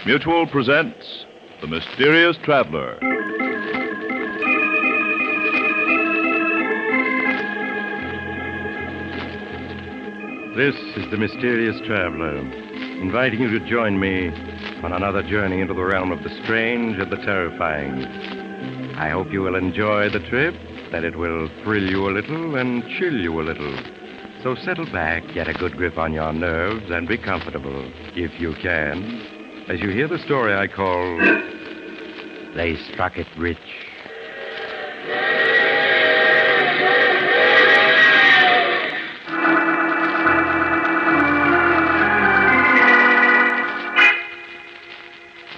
Mutual presents The Mysterious Traveler. This is The Mysterious Traveler, inviting you to join me on another journey into the realm of the strange and the terrifying. I hope you will enjoy the trip, that it will thrill you a little and chill you a little. So settle back, get a good grip on your nerves, and be comfortable, if you can, as you hear the story I call They Struck It Rich.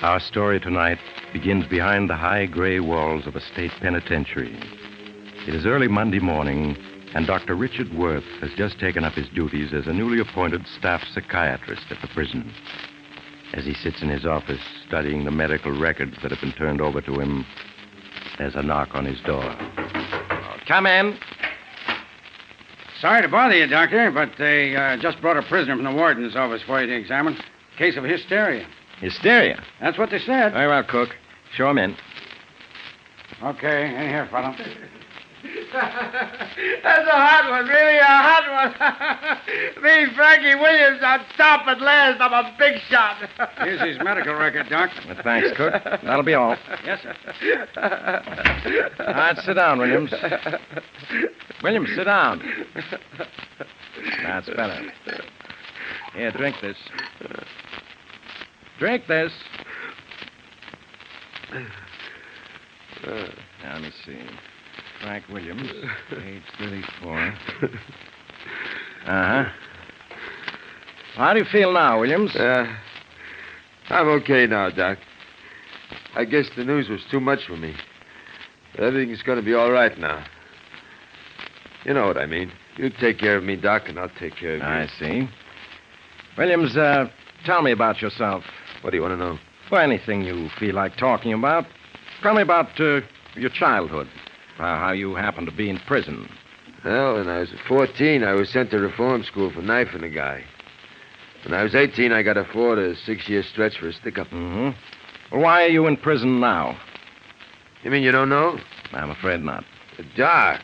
Our story tonight begins behind the high gray walls of a state penitentiary. It is early Monday morning, and Dr. Richard Worth has just taken up his duties as a newly appointed staff psychiatrist at the prison. As he sits in his office studying the medical records that have been turned over to him, there's a knock on his door. Come in. Sorry to bother you, Doctor, but they just brought a prisoner from the warden's office for you to examine. Case of hysteria. Hysteria? That's what they said. Very well, Cook. Show him in. Okay, in here, fellow. That's a hot one, really a hot one. Me, Frankie Williams, on top at last. I'm a big shot. Here's his medical record, Doc. Well, thanks, Cook. That'll be all. Yes, sir. All right, sit down, Williams. Williams, sit down. That's better. Here, drink this. Drink this. Now, let me see. Frank Williams, age 34. Uh-huh. How do you feel now, Williams? I'm okay now, Doc. I guess the news was too much for me. Everything's going to be all right now. You know what I mean. You take care of me, Doc, and I'll take care of you. I see. Williams, tell me about yourself. What do you want to know? Well, anything you feel like talking about. Tell me about your childhood. How you happened to be in prison. Well, when I was 14, I was sent to reform school for knifing a guy. When I was 18, I got a 4 to 6 year stretch for a stick-up. Mm-hmm. Well, why are you in prison now? You mean you don't know? I'm afraid not. Doc,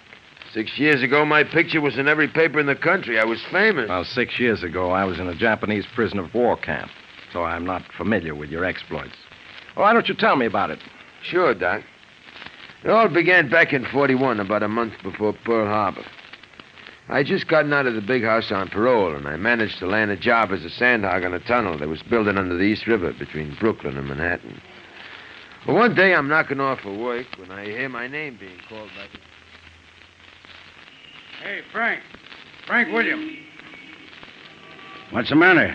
6 years ago, my picture was in every paper in the country. I was famous. Well, 6 years ago, I was in a Japanese prisoner of war camp, so I'm not familiar with your exploits. Why don't you tell me about it? Sure, Doc. It all began back in 41, about a month before Pearl Harbor. I'd just gotten out of the big house on parole, and I managed to land a job as a sandhog on a tunnel that was building under the East River between Brooklyn and Manhattan. Well, one day I'm knocking off for work when I hear my name being called by... Hey, Frank. Frank Williams. What's the matter?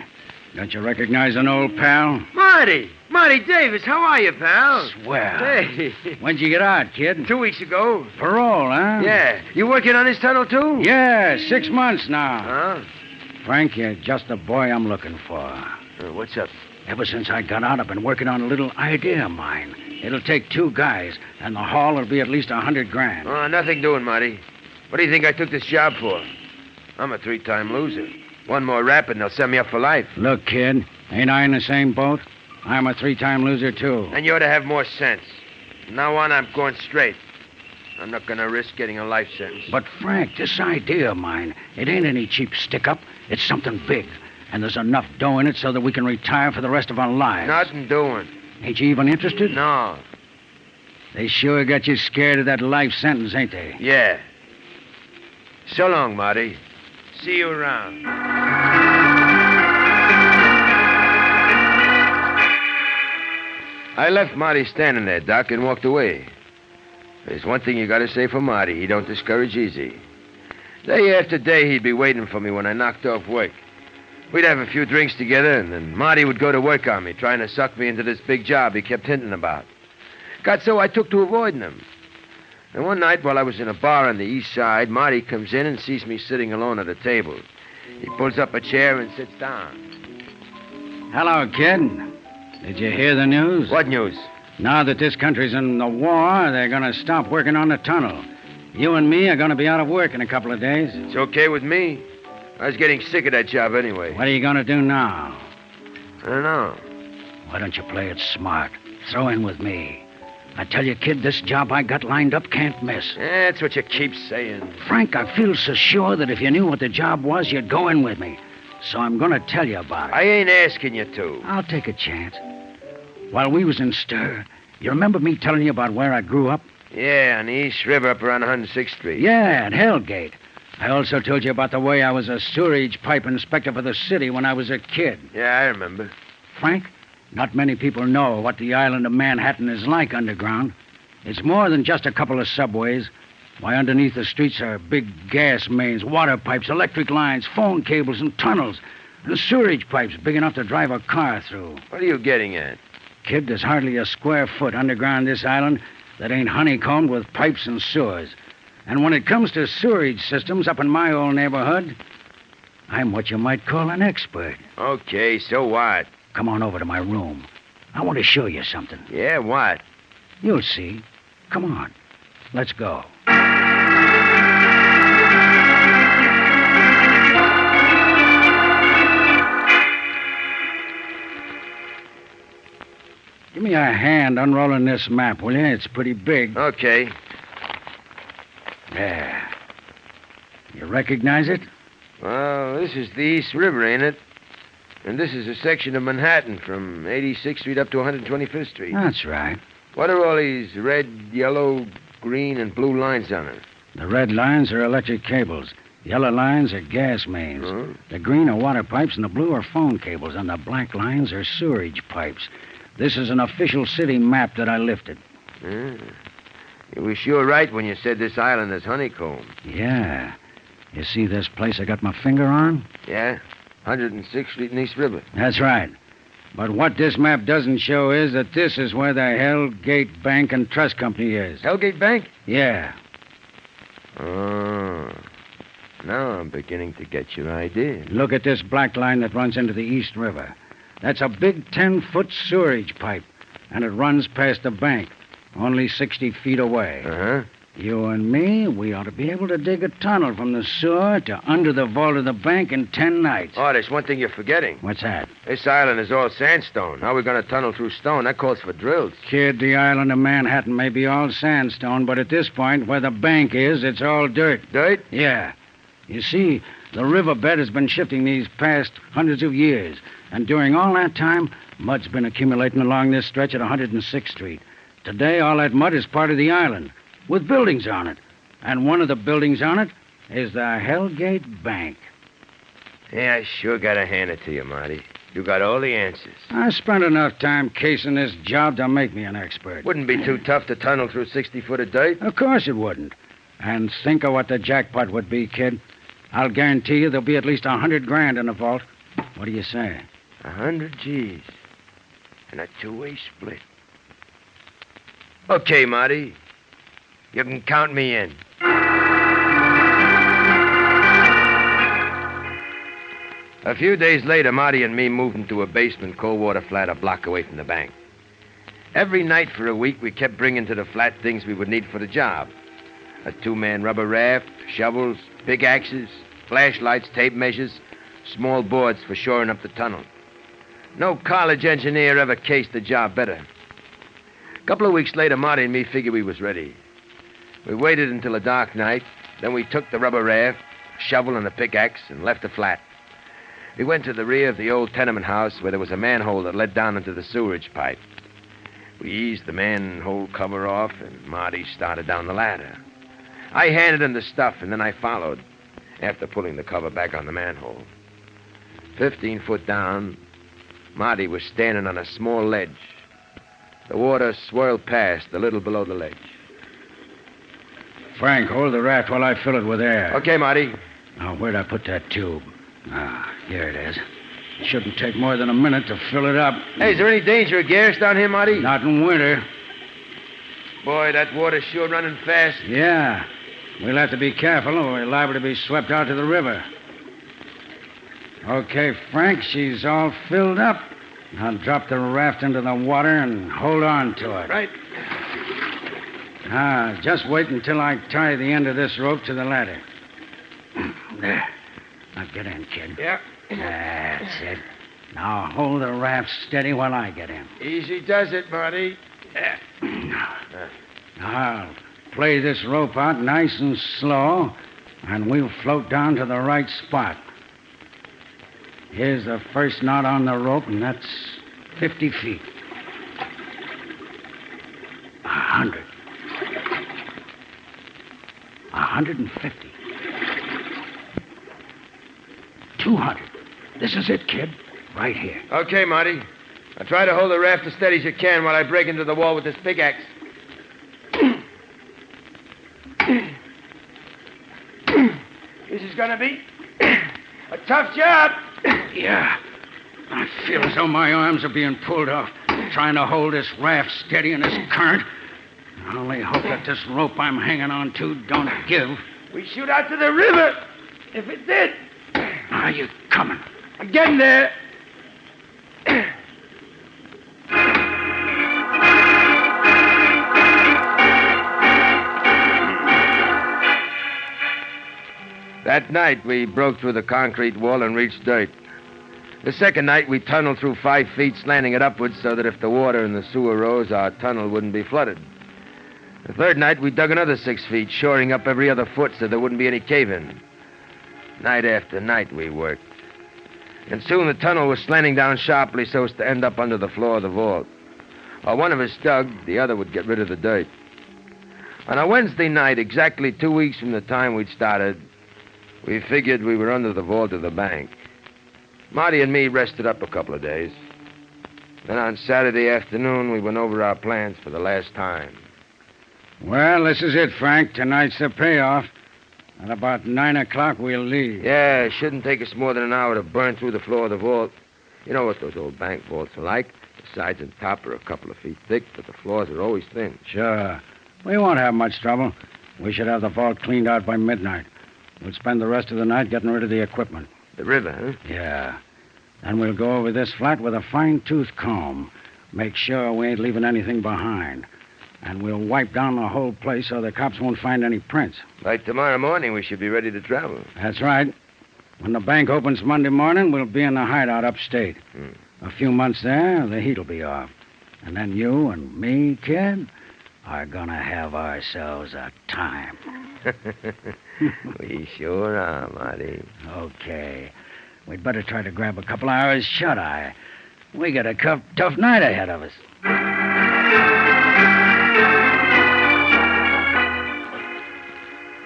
Don't you recognize an old pal? Marty! Marty Davis, how are you, pal? Swell. Hey. When'd you get out, kid? 2 weeks ago. Parole, huh? Yeah. You working on this tunnel, too? Yeah, 6 months now. Huh? Frank, you're just the boy I'm looking for. What's up? Ever since I got out, I've been working on a little idea of mine. It'll take 2 guys, and the haul will be at least $100,000. Oh, nothing doing, Marty. What do you think I took this job for? I'm a 3-time loser. One more rap and they'll send me up for life. Look, kid, ain't I in the same boat? I'm a 3-time loser, too. And you ought to have more sense. From now on, I'm going straight. I'm not going to risk getting a life sentence. But, Frank, this idea of mine, it ain't any cheap stick-up. It's something big. And there's enough dough in it so that we can retire for the rest of our lives. Nothing doing. Ain't you even interested? No. They sure got you scared of that life sentence, ain't they? Yeah. So long, Marty. See you around. I left Marty standing there, Doc, and walked away. There's one thing you got to say for Marty. He don't discourage easy. Day after day, he'd be waiting for me when I knocked off work. We'd have a few drinks together, and then Marty would go to work on me, trying to suck me into this big job he kept hinting about. Got so I took to avoiding him. And one night, while I was in a bar on the east side, Marty comes in and sees me sitting alone at a table. He pulls up a chair and sits down. Hello, kid. Did you hear the news? What news? Now that this country's in the war, they're going to stop working on the tunnel. You and me are going to be out of work in a couple of days. It's okay with me. I was getting sick of that job anyway. What are you going to do now? I don't know. Why don't you play it smart? Throw in with me. I tell you, kid, this job I got lined up can't miss. That's what you keep saying. Frank, I feel so sure that if you knew what the job was, you'd go in with me. So I'm going to tell you about it. I ain't asking you to. I'll take a chance. While we was in stir, you remember me telling you about where I grew up? Yeah, on the East River up around 106th Street. Yeah, at Hellgate. I also told you about the way I was a sewerage pipe inspector for the city when I was a kid. Yeah, I remember. Frank, not many people know what the island of Manhattan is like underground. It's more than just a couple of subways. Why, underneath the streets are big gas mains, water pipes, electric lines, phone cables, and tunnels, and sewerage pipes big enough to drive a car through. What are you getting at? Kid, there's hardly a square foot underground this island that ain't honeycombed with pipes and sewers. And when it comes to sewerage systems up in my old neighborhood, I'm what you might call an expert. Okay, so what? Come on over to my room. I want to show you something. Yeah, what? You'll see. Come on. Let's go. Give me a hand unrolling this map, will you? It's pretty big. Okay. There. You recognize it? Well, this is the East River, ain't it? And this is a section of Manhattan from 86th Street up to 125th Street. That's right. What are all these red, yellow, green, and blue lines on it? The red lines are electric cables. Yellow lines are gas mains. Huh? The green are water pipes, and the blue are phone cables, and the black lines are sewerage pipes. This is an official city map that I lifted. You were sure right when you said this island is honeycomb. Yeah. You see this place I got my finger on? Yeah? 106th Street and East River. That's right. But what this map doesn't show is that this is where the Hellgate Bank and Trust Company is. Hellgate Bank? Yeah. Oh. Now I'm beginning to get your idea. Look at this black line that runs into the East River. That's a big 10-foot sewerage pipe, and it runs past the bank, only 60 feet away. Uh-huh. You and me, we ought to be able to dig a tunnel from the sewer to under the vault of the bank in 10 nights. Oh, there's one thing you're forgetting. What's that? This island is all sandstone. How are we going to tunnel through stone? That calls for drills. Kid, the island of Manhattan may be all sandstone, but at this point, where the bank is, it's all dirt. Dirt? Yeah. You see, the riverbed has been shifting these past hundreds of years, and during all that time, mud's been accumulating along this stretch at 106th Street. Today, all that mud is part of the island, with buildings on it. And one of the buildings on it is the Hellgate Bank. Yeah, I sure gotta hand it to you, Marty. You got all the answers. I spent enough time casing this job to make me an expert. Wouldn't be too tough to tunnel through 60 foot of dirt. Of course it wouldn't. And think of what the jackpot would be, kid. I'll guarantee you there'll be at least $100,000 in the vault. What do you say? 100 G's. And a two-way split. Okay, Marty. You can count me in. A few days later, Marty and me moved into a basement cold water flat a block away from the bank. Every night for a week, we kept bringing to the flat things we would need for the job. A two-man rubber raft, shovels, pickaxes, flashlights, tape measures, small boards for shoring up the tunnel. No college engineer ever cased the job better. A couple of weeks later, Marty and me figured we was ready. We waited until a dark night, then we took the rubber raft, shovel, and a pickaxe and left the flat. We went to the rear of the old tenement house where there was a manhole that led down into the sewerage pipe. We eased the manhole cover off, and Marty started down the ladder. I handed him the stuff, and then I followed, after pulling the cover back on the manhole. 15 foot down, Marty was standing on a small ledge. The water swirled past a little below the ledge. Frank, hold the raft while I fill it with air. Okay, Marty. Now, where'd I put that tube? Ah, here it is. It shouldn't take more than a minute to fill it up. Hey, is there any danger of gas down here, Marty? Not in winter. Boy, that water's sure running fast. Yeah. We'll have to be careful or we're liable to be swept out to the river. Okay, Frank, she's all filled up. I'll drop the raft into the water and hold on to it. Right. Ah, just wait until I tie the end of this rope to the ladder. There. Now get in, kid. Yeah. That's it. Now hold the raft steady while I get in. Easy does it, Marty. I'll play this rope out nice and slow, and we'll float down to the right spot. Here's the first knot on the rope, and that's 50 feet. 100. 150. 200. This is it, kid. Right here. Okay, Marty. Now try to hold the raft as steady as you can while I break into the wall with this pickaxe. This is going to be a tough job. Yeah. I feel as though my arms are being pulled off, trying to hold this raft steady in this current. I only hope that this rope I'm hanging on to don't give. We shoot out to the river. If it did. Are you coming? I'm getting there. That night, we broke through the concrete wall and reached dirt. The second night, we tunneled through 5 feet, slanting it upwards so that if the water in the sewer rose, our tunnel wouldn't be flooded. The third night, we dug another 6 feet, shoring up every other foot so there wouldn't be any cave-in. Night after night, we worked. And soon the tunnel was slanting down sharply so as to end up under the floor of the vault. While one of us dug, the other would get rid of the dirt. On a Wednesday night, exactly 2 weeks from the time we'd started, we figured we were under the vault of the bank. Marty and me rested up a couple of days. Then on Saturday afternoon, we went over our plans for the last time. Well, this is it, Frank. Tonight's the payoff. At about 9 o'clock, we'll leave. Yeah, it shouldn't take us more than an hour to burn through the floor of the vault. You know what those old bank vaults are like. The sides and top are a couple of feet thick, but the floors are always thin. Sure. We won't have much trouble. We should have the vault cleaned out by midnight. We'll spend the rest of the night getting rid of the equipment. The river, huh? Yeah. Then we'll go over this flat with a fine-tooth comb. Make sure we ain't leaving anything behind. And we'll wipe down the whole place so the cops won't find any prints. By tomorrow morning, we should be ready to travel. That's right. When the bank opens Monday morning, we'll be in the hideout upstate. A few months there, the heat'll be off. And then you and me, kid, are gonna have ourselves a time. We sure are, Marty. Okay. We'd better try to grab a couple hours shut-eye. We got a tough night ahead of us.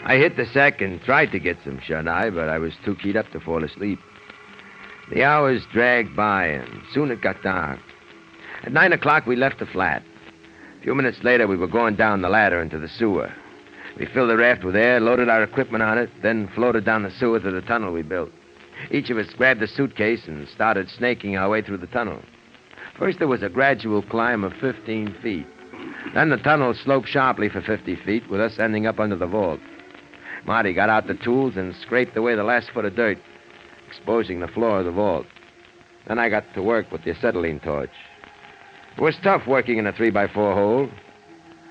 I hit the sack and tried to get some shut-eye, but I was too keyed up to fall asleep. The hours dragged by, and soon it got dark. At 9 o'clock, we left the flat. A few minutes later, we were going down the ladder into the sewer. We filled the raft with air, loaded our equipment on it, then floated down the sewer to the tunnel we built. Each of us grabbed a suitcase and started snaking our way through the tunnel. First, there was a gradual climb of 15 feet. Then the tunnel sloped sharply for 50 feet, with us ending up under the vault. Marty got out the tools and scraped away the last foot of dirt, exposing the floor of the vault. Then I got to work with the acetylene torch. It was tough working in a 3x4 hole.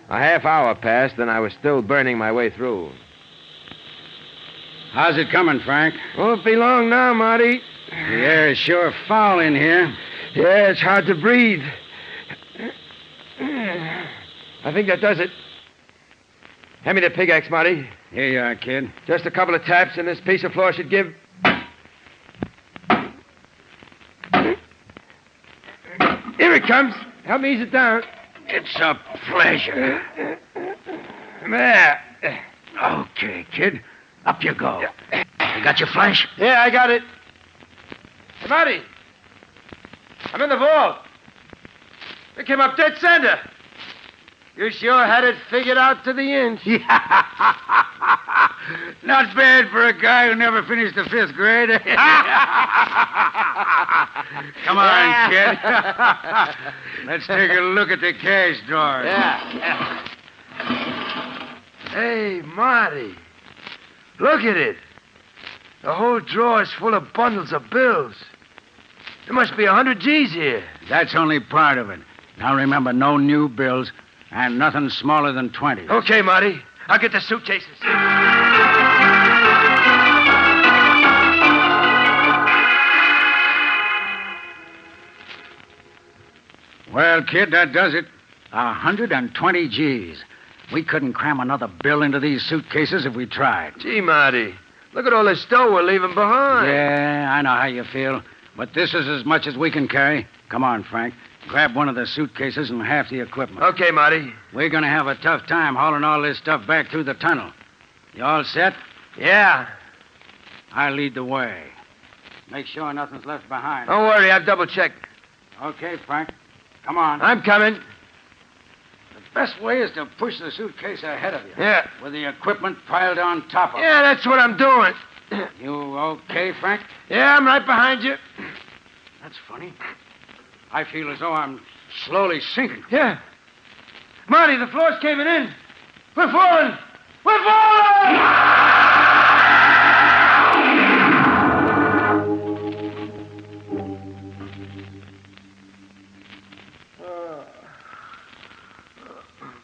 A half hour passed, and I was still burning my way through. How's it coming, Frank? Won't be long now, Marty. The air is sure foul in here. Yeah, it's hard to breathe. I think that does it. Hand me the pickaxe, Marty. Here you are, kid. Just a couple of taps, and this piece of floor should give... Here it comes. Help me ease it down. It's a pleasure. There. Okay, kid. Up you go. You got your flash? Yeah, I got it. Hey, Marty. I'm in the vault. We came up dead center. You sure had it figured out to the inch. Not bad for a guy who never finished the 5th grade. Come on, kid. Let's take a look at the cash drawer. Yeah. Hey, Marty. Look at it. The whole drawer is full of bundles of bills. There must be 100 G's here. That's only part of it. Now remember, no new bills and nothing smaller than 20. Okay, Marty. I'll get the suitcases. Well, kid, that does it. 120 G's. We couldn't cram another bill into these suitcases if we tried. Gee, Marty, look at all this dough we're leaving behind. Yeah, I know how you feel. But this is as much as we can carry. Come on, Frank. Grab one of the suitcases and half the equipment. Okay, Marty. We're going to have a tough time hauling all this stuff back through the tunnel. You all set? Yeah. I'll lead the way. Make sure nothing's left behind. Don't worry, I've double-checked. Okay, Frank. Come on. I'm coming. The best way is to push the suitcase ahead of you. Yeah. With the equipment piled on top of it. Yeah, that's what I'm doing. You okay, Frank? Yeah, I'm right behind you. That's funny. I feel as though I'm slowly sinking. Yeah. Marty, the floor's caving in. We're falling. We're falling!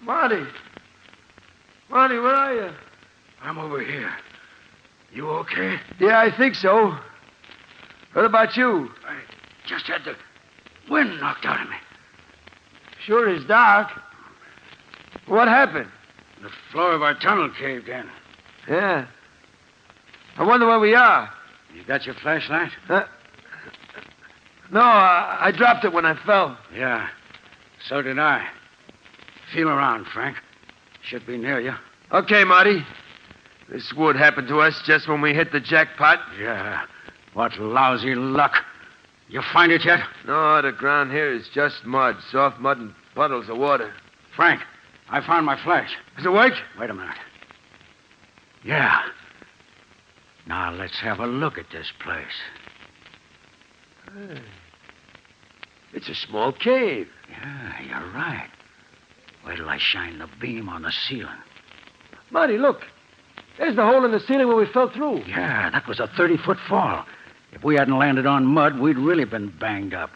Marty. Marty, where are you? I'm over here. You okay? Yeah, I think so. What about you? I just had the wind knocked out of me. Sure is dark. What happened? The floor of our tunnel caved in. Yeah. I wonder where we are. You got your flashlight? No, I dropped it when I fell. Yeah, so did I. Feel around, Frank. Should be near you. Okay, Marty. This would happen to us just when we hit the jackpot. Yeah. What lousy luck. You find it yet? No, the ground here is just mud. Soft mud and puddles of water. Frank, I found my flash. Does it work? Wait a minute. Yeah. Now let's have a look at this place. It's a small cave. Yeah, you're right. Wait till I shine the beam on the ceiling. Marty, look. There's the hole in the ceiling where we fell through. Yeah, that was a 30-foot fall. If we hadn't landed on mud, we'd really been banged up.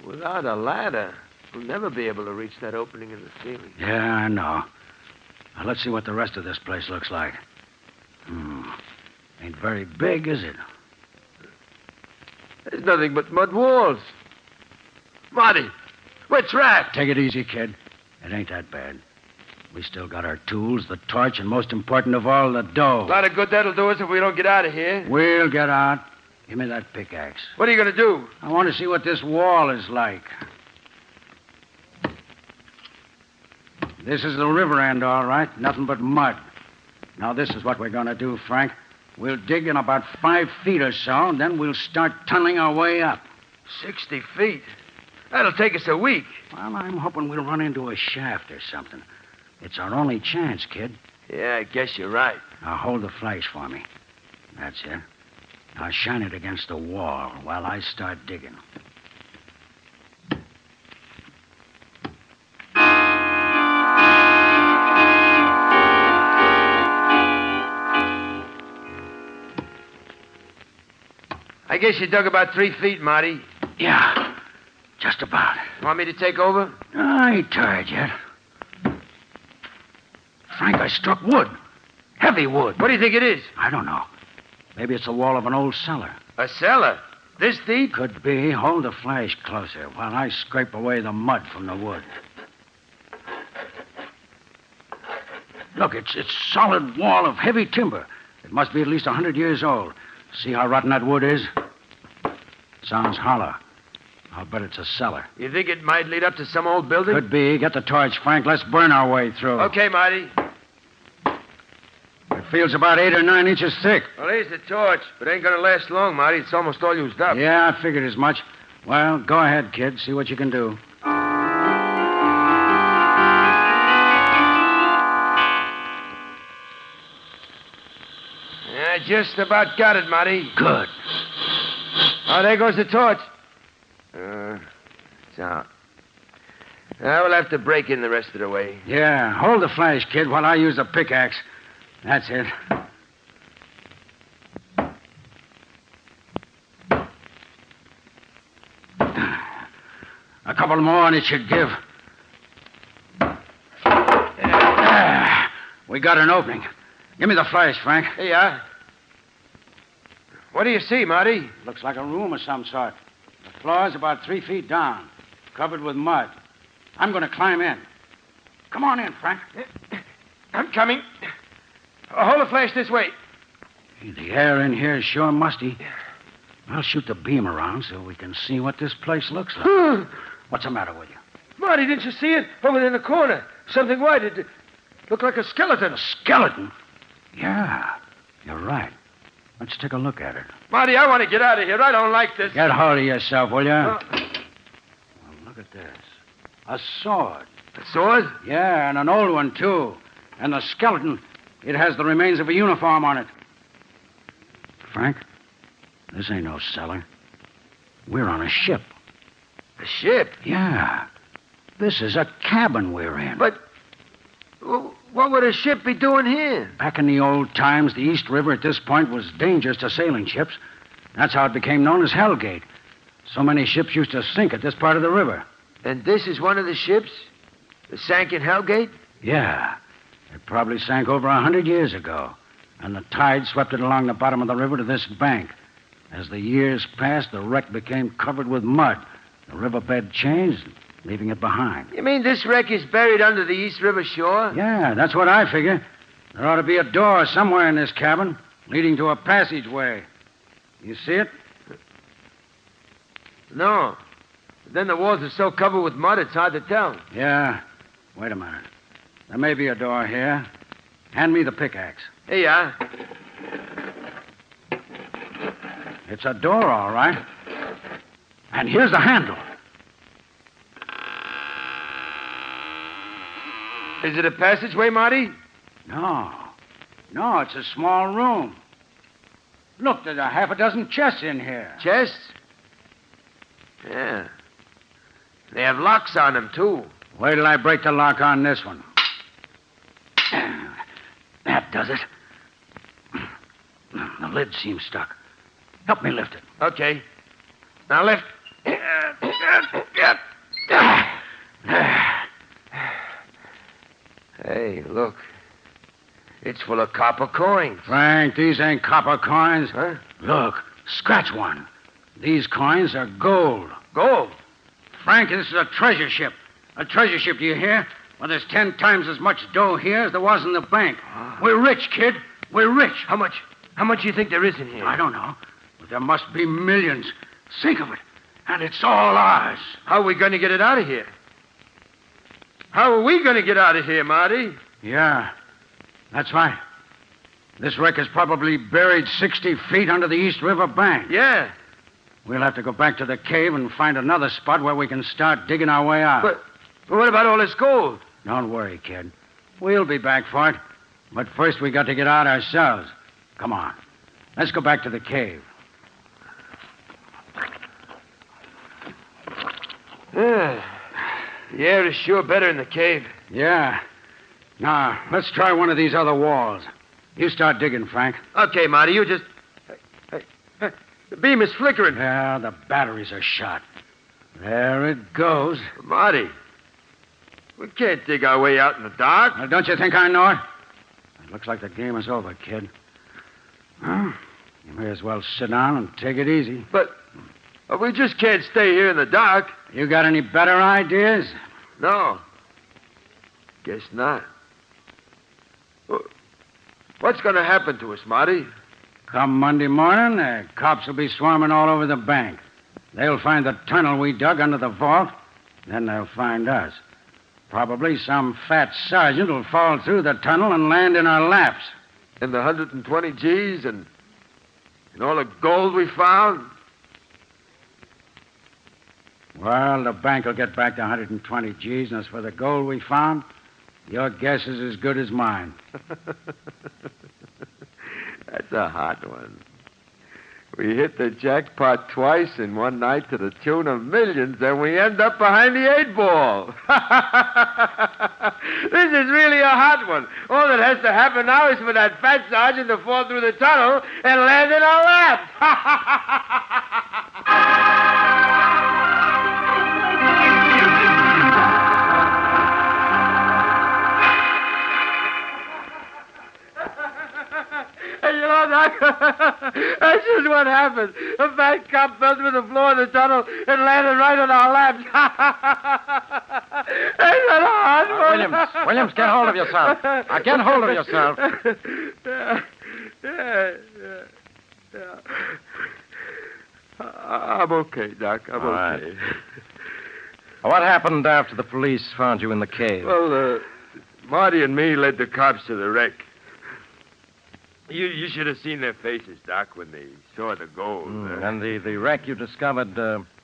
Without a ladder, we'll never be able to reach that opening in the ceiling. Yeah, I know. Now, let's see what the rest of this place looks like. Ain't very big, is it? There's nothing but mud walls. Marty, we're trapped. Take it easy, kid. It ain't that bad. We still got our tools, the torch, and most important of all, the dough. A lot of good that'll do us if we don't get out of here. We'll get out. Give me that pickaxe. What are you going to do? I want to see what this wall is like. This is the river end, all right. Nothing but mud. Now, this is what we're going to do, Frank. We'll dig in about 5 feet or so, and then we'll start tunneling our way up. 60 feet? That'll take us a week. Well, I'm hoping we'll run into a shaft or something. It's our only chance, kid. Yeah, I guess you're right. Now, hold the flash for me. That's it. Now, shine it against the wall while I start digging. I guess you dug about 3 feet, Marty. Yeah, just about. Want me to take over? I ain't tired yet. Frank, I struck wood. Heavy wood. What do you think it is? I don't know. Maybe it's the wall of an old cellar. A cellar? This deep? Could be. Hold the flash closer while I scrape away the mud from the wood. Look, it's solid wall of heavy timber. It must be at least 100 years old. See how rotten that wood is? Sounds hollow. I'll bet it's a cellar. You think it might lead up to some old building? Could be. Get the torch, Frank. Let's burn our way through. Okay, Marty. It feels about 8 or 9 inches thick. Well, here's the torch, but it ain't gonna last long, Marty. It's almost all used up. Yeah, I figured as much. Well, go ahead, kid. See what you can do. Yeah, just about got it, Marty. Good. Oh, there goes the torch. It's out. Now we'll have to break in the rest of the way. Yeah, hold the flash, kid, while I use the pickaxe. That's it. A couple more and it should give. We got an opening. Give me the flash, Frank. Here you are. What do you see, Marty? Looks like a room of some sort. The floor's about 3 feet down. covered with mud. I'm going to climb in. Come on in, Frank. I'm coming. Hold the flash this way. The air in here is sure musty. I'll shoot the beam around so we can see what this place looks like. What's the matter with you? Marty, didn't you see it? Over there in the corner. Something white. It looked like a skeleton. A skeleton? Yeah, you're right. Let's take a look at it. Marty, I want to get out of here. I don't like this. Get hold of yourself, will you? Well, look at this. A sword. A sword? Yeah, and an old one, too. And the skeleton, it has the remains of a uniform on it. Frank, this ain't no cellar. We're on a ship. A ship? Yeah. This is a cabin we're in. But what would a ship be doing here? Back in the old times, the East River at this point was dangerous to sailing ships. That's how it became known as Hell Gate. So many ships used to sink at this part of the river. And this is one of the ships that sank in Hell Gate? Yeah. It probably sank over 100 years ago. And the tide swept it along the bottom of the river to this bank. As the years passed, the wreck became covered with mud. The riverbed changed, leaving it behind. You mean this wreck is buried under the East River shore? Yeah, that's what I figure. There ought to be a door somewhere in this cabin, leading to a passageway. You see it? No. Then the walls are so covered with mud, it's hard to tell. Yeah. Wait a minute. There may be a door here. Hand me the pickaxe. Here you are. It's a door, all right. And here's the handle. Is it a passageway, Marty? No. No, it's a small room. Look, there's a half a dozen chests in here. Chests? Yeah. They have locks on them, too. Wait till I break the lock on this one. That does it. The lid seems stuck. Help me lift it. Okay. Now lift. Hey, look. It's full of copper coins. Frank, these ain't copper coins. Huh? Look, scratch one. These coins are gold. Gold? Frank, this is a treasure ship. A treasure ship, do you hear? Well, there's 10 times as much dough here as there was in the bank. We're rich, kid. We're rich. How much do you think there is in here? I don't know. But there must be millions. Think of it. And it's all ours. How are we going to get it out of here? How are we going to get out of here, Marty? Yeah, that's right. This wreck is probably buried 60 feet under the East River bank. Yeah. We'll have to go back to the cave and find another spot where we can start digging our way out. But what about all this gold? Don't worry, kid. We'll be back for it. But first we got to get out ourselves. Come on. Let's go back to the cave. Yeah. The air is sure better in the cave. Yeah. Now, let's try one of these other walls. You start digging, Frank. Okay, Marty, you just... Hey, the beam is flickering. Yeah, the batteries are shot. There it goes. Marty, we can't dig our way out in the dark. Well, don't you think I know it? It looks like the game is over, kid. Well, you may as well sit down and take it easy. But we just can't stay here in the dark. You got any better ideas? No. Guess not. What's going to happen to us, Marty? Come Monday morning, the cops will be swarming all over the bank. They'll find the tunnel we dug under the vault. Then they'll find us. Probably some fat sergeant will fall through the tunnel and land in our laps. And the 120 G's and all the gold we found? Well, the bank will get back the 120 G's, and as for the gold we found, your guess is as good as mine. That's a hot one. We hit the jackpot twice in one night to the tune of millions, and we end up behind the 8-ball. This is really a hot one. All that has to happen now is for that fat sergeant to fall through the tunnel and land in our laps. Doc, that's just what happened. happened. A fat cop fell through the floor of the tunnel and landed right on our laps. Ain't that hard? Williams, get hold of yourself. Get hold of yourself. Yeah. I'm okay, Doc. I'm All right. okay. What happened after the police found you in the cave? Well, Marty and me led the cops to the wreck. You should have seen their faces, Doc, when they saw the gold. And the wreck you discovered,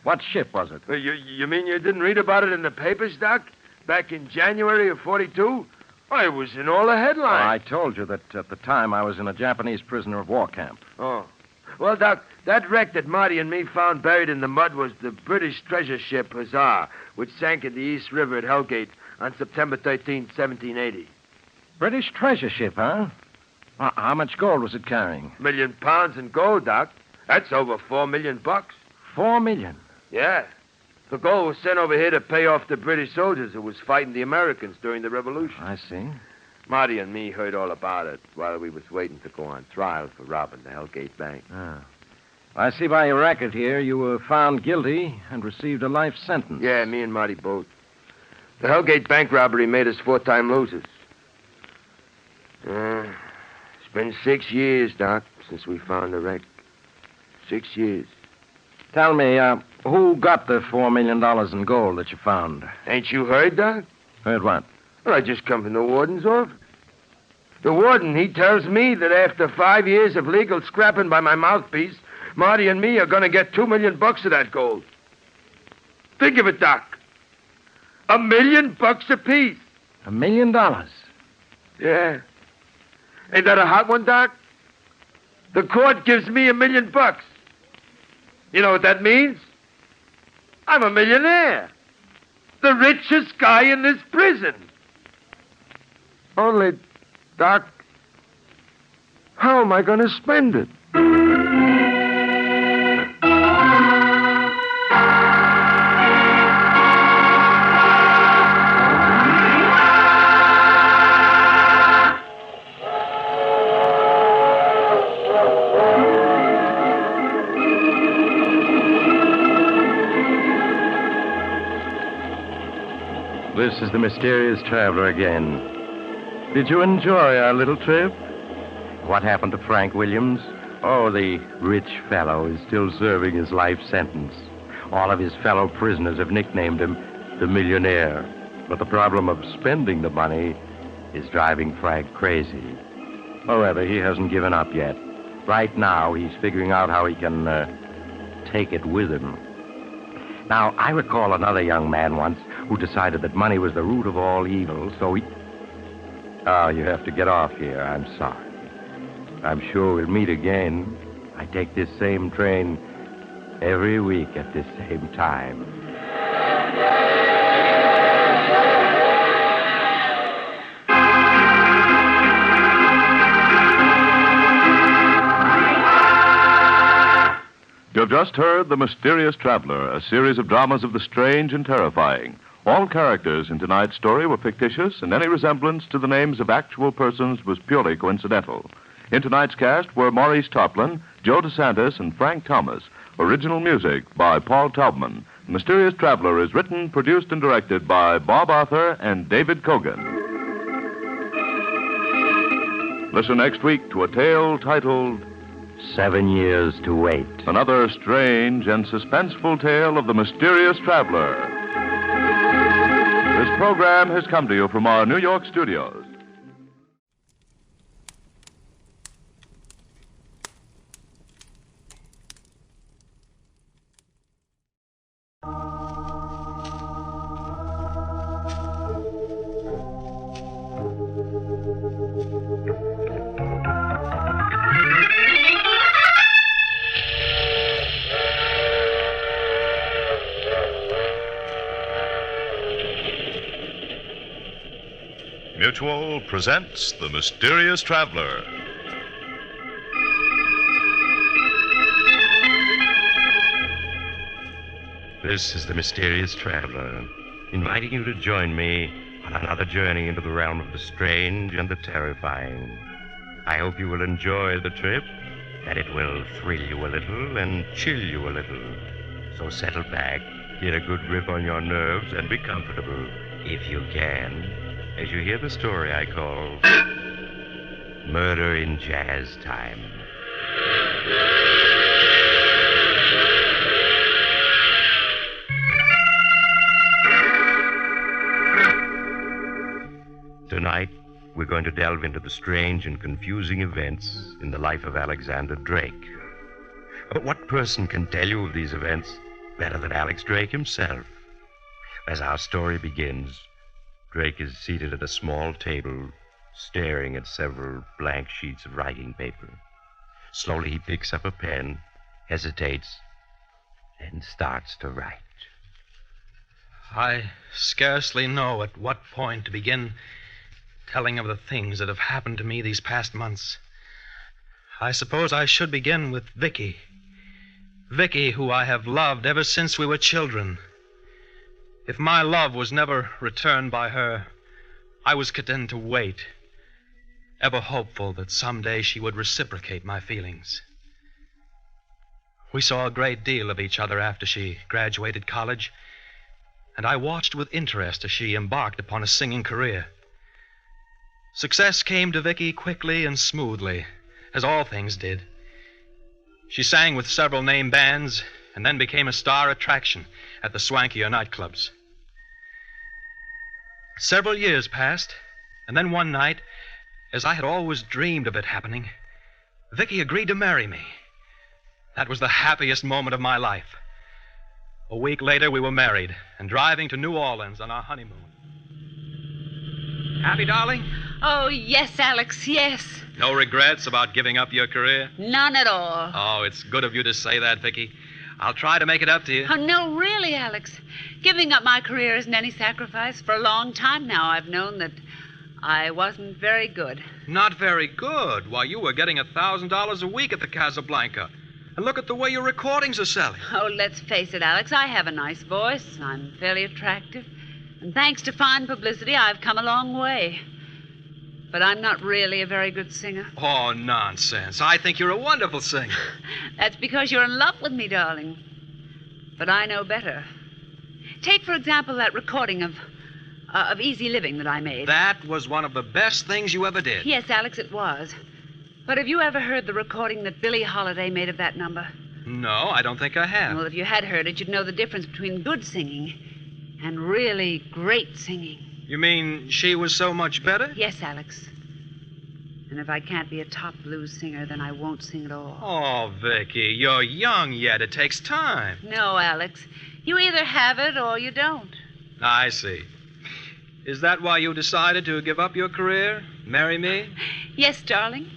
what ship was it? You mean you didn't read about it in the papers, Doc? Back in January of 42? Why, it was in all the headlines. I told you that at the time I was in a Japanese prisoner of war camp. Oh. Well, Doc, that wreck that Marty and me found buried in the mud was the British treasure ship Hussar, which sank in the East River at Hellgate on September 13, 1780. British treasure ship, huh? How much gold was it carrying? £1 million in gold, Doc. That's over $4 million. $4 million? Yeah. The gold was sent over here to pay off the British soldiers who was fighting the Americans during the Revolution. I see. Marty and me heard all about it while we was waiting to go on trial for robbing the Hellgate Bank. I see by your record here you were found guilty and received a life sentence. Yeah, me and Marty both. The Hellgate Bank robbery made us 4-time losers. It's been 6 years, Doc, since we found the wreck. 6 years. Tell me, who got the $4 million in gold that you found? Ain't you heard, Doc? Heard what? Well, I just come from the warden's office. The warden, he tells me that after 5 years of legal scrapping by my mouthpiece, Marty and me are going to get $2 million of that gold. Think of it, Doc. $1 million apiece. $1 million? Yeah. Ain't that a hot one, Doc? The court gives me $1 million. You know what that means? I'm a millionaire. The richest guy in this prison. Only, Doc, how am I going to spend it? This is the mysterious traveler again. Did you enjoy our little trip? What happened to Frank Williams? Oh, the rich fellow is still serving his life sentence. All of his fellow prisoners have nicknamed him the millionaire. But the problem of spending the money is driving Frank crazy. However, he hasn't given up yet. Right now, he's figuring out how he can take it with him. Now, I recall another young man once who decided that money was the root of all evil, so he... Oh, you have to get off here. I'm sorry. I'm sure we'll meet again. I take this same train every week at this same time. You've just heard The Mysterious Traveler, a series of dramas of the strange and terrifying. All characters in tonight's story were fictitious, and any resemblance to the names of actual persons was purely coincidental. In tonight's cast were Maurice Tarplin, Joe DeSantis, and Frank Thomas. Original music by Paul Taubman. The Mysterious Traveler is written, produced, and directed by Bob Arthur and David Kogan. Listen next week to a tale titled 7 years to wait. Another strange and suspenseful tale of the mysterious traveler. This program has come to you from our New York studios. Mutual presents The Mysterious Traveler. This is the Mysterious Traveler, inviting you to join me on another journey into the realm of the strange and the terrifying. I hope you will enjoy the trip that it will thrill you a little and chill you a little. So settle back, get a good grip on your nerves, and be comfortable, if you can, as you hear the story I call Murder in Jazz Time. Tonight, we're going to delve into the strange and confusing events in the life of Alexander Drake. But what person can tell you of these events better than Alex Drake himself? As our story begins, Drake is seated at a small table, staring at several blank sheets of writing paper. Slowly he picks up a pen, hesitates, and starts to write. I scarcely know at what point to begin telling of the things that have happened to me these past months. I suppose I should begin with Vicki. Vicki, who I have loved ever since we were children. If my love was never returned by her, I was content to wait, ever hopeful that someday she would reciprocate my feelings. We saw a great deal of each other after she graduated college, and I watched with interest as she embarked upon a singing career. Success came to Vicki quickly and smoothly, as all things did. She sang with several name bands and then became a star attraction at the swankier nightclubs. Several years passed, and then one night, as I had always dreamed of it happening, Vicki agreed to marry me. That was the happiest moment of my life. A week later, we were married and driving to New Orleans on our honeymoon. Happy, darling? Oh, yes, Alex, yes. No regrets about giving up your career? None at all. Oh, it's good of you to say that, Vicki. I'll try to make it up to you. Oh, no, really, Alex. Giving up my career isn't any sacrifice. For a long time now, I've known that I wasn't very good. Not very good? Why, you were getting $1,000 a week at the Casablanca. And look at the way your recordings are selling. Oh, let's face it, Alex. I have a nice voice. I'm fairly attractive. And thanks to fine publicity, I've come a long way. But I'm not really a very good singer. Oh, nonsense. I think you're a wonderful singer. That's because you're in love with me, darling. But I know better. Take, for example, that recording of Easy Living that I made. That was one of the best things you ever did. Yes, Alex, it was. But have you ever heard the recording that Billie Holiday made of that number? No, I don't think I have. Well, if you had heard it, you'd know the difference between good singing and really great singing. You mean she was so much better? Yes, Alex. And if I can't be a top blues singer, then I won't sing at all. Oh, Vicki, you're young yet. It takes time. No, Alex. You either have it or you don't. I see. Is that why you decided to give up your career? Marry me? Yes, darling.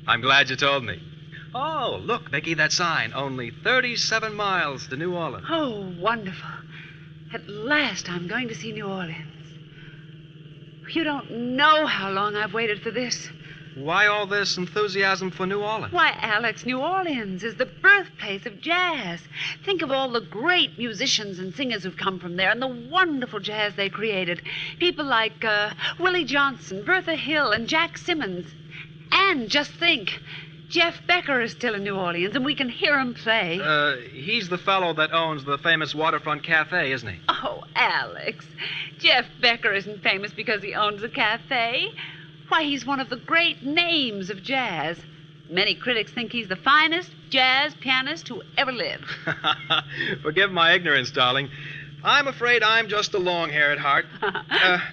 I'm glad you told me. Oh, look, Vicki, that sign. Only 37 miles to New Orleans. Oh, wonderful. At last, I'm going to see New Orleans. You don't know how long I've waited for this. Why all this enthusiasm for New Orleans? Why, Alex, New Orleans is the birthplace of jazz. Think of all the great musicians and singers who've come from there and the wonderful jazz they created. People like Willie Johnson, Bertha Hill, and Jack Simmons. And just think, Jeff Becker is still in New Orleans, and we can hear him play. He's the fellow that owns the famous waterfront cafe, isn't he? Oh, Alex, Jeff Becker isn't famous because he owns a cafe. Why, he's one of the great names of jazz. Many critics think he's the finest jazz pianist who ever lived. Forgive my ignorance, darling. I'm afraid I'm just a long hair at heart.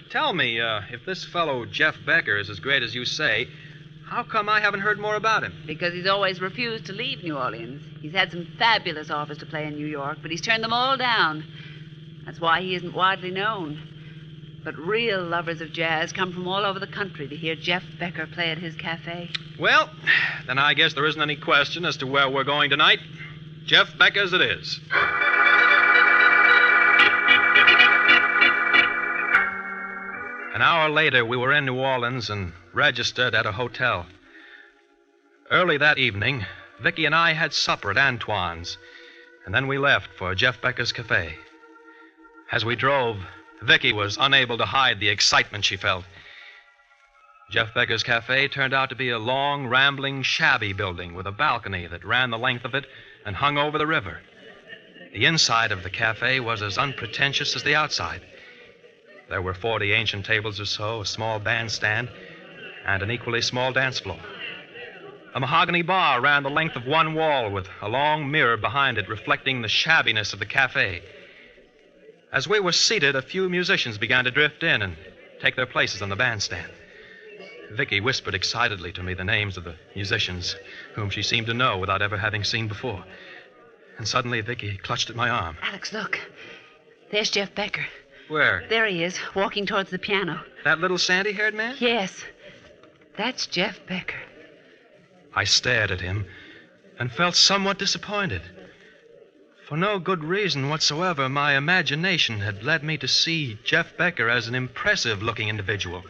Tell me, if this fellow Jeff Becker is as great as you say, how come I haven't heard more about him? Because he's always refused to leave New Orleans. He's had some fabulous offers to play in New York, but he's turned them all down. That's why he isn't widely known. But real lovers of jazz come from all over the country to hear Jeff Becker play at his cafe. Well, then I guess there isn't any question as to where we're going tonight. Jeff Becker's it is. An hour later, we were in New Orleans and registered at a hotel. Early that evening, Vicki and I had supper at Antoine's, and then we left for Jeff Becker's cafe. As we drove, Vicki was unable to hide the excitement she felt. Jeff Becker's cafe turned out to be a long, rambling, shabby building with a balcony that ran the length of it and hung over the river. The inside of the cafe was as unpretentious as the outside. There were 40 ancient tables or so, a small bandstand, and an equally small dance floor. A mahogany bar ran the length of one wall with a long mirror behind it reflecting the shabbiness of the cafe. As we were seated, a few musicians began to drift in and take their places on the bandstand. Vicki whispered excitedly to me the names of the musicians, whom she seemed to know without ever having seen before. And suddenly Vicki clutched at my arm. Alex, look. There's Jeff Becker. Where? There he is, walking towards the piano. That little sandy-haired man? Yes. That's Jeff Becker. I stared at him and felt somewhat disappointed. For no good reason whatsoever, my imagination had led me to see Jeff Becker as an impressive-looking individual,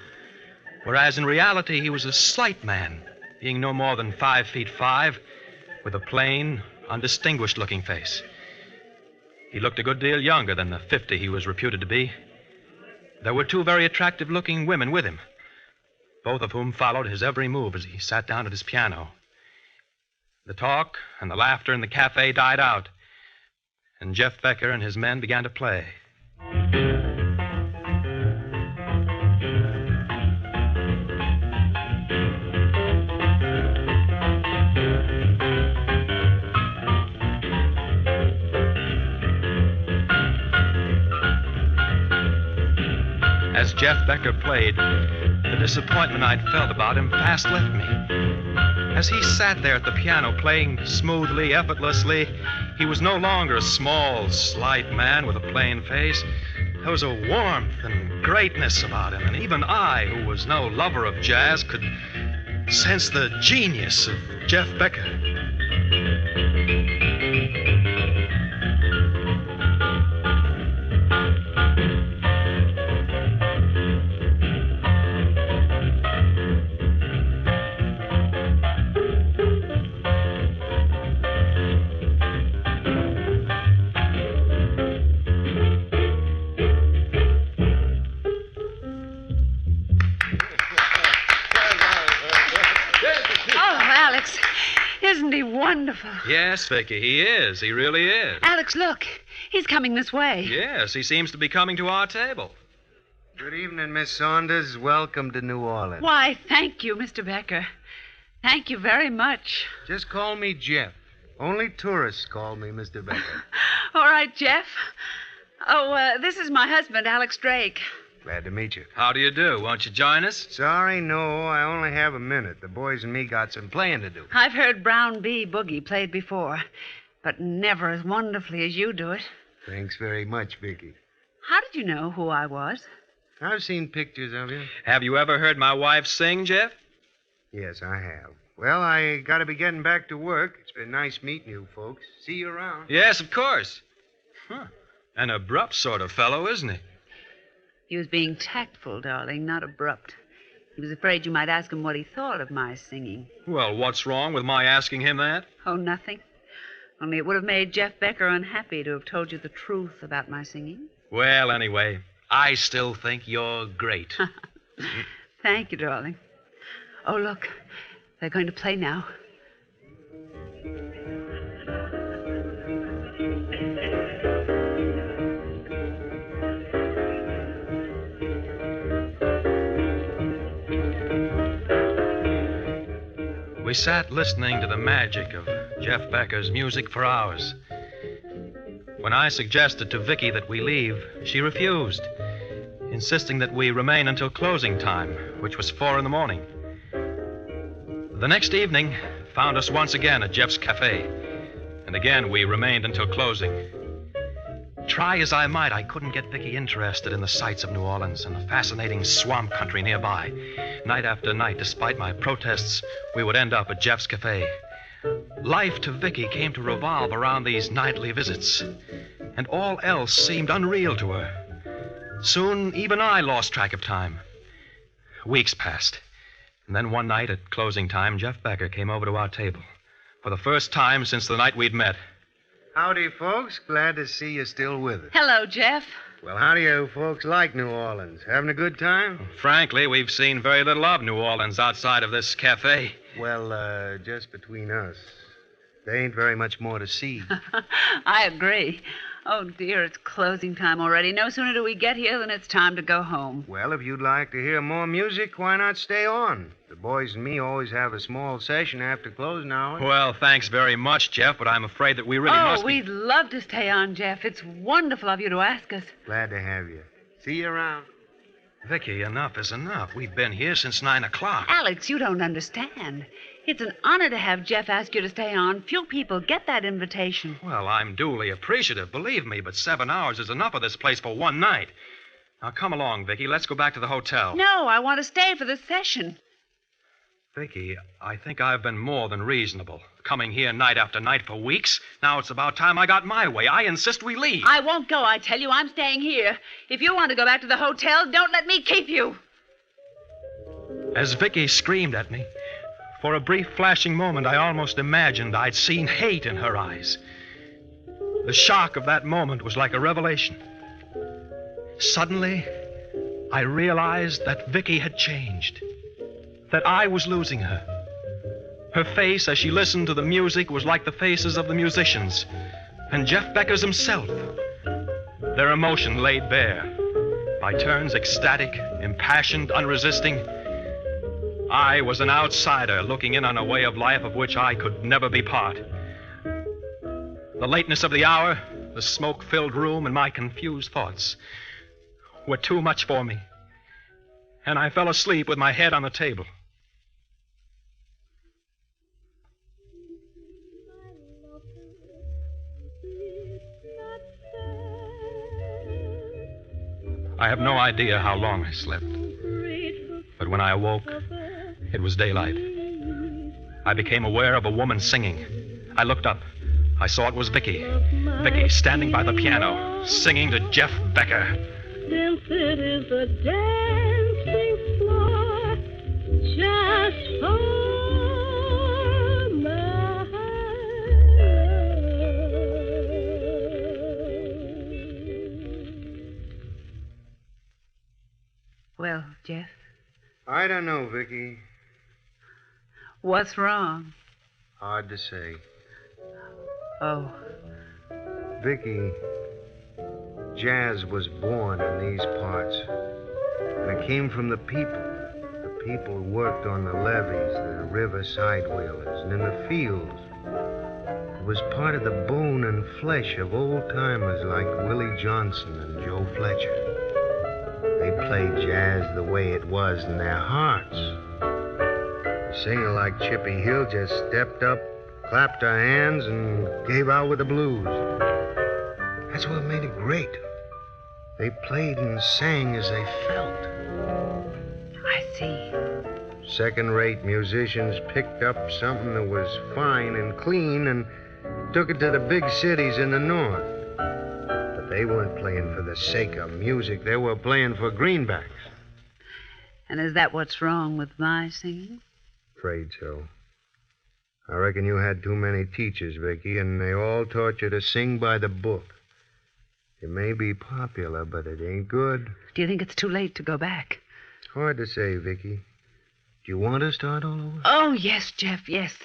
whereas in reality he was a slight man, being no more than 5'5", with a plain, undistinguished-looking face. He looked a good deal younger than the 50 he was reputed to be. There were 2 very attractive-looking women with him, both of whom followed his every move as he sat down at his piano. The talk and the laughter in the cafe died out, and Jeff Becker and his men began to play. As Jeff Becker played, the disappointment I'd felt about him fast left me. As he sat there at the piano playing smoothly, effortlessly, he was no longer a small, slight man with a plain face. There was a warmth and greatness about him, and even I, who was no lover of jazz, could sense the genius of Jeff Becker. Isn't he wonderful? Yes, Vicki, he is. He really is. Alex, look. He's coming this way. Yes, he seems to be coming to our table. Good evening, Miss Saunders. Welcome to New Orleans. Why, thank you, Mr. Becker. Thank you very much. Just call me Jeff. Only tourists call me Mr. Becker. All right, Jeff. Oh, this is my husband, Alex Drake. Glad to meet you. How do you do? Won't you join us? Sorry, no. I only have a minute. The boys and me got some playing to do. I've heard Brown B. Boogie played before, but never as wonderfully as you do it. Thanks very much, Vicki. How did you know who I was? I've seen pictures of you. Have you ever heard my wife sing, Jeff? Yes, I have. Well, I got to be getting back to work. It's been nice meeting you folks. See you around. Yes, of course. An abrupt sort of fellow, isn't he? He was being tactful, darling, not abrupt. He was afraid you might ask him what he thought of my singing. Well, what's wrong with my asking him that? Oh, nothing. Only it would have made Jeff Becker unhappy to have told you the truth about my singing. Well, anyway, I still think you're great. Thank you, darling. Oh, look. They're going to play now. We sat listening to the magic of Jeff Becker's music for hours. When I suggested to Vicki that we leave, she refused, insisting that we remain until closing time, which was 4 a.m. The next evening found us once again at Jeff's cafe, and again we remained until closing. Try as I might, I couldn't get Vicki interested in the sights of New Orleans and the fascinating swamp country nearby. Night after night, despite my protests, we would end up at Jeff's cafe. Life to Vicki came to revolve around these nightly visits, and all else seemed unreal to her. Soon, even I lost track of time. Weeks passed, and then one night at closing time, Jeff Becker came over to our table. For the first time since the night we'd met. Howdy, folks. Glad to see you still with us. Hello, Jeff. Well, how do you folks like New Orleans? Having a good time? Frankly, we've seen very little of New Orleans outside of this cafe. Well, just between us, there ain't very much more to see. I agree. Oh, dear, it's closing time already. No sooner do we get here than it's time to go home. Well, if you'd like to hear more music, why not stay on? The boys and me always have a small session after closing hours. Well, thanks very much, Jeff, but I'm afraid that we really must be... we'd love to stay on, Jeff. It's wonderful of you to ask us. Glad to have you. See you around. Vicki, enough is enough. We've been here since 9 o'clock. Alex, you don't understand. It's an honor to have Jeff ask you to stay on. Few people get that invitation. Well, I'm duly appreciative, believe me, but 7 hours is enough of this place for one night. Now, come along, Vicki. Let's go back to the hotel. No, I want to stay for this session. Vicki, I think I've been more than reasonable. Coming here night after night for weeks. Now it's about time I got my way. I insist we leave. I won't go, I tell you. I'm staying here. If you want to go back to the hotel, don't let me keep you. As Vicki screamed at me, for a brief flashing moment, I almost imagined I'd seen hate in her eyes. The shock of that moment was like a revelation. Suddenly, I realized that Vicki had changed, that I was losing her. Her face, as she listened to the music, was like the faces of the musicians and Jeff Becker's himself. Their emotion laid bare, by turns ecstatic, impassioned, unresisting. I was an outsider looking in on a way of life of which I could never be part. The lateness of the hour, the smoke-filled room, and my confused thoughts were too much for me, and I fell asleep with my head on the table. I have no idea how long I slept, but when I awoke, it was daylight. I became aware of a woman singing. I looked up. I saw it was Vicki. Vicki standing by the piano, singing to Jeff Becker. Since it is a dancing floor just for my love. Well, Jeff, I don't know, Vicki. what's wrong? Hard to say. Oh, Vicki, jazz was born in these parts. And it came from the people. The people who worked on the levees, the river sidewheelers, and in the fields. It was part of the bone and flesh of old-timers like Willie Johnson and Joe Fletcher. They played jazz the way it was in their hearts. A singer like Chippy Hill just stepped up, clapped her hands, and gave out with the blues. That's what made it great. They played and sang as they felt. I see. Second-rate musicians picked up something that was fine and clean and took it to the big cities in the north. But they weren't playing for the sake of music. They were playing for greenbacks. And is that what's wrong with my singing? Afraid so. I reckon you had too many teachers, Vicki, and they all taught you to sing by the book. It may be popular, but it ain't good. Do you think it's too late to go back? Hard to say, Vicki. Do you want to start all over? Oh, yes, Jeff, yes.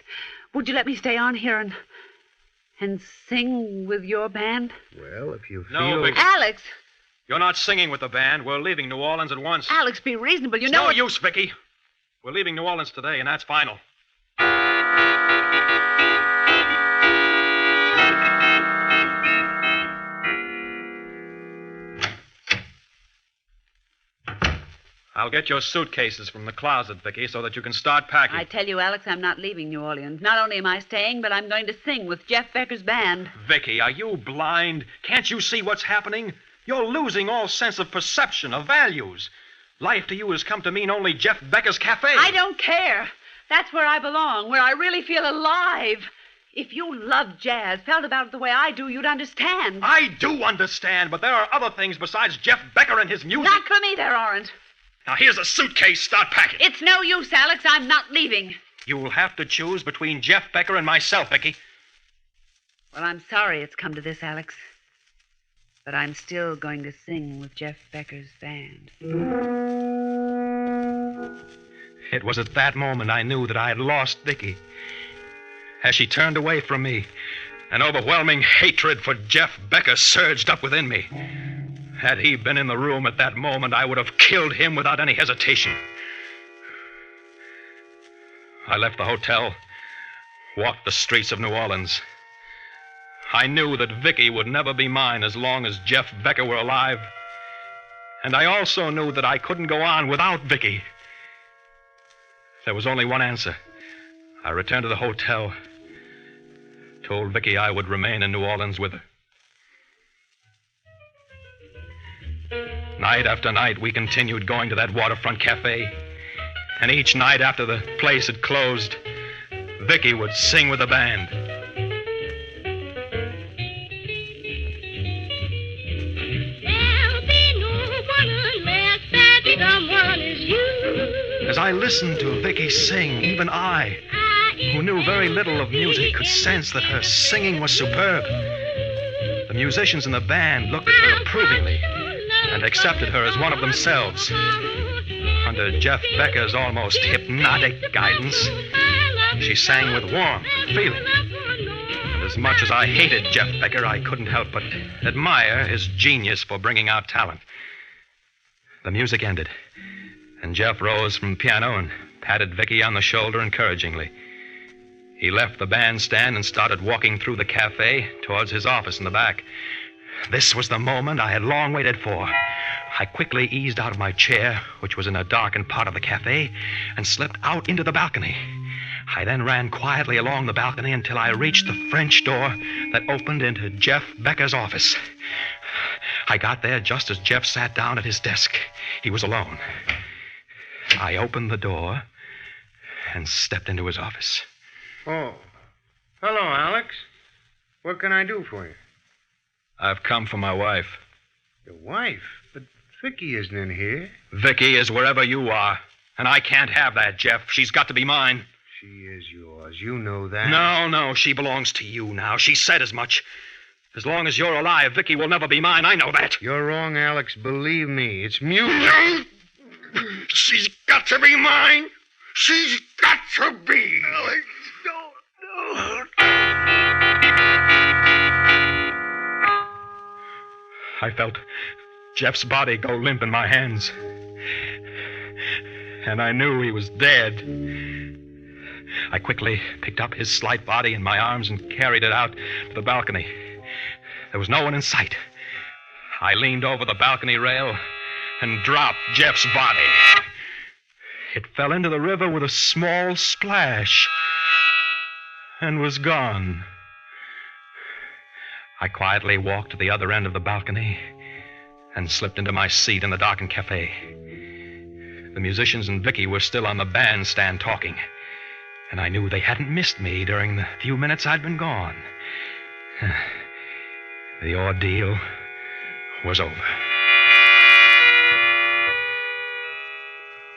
Would you let me stay on here and sing with your band? Well, if you feel... No, Vicki. Alex! You're not singing with the band. We're leaving New Orleans at once. Alex, be reasonable. You It's know... no use, Vicki. We're leaving New Orleans today, and that's final. I'll get your suitcases from the closet, Vicki, so that you can start packing. I tell you, Alex, I'm not leaving New Orleans. Not only am I staying, but I'm going to sing with Jeff Becker's band. Vicki, are you blind? Can't you see what's happening? You're losing all sense of perception, of values. Life to you has come to mean only Jeff Becker's cafe. I don't care. That's where I belong, where I really feel alive. If you loved jazz, felt about it the way I do, you'd understand. I do understand, but there are other things besides Jeff Becker and his music. Not for me, there aren't. Now, here's a suitcase. Start packing. It's no use, Alex. I'm not leaving. You'll have to choose between Jeff Becker and myself, Vicki. Well, I'm sorry it's come to this, Alex. but I'm still going to sing with Jeff Becker's band. It was at that moment I knew that I had lost Vicki. As she turned away from me, an overwhelming hatred for Jeff Becker surged up within me. Had he been in the room at that moment, I would have killed him without any hesitation. I left the hotel, walked the streets of New Orleans. I knew that Vicki would never be mine as long as Jeff Becker were alive. And I also knew that I couldn't go on without Vicki. There was only one answer. I returned to the hotel, told Vicki I would remain in New Orleans with her. Night after night, we continued going to that waterfront cafe. And each night after the place had closed, Vicki would sing with the band. There'll be no one unless that someone is you. As I listened to Vicki sing, even I, who knew very little of music, could sense that her singing was superb. The musicians in the band looked at her approvingly and accepted her as one of themselves. Under Jeff Becker's almost hypnotic guidance, she sang with warmth and feeling. And as much as I hated Jeff Becker, I couldn't help but admire his genius for bringing out talent. The music ended, and Jeff rose from the piano and patted Vicki on the shoulder encouragingly. He left the bandstand and started walking through the cafe towards his office in the back. This was the moment I had long waited for. I quickly eased out of my chair, which was in a darkened part of the cafe, and slipped out into the balcony. I then ran quietly along the balcony until I reached the French door that opened into Jeff Becker's office. I got there just as Jeff sat down at his desk. He was alone. I opened the door and stepped into his office. Oh. Hello, Alex. What can I do for you? I've come for my wife. Your wife? But Vicki isn't in here. Vicki is wherever you are, and I can't have that, Jeff. She's got to be mine. She is yours. You know that. No, she belongs to you now. She said as much. As long as you're alive, Vicki will never be mine. I know that. You're wrong, Alex. Believe me. It's music. She's got to be mine. She's got to be. Alex, don't. I felt Jeff's body go limp in my hands. And I knew he was dead. I quickly picked up his slight body in my arms and carried it out to the balcony. There was no one in sight. I leaned over the balcony rail and dropped Jeff's body. It fell into the river with a small splash and was gone. I quietly walked to the other end of the balcony and slipped into my seat in the darkened cafe. The musicians and Vicki were still on the bandstand talking, and I knew they hadn't missed me during the few minutes I'd been gone. The ordeal was over.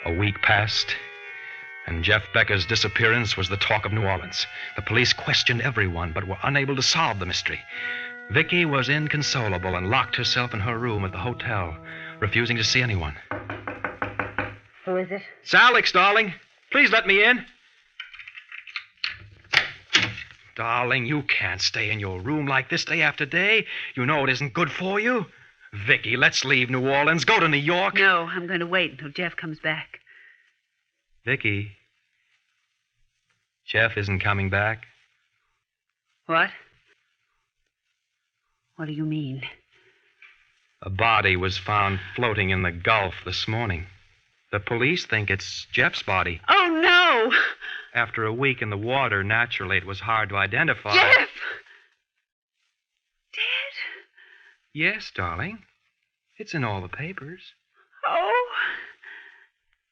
A week passed, and Jeff Becker's disappearance was the talk of New Orleans. The police questioned everyone, but were unable to solve the mystery. Vicki was inconsolable and locked herself in her room at the hotel, refusing to see anyone. Who is it? It's Alex, darling. Please let me in. Darling, you can't stay in your room like this day after day. You know it isn't good for you. Vicki, let's leave New Orleans. Go to New York. No, I'm going to wait until Jeff comes back. Vicki, Jeff isn't coming back. What? What do you mean? A body was found floating in the Gulf this morning. The police think it's Jeff's body. Oh, no! After a week in the water, naturally, it was hard to identify. Jeff! Dead? Yes, darling. It's in all the papers. Oh,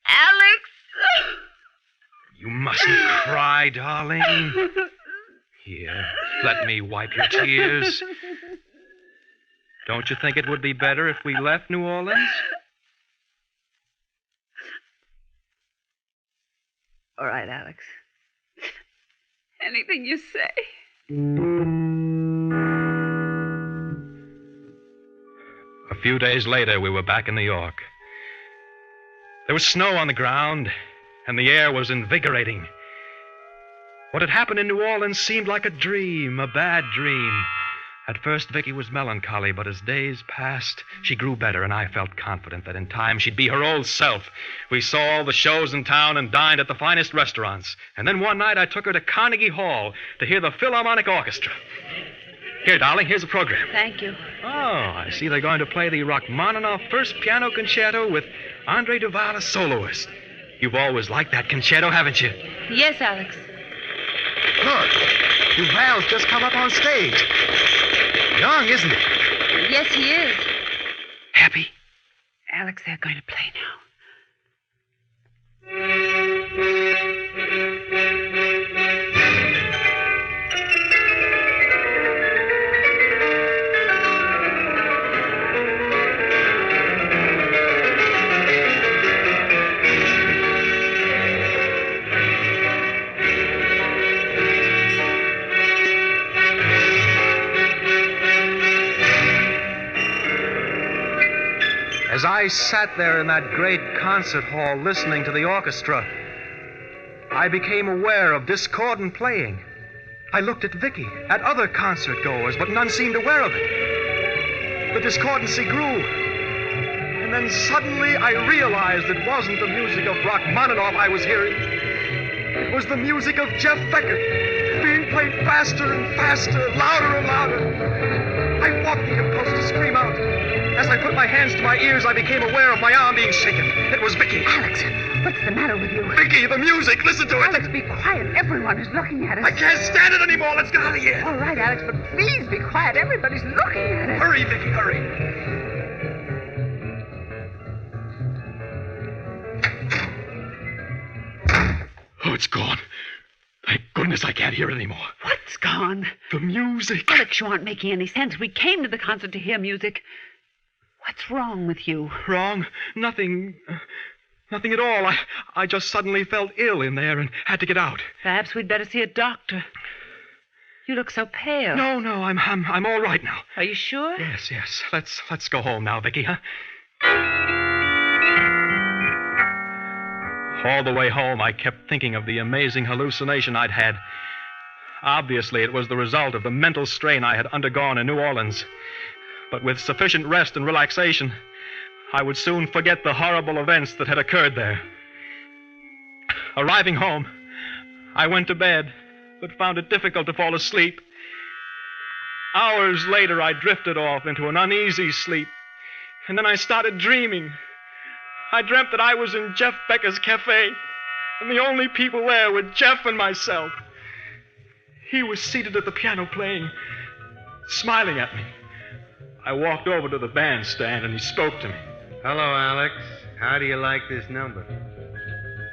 Alex! You mustn't cry, darling. Here, let me wipe your tears. Don't you think it would be better if we left New Orleans? All right, Alex. Anything you say. few days later, we were back in New York. There was snow on the ground, and the air was invigorating. What had happened in New Orleans seemed like a dream, a bad dream. At first, Vicki was melancholy, but as days passed, she grew better, and I felt confident that in time she'd be her old self. We saw all the shows in town and dined at the finest restaurants. And then one night I took her to Carnegie Hall to hear the Philharmonic Orchestra. Here, darling, here's the program. Thank you. Oh, I see they're going to play the Rachmaninoff First Piano Concerto with Andre Duval as soloist. You've always liked that concerto, haven't you? Yes, Alex. Look, Duval's just come up on stage. Young, isn't he? Yes, he is. Happy? Alex, they're going to play now. As I sat there in that great concert hall listening to the orchestra, I became aware of discordant playing. I looked at Vicki, at other concert goers, but none seemed aware of it. The discordancy grew. And then suddenly I realized it wasn't the music of Rachmaninoff I was hearing. It was the music of Jeff Becker, being played faster and faster, louder and louder. I fought the impulse to scream out. As I put my hands to my ears, I became aware of my arm being shaken. It was Vicki. Alex, what's the matter with you? Vicki, the music. Listen to it. Alex, be quiet. Everyone is looking at us. I can't stand it anymore. Let's get out of here. All right, Alex, but please be quiet. Everybody's looking at us. Hurry, Vicki, hurry. Oh, it's gone. Thank goodness I can't hear it anymore. What's gone? The music. Alex, you aren't making any sense. We came to the concert to hear music. What's wrong with you? Wrong? Nothing. Nothing at all. I just suddenly felt ill in there and had to get out. Perhaps we'd better see a doctor. You look so pale. No, I'm all right now. Are you sure? Yes. Let's go home now, Vicki, huh? All the way home, I kept thinking of the amazing hallucination I'd had. Obviously, it was the result of the mental strain I had undergone in New Orleans. But with sufficient rest and relaxation, I would soon forget the horrible events that had occurred there. Arriving home, I went to bed, but found it difficult to fall asleep. Hours later, I drifted off into an uneasy sleep, and then I started dreaming. I dreamt that I was in Jeff Becker's cafe, and the only people there were Jeff and myself. He was seated at the piano playing, smiling at me. I walked over to the bandstand, and he spoke to me. Hello, Alex. How do you like this number?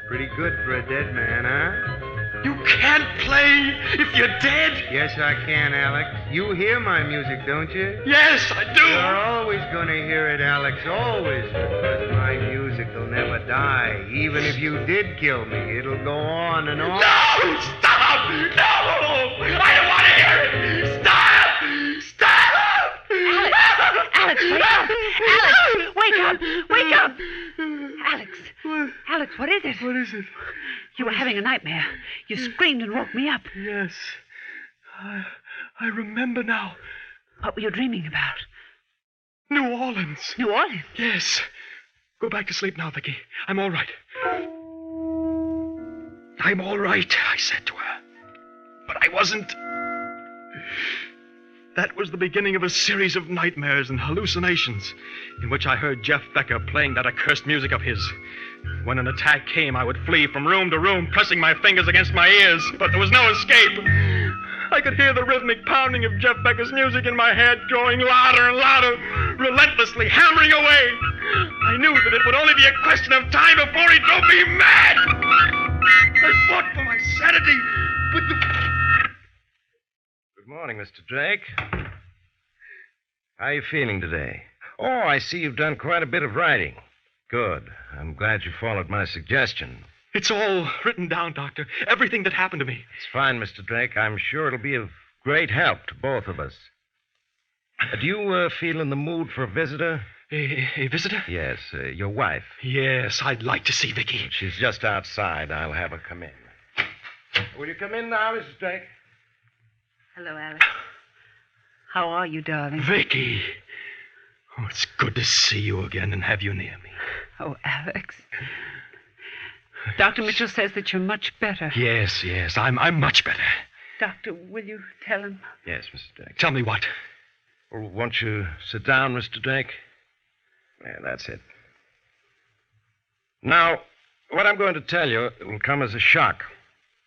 Pretty good for a dead man, huh? You can't play if you're dead. Yes, I can, Alex. You hear my music, don't you? Yes, I do. You're always going to hear it, Alex, always, because my music will never die. Even if you did kill me, it'll go on and on. No! Stop! No! I don't want to hear it! Stop! Stop! Alex, wake up! Alex, wake up! Wake up! Alex, what is it? What is it? You were having a nightmare. You screamed and woke me up. Yes. I remember now. What were you dreaming about? New Orleans. New Orleans? Yes. Go back to sleep now, Vicki. I'm all right. I'm all right, I said to her. But I wasn't. That was the beginning of a series of nightmares and hallucinations in which I heard Jeff Becker playing that accursed music of his. When an attack came, I would flee from room to room, pressing my fingers against my ears, but there was no escape. I could hear the rhythmic pounding of Jeff Becker's music in my head, growing louder and louder, relentlessly hammering away. I knew that it would only be a question of time before he drove me mad. I fought for my sanity, but the... Good morning, Mr. Drake. How are you feeling today? Oh, I see you've done quite a bit of writing. Good. I'm glad you followed my suggestion. It's all written down, Doctor. Everything that happened to me. It's fine, Mr. Drake. I'm sure it'll be of great help to both of us. Do you feel in the mood for a visitor? A visitor? Yes, your wife. Yes, I'd like to see Vicki. She's just outside. I'll have her come in. Will you come in now, Mrs. Drake? Hello, Alex. How are you, darling? Vicki. Oh, it's good to see you again and have you near me. Oh, Alex. Dr. Mitchell says that you're much better. Yes, I'm much better. Doctor, will you tell him? Yes, Mr. Drake. Tell me what? Well, won't you sit down, Mr. Drake? Yeah, that's it. Now, what I'm going to tell you will come as a shock,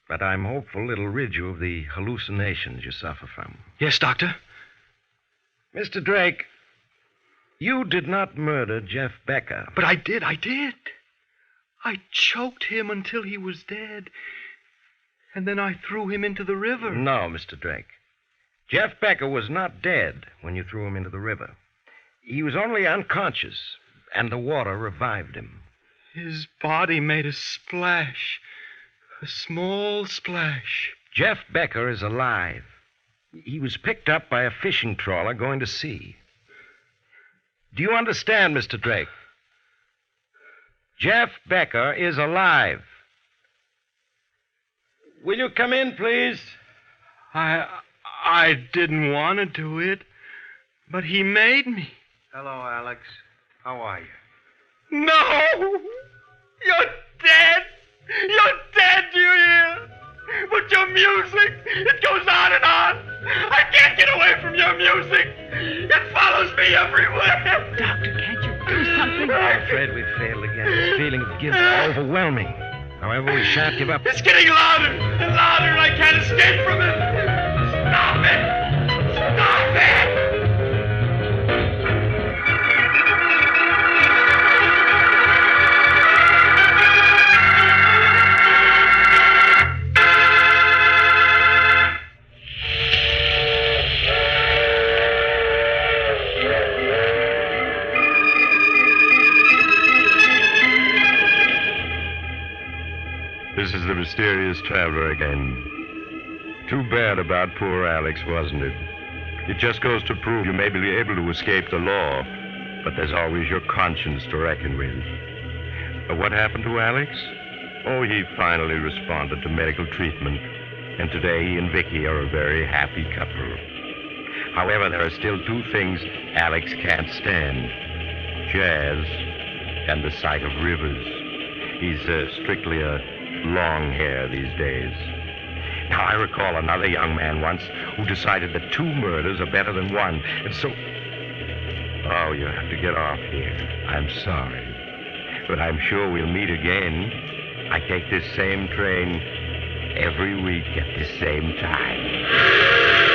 but I'm hopeful it'll rid you of the hallucinations you suffer from. Yes, Doctor? Mr. Drake, you did not murder Jeff Becker. But I did. I choked him until he was dead, and then I threw him into the river. No, Mr. Drake. Jeff Becker was not dead when you threw him into the river. He was only unconscious, and the water revived him. His body made a splash. A small splash. Jeff Becker is alive. He was picked up by a fishing trawler going to sea. Do you understand, Mr. Drake? Jeff Becker is alive. Will you come in, please? I didn't want to do it, but he made me. Hello, Alex. How are you? No! You're dead! You're dead, do you hear? But your music, it goes on and on. I can't get away from your music. It follows me everywhere. Doctor, can't you do something? I'm afraid we've failed again. This feeling of guilt is overwhelming. However, we shan't give up. It's getting louder and louder, and I can't escape from it. Stop it! Stop it! This is the mysterious traveler again. Too bad about poor Alex, wasn't it? It just goes to prove you may be able to escape the law, but there's always your conscience to reckon with. But what happened to Alex? Oh, he finally responded to medical treatment, and today he and Vicki are a very happy couple. However, there are still two things Alex can't stand: jazz and the sight of rivers. He's strictly a long hair these days. Now, I recall another young man once who decided that two murders are better than one, and so... Oh, you have to get off here. I'm sorry. But I'm sure we'll meet again. I take this same train every week at the same time.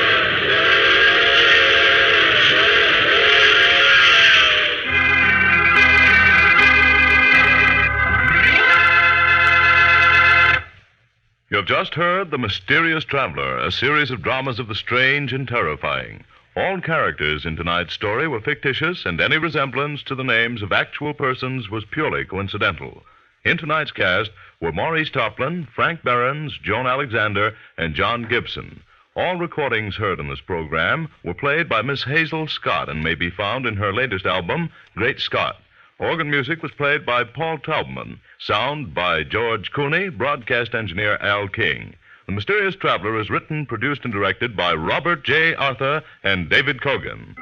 You've just heard The Mysterious Traveler, a series of dramas of the strange and terrifying. All characters in tonight's story were fictitious, and any resemblance to the names of actual persons was purely coincidental. In tonight's cast were Maurice Tarplin, Frank Behrens, Joan Alexander, and John Gibson. All recordings heard in this program were played by Miss Hazel Scott and may be found in her latest album, Great Scott. Organ music was played by Paul Taubman. Sound by George Cooney, broadcast engineer Al King. The Mysterious Traveler is written, produced, and directed by Robert J. Arthur and David Kogan.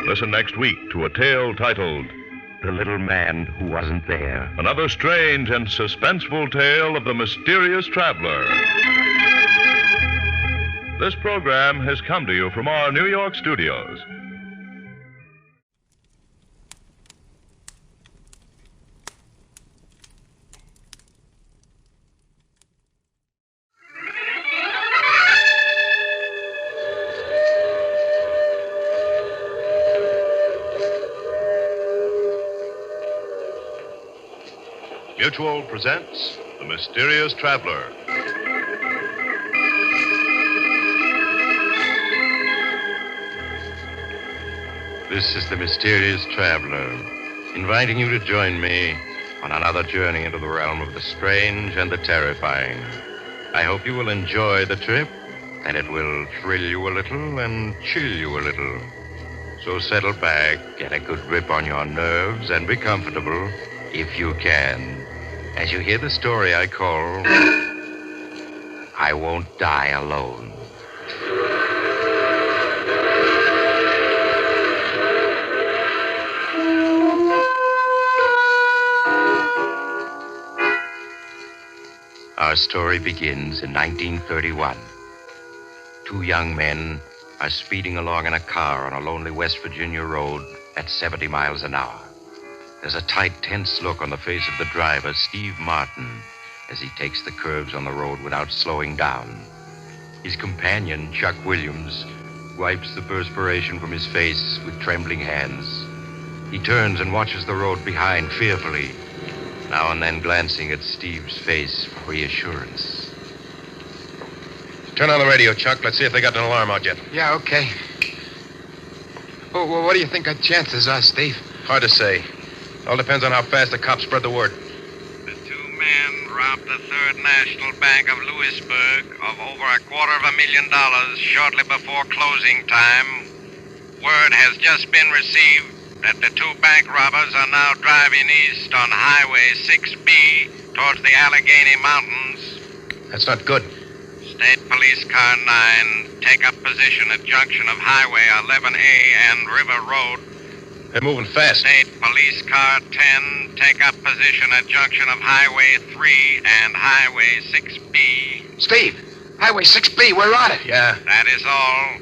Listen next week to a tale titled The Little Man Who Wasn't There. Another strange and suspenseful tale of the Mysterious Traveler. This program has come to you from our New York studios. Mutual presents The Mysterious Traveler. This is the Mysterious Traveler, inviting you to join me on another journey into the realm of the strange and the terrifying. I hope you will enjoy the trip, and it will thrill you a little and chill you a little. So settle back, get a good grip on your nerves, and be comfortable, if you can, as you hear the story I call I Won't Die Alone. Our story begins in 1931. Two young men are speeding along in a car on a lonely West Virginia road at 70 miles an hour. There's a tight, tense look on the face of the driver, Steve Martin, as he takes the curves on the road without slowing down. His companion, Chuck Williams, wipes the perspiration from his face with trembling hands. He turns and watches the road behind fearfully, now and then glancing at Steve's face for reassurance. Turn on the radio, Chuck. Let's see if they got an alarm out yet. Yeah, okay. Oh, well, what do you think our chances are, Steve? Hard to say. All depends on how fast the cops spread the word. The two men robbed the Third National Bank of Louisburg of over $250,000 shortly before closing time. Word has just been received that the two bank robbers are now driving east on Highway 6B towards the Allegheny Mountains. That's not good. State Police Car 9 take up position at junction of Highway 11A and River Road. They're moving fast. State Police Car 10 take up position at junction of Highway 3 and Highway 6B. Steve, Highway 6B, we're on it. Yeah. That is all.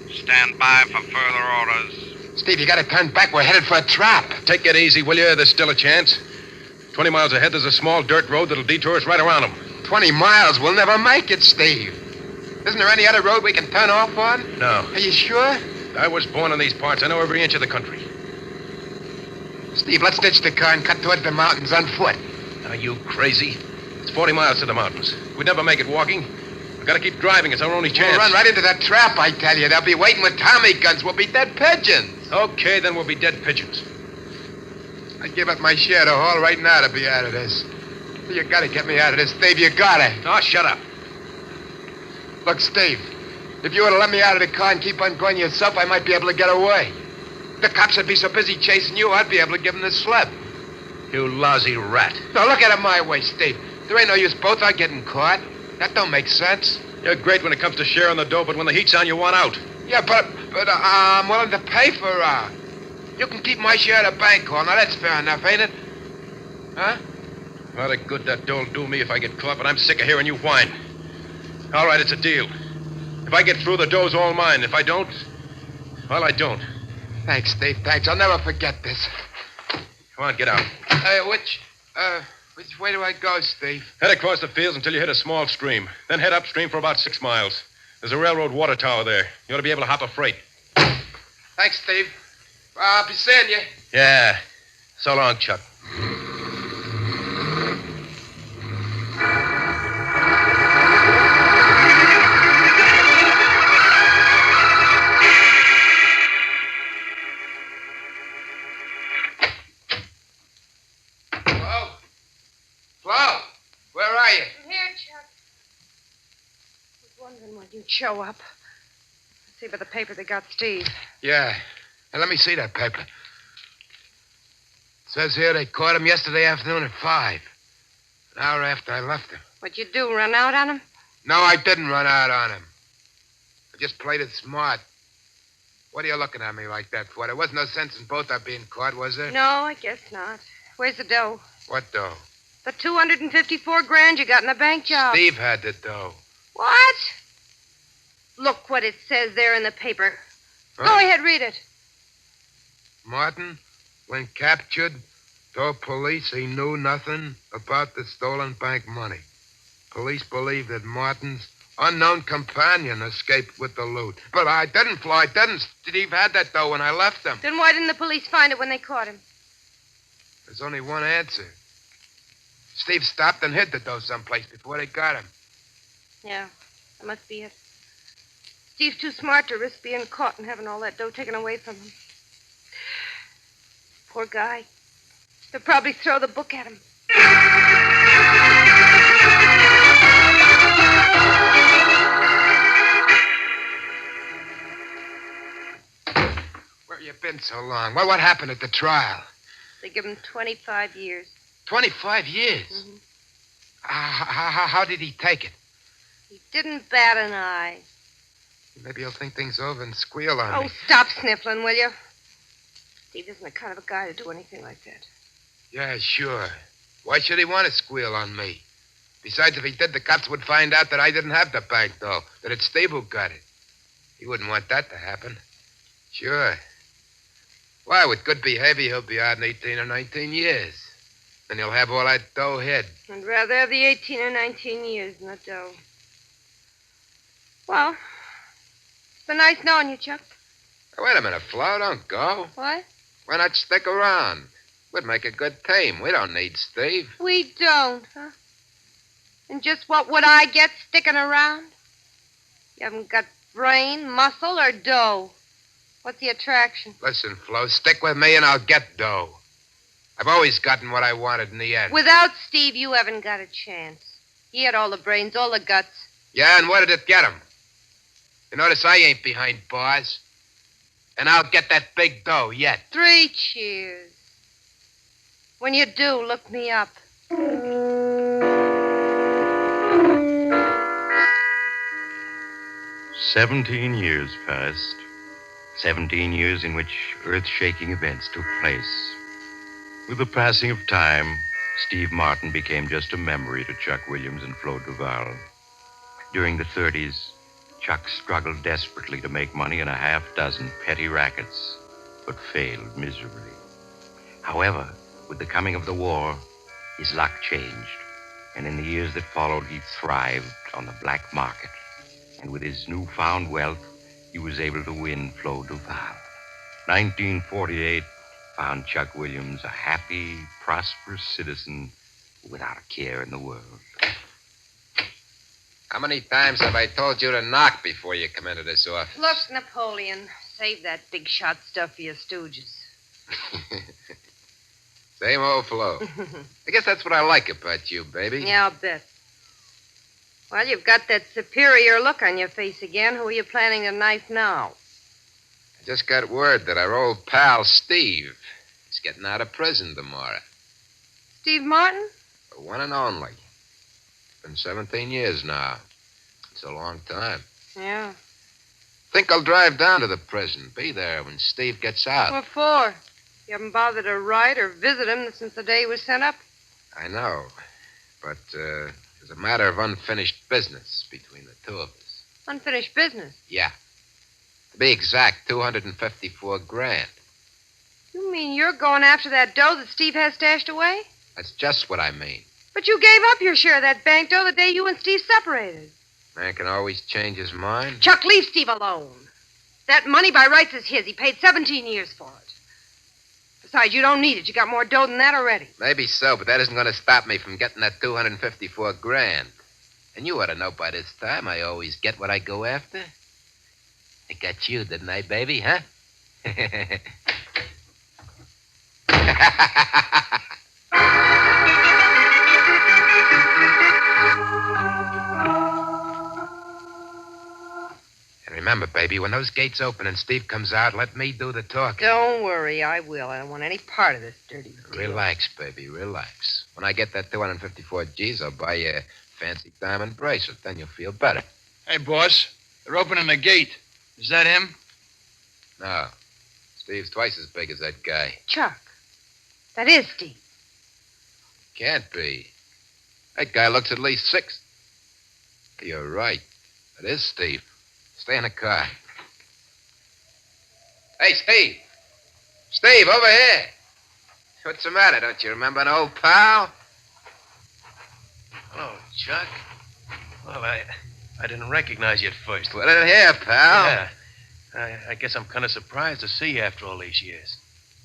Stand by for further orders. Steve, you gotta turn back. We're headed for a trap. Take it easy, will you? There's still a chance. 20 miles ahead, there's a small dirt road that'll detour us right around them. 20 miles. We'll never make it, Steve. Isn't there any other road we can turn off on? No. Are you sure? I was born in these parts. I know every inch of the country. Steve, let's ditch the car and cut towards the mountains on foot. Are you crazy? It's 40 miles to the mountains. We'd never make it walking. We've got to keep driving. It's our only chance. We'll run right into that trap, I tell you. They'll be waiting with Tommy guns. We'll be dead pigeons. Okay, then we'll be dead pigeons. I'd give up my share to haul right now to be out of this. You gotta get me out of this, Steve. You gotta. Oh, shut up. Look, Steve, if you were to let me out of the car and keep on going yourself, I might be able to get away. The cops would be so busy chasing you, I'd be able to give them the slip. You lousy rat. Now, look at it my way, Steve. There ain't no use both are getting caught. That don't make sense. You're great when it comes to sharing the dough, but when the heat's on, you want out. Yeah, but I'm willing to pay for you can keep my share of the bank haul. Now, that's fair enough, ain't it? Huh? What a good that dought'll do me if I get caught, but I'm sick of hearing you whine. All right, it's a deal. If I get through, the dough's all mine. If I don't, well, I don't. Thanks, Steve, thanks. I'll never forget this. Come on, get out. Which way do I go, Steve? Head across the fields until you hit a small stream. Then head upstream for about 6 miles. There's a railroad water tower there. You ought to be able to hop a freight. Thanks, Steve. I'll be seeing you. Yeah. So long, Chuck. You'd show up. See by the paper they got Steve. Yeah. Now, let me see that paper. It says here they caught him yesterday afternoon at 5. An hour after I left him. What'd you do, run out on him? No, I didn't run out on him. I just played it smart. What are you looking at me like that for? There was no sense in both our being caught, was there? No, I guess not. Where's the dough? What dough? The $254,000 you got in the bank job. Steve had the dough. What? Look what it says there in the paper. Huh? Go ahead, read it. Martin, when captured, told police he knew nothing about the stolen bank money. Police believe that Martin's unknown companion escaped with the loot. But I didn't, Flo. I didn't. Steve had that dough when I left him. Then why didn't the police find it when they caught him? There's only one answer. Steve stopped and hid the dough someplace before they got him. Yeah, that must be it. Steve's too smart to risk being caught and having all that dough taken away from him. Poor guy. They'll probably throw the book at him. you been so long? What happened at the trial? They give him 25 years. 25 years? Mm-hmm. How did he take it? He didn't bat an eye. Maybe he'll think things over and squeal on me. Oh, stop sniffling, will you? Steve isn't the kind of a guy to do anything like that. Yeah, sure. Why should he want to squeal on me? Besides, if he did, the cops would find out that I didn't have the bank, though. That it's Steve who got it. He wouldn't want that to happen. Sure. Why, with good behavior, he'll be out in 18 or 19 years. Then he'll have all that dough hid. I'd rather have the 18 or 19 years than the dough. Well, it's been nice knowing you, Chuck. Hey, wait a minute, Flo. Don't go. What? Why not stick around? We'd make a good team. We don't need Steve. We don't, huh? And just what would I get sticking around? You haven't got brain, muscle, or dough. What's the attraction? Listen, Flo, stick with me and I'll get dough. I've always gotten what I wanted in the end. Without Steve, you haven't got a chance. He had all the brains, all the guts. Yeah, and what did it get him? You notice I ain't behind bars. And I'll get that big dough yet. 3 cheers. When you do, look me up. 17 years passed. 17 years in which earth-shaking events took place. With the passing of time, Steve Martin became just a memory to Chuck Williams and Flo Duval. During the 30s, Chuck struggled desperately to make money in a half-dozen petty rackets, but failed miserably. However, with the coming of the war, his luck changed, and in the years that followed, he thrived on the black market. And with his newfound wealth, he was able to win Flo Duval. 1948 found Chuck Williams a happy, prosperous citizen without a care in the world. How many times have I told you to knock before you come into this office? Look, Napoleon, save that big shot stuff for your stooges. Same old Flo. I guess that's what I like about you, baby. Yeah, I'll bet. Well, you've got that superior look on your face again. Who are you planning to knife now? I just got word that our old pal, Steve, is getting out of prison tomorrow. Steve Martin? The one and only. It's been 17 years now. It's a long time. Yeah. Think I'll drive down to the prison. Be there when Steve gets out. What for? You haven't bothered to write or visit him since the day he was sent up? I know. But, there's a matter of unfinished business between the two of us. Unfinished business? Yeah. To be exact, 254 grand. You mean you're going after that dough that Steve has stashed away? That's just what I mean. But you gave up your share of that bank dough the day you and Steve separated. Man can always change his mind. Chuck, leave Steve alone. That money by rights is his. He paid 17 years for it. Besides, you don't need it. You got more dough than that already. Maybe so, but that isn't going to stop me from getting that 254 grand. And you ought to know by this time I always get what I go after. I got you, didn't I, baby, huh? And remember, baby, when those gates open and Steve comes out, let me do the talking. Don't worry, I will. I don't want any part of this dirty deal. Relax, baby, relax. When I get that 254 G's, I'll buy you a fancy diamond bracelet. Then you'll feel better. Hey, boss, they're opening the gate. Is that him? No. Steve's twice as big as that guy. Chuck, that is Steve. Can't be. That guy looks at least 6. You're right. That is Steve. Stay in the car. Hey, Steve. Steve, over here. What's the matter? Don't you remember an old pal? Oh, Chuck. Well, I didn't recognize you at first. Put it here, pal. Yeah. I guess I'm kind of surprised to see you after all these years.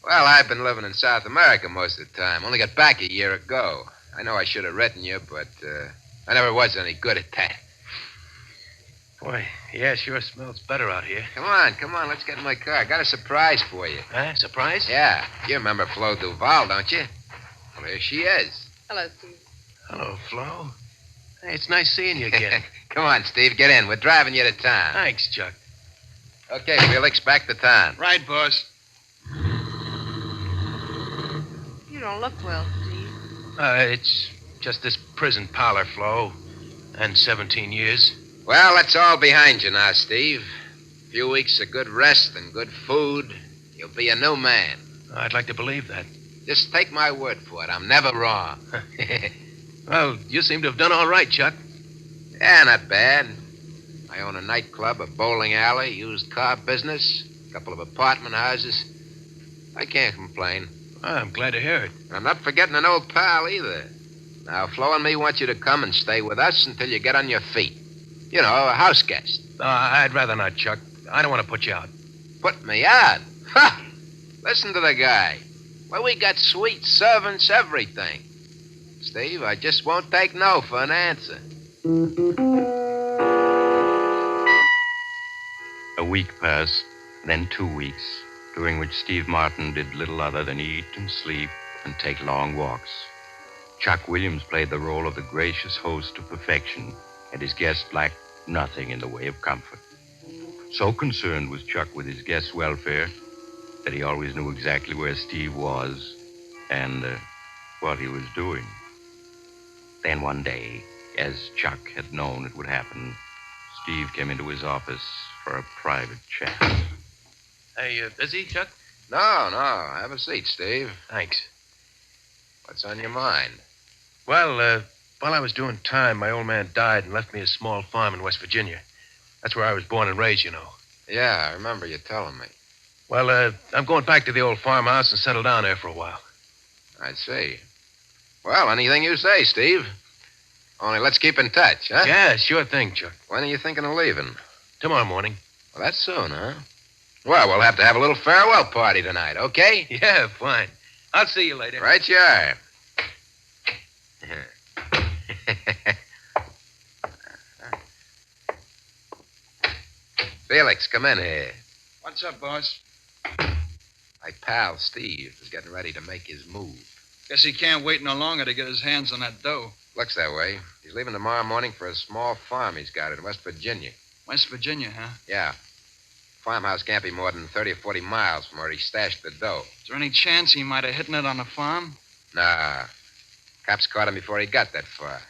Well, I've been living in South America most of the time. Only got back a year ago. I know I should have written you, but I never was any good at that. Boy, yeah, sure smells better out here. Come on. Let's get in my car. I got a surprise for you. Huh? Surprise? Yeah. You remember Flo Duval, don't you? Well, there she is. Hello, Steve. Hello, Flo. Hey, it's nice seeing you again. Come on, Steve. Get in. We're driving you to town. Thanks, Chuck. Okay, Felix, back to town. Right, boss. don't look well, Steve. It's just this prison parlor, Flo. And 17 years. Well, that's all behind you now, Steve. A few weeks of good rest and good food. You'll be a new man. I'd like to believe that. Just take my word for it. I'm never wrong. Well, you seem to have done all right, Chuck. Yeah, not bad. I own a nightclub, a bowling alley, used car business, a couple of apartment houses. I can't complain. I'm glad to hear it. I'm not forgetting an old pal either. Now, Flo and me want you to come and stay with us until you get on your feet. You know, a house guest. I'd rather not, Chuck. I don't want to put you out. Put me out? Ha! Listen to the guy. Why, we got suite servants, everything. Steve, I just won't take no for an answer. A week passed, then 2 weeks, during which Steve Martin did little other than eat and sleep and take long walks. Chuck Williams played the role of the gracious host to perfection, and his guest lacked nothing in the way of comfort. So concerned was Chuck with his guest's welfare that he always knew exactly where Steve was and what he was doing. Then one day, as Chuck had known it would happen, Steve came into his office for a private chat. Hey, busy, Chuck? No. Have a seat, Steve. Thanks. What's on your mind? Well, while I was doing time, my old man died and left me a small farm in West Virginia. That's where I was born and raised, you know. Yeah, I remember you telling me. Well, I'm going back to the old farmhouse and settle down there for a while. I see. Well, anything you say, Steve. Only let's keep in touch, huh? Yeah, sure thing, Chuck. When are you thinking of leaving? Tomorrow morning. Well, that's soon, huh? Well, we'll have to have a little farewell party tonight, okay? Yeah, fine. I'll see you later. Right you are. Felix, come in here. What's up, boss? My pal, Steve, is getting ready to make his move. Guess he can't wait no longer to get his hands on that dough. Looks that way. He's leaving tomorrow morning for a small farm he's got in West Virginia. West Virginia, huh? Yeah. Farmhouse can't be more than 30 or 40 miles from where he stashed the dough. Is there any chance he might have hidden it on the farm? Nah. Cops caught him before he got that far.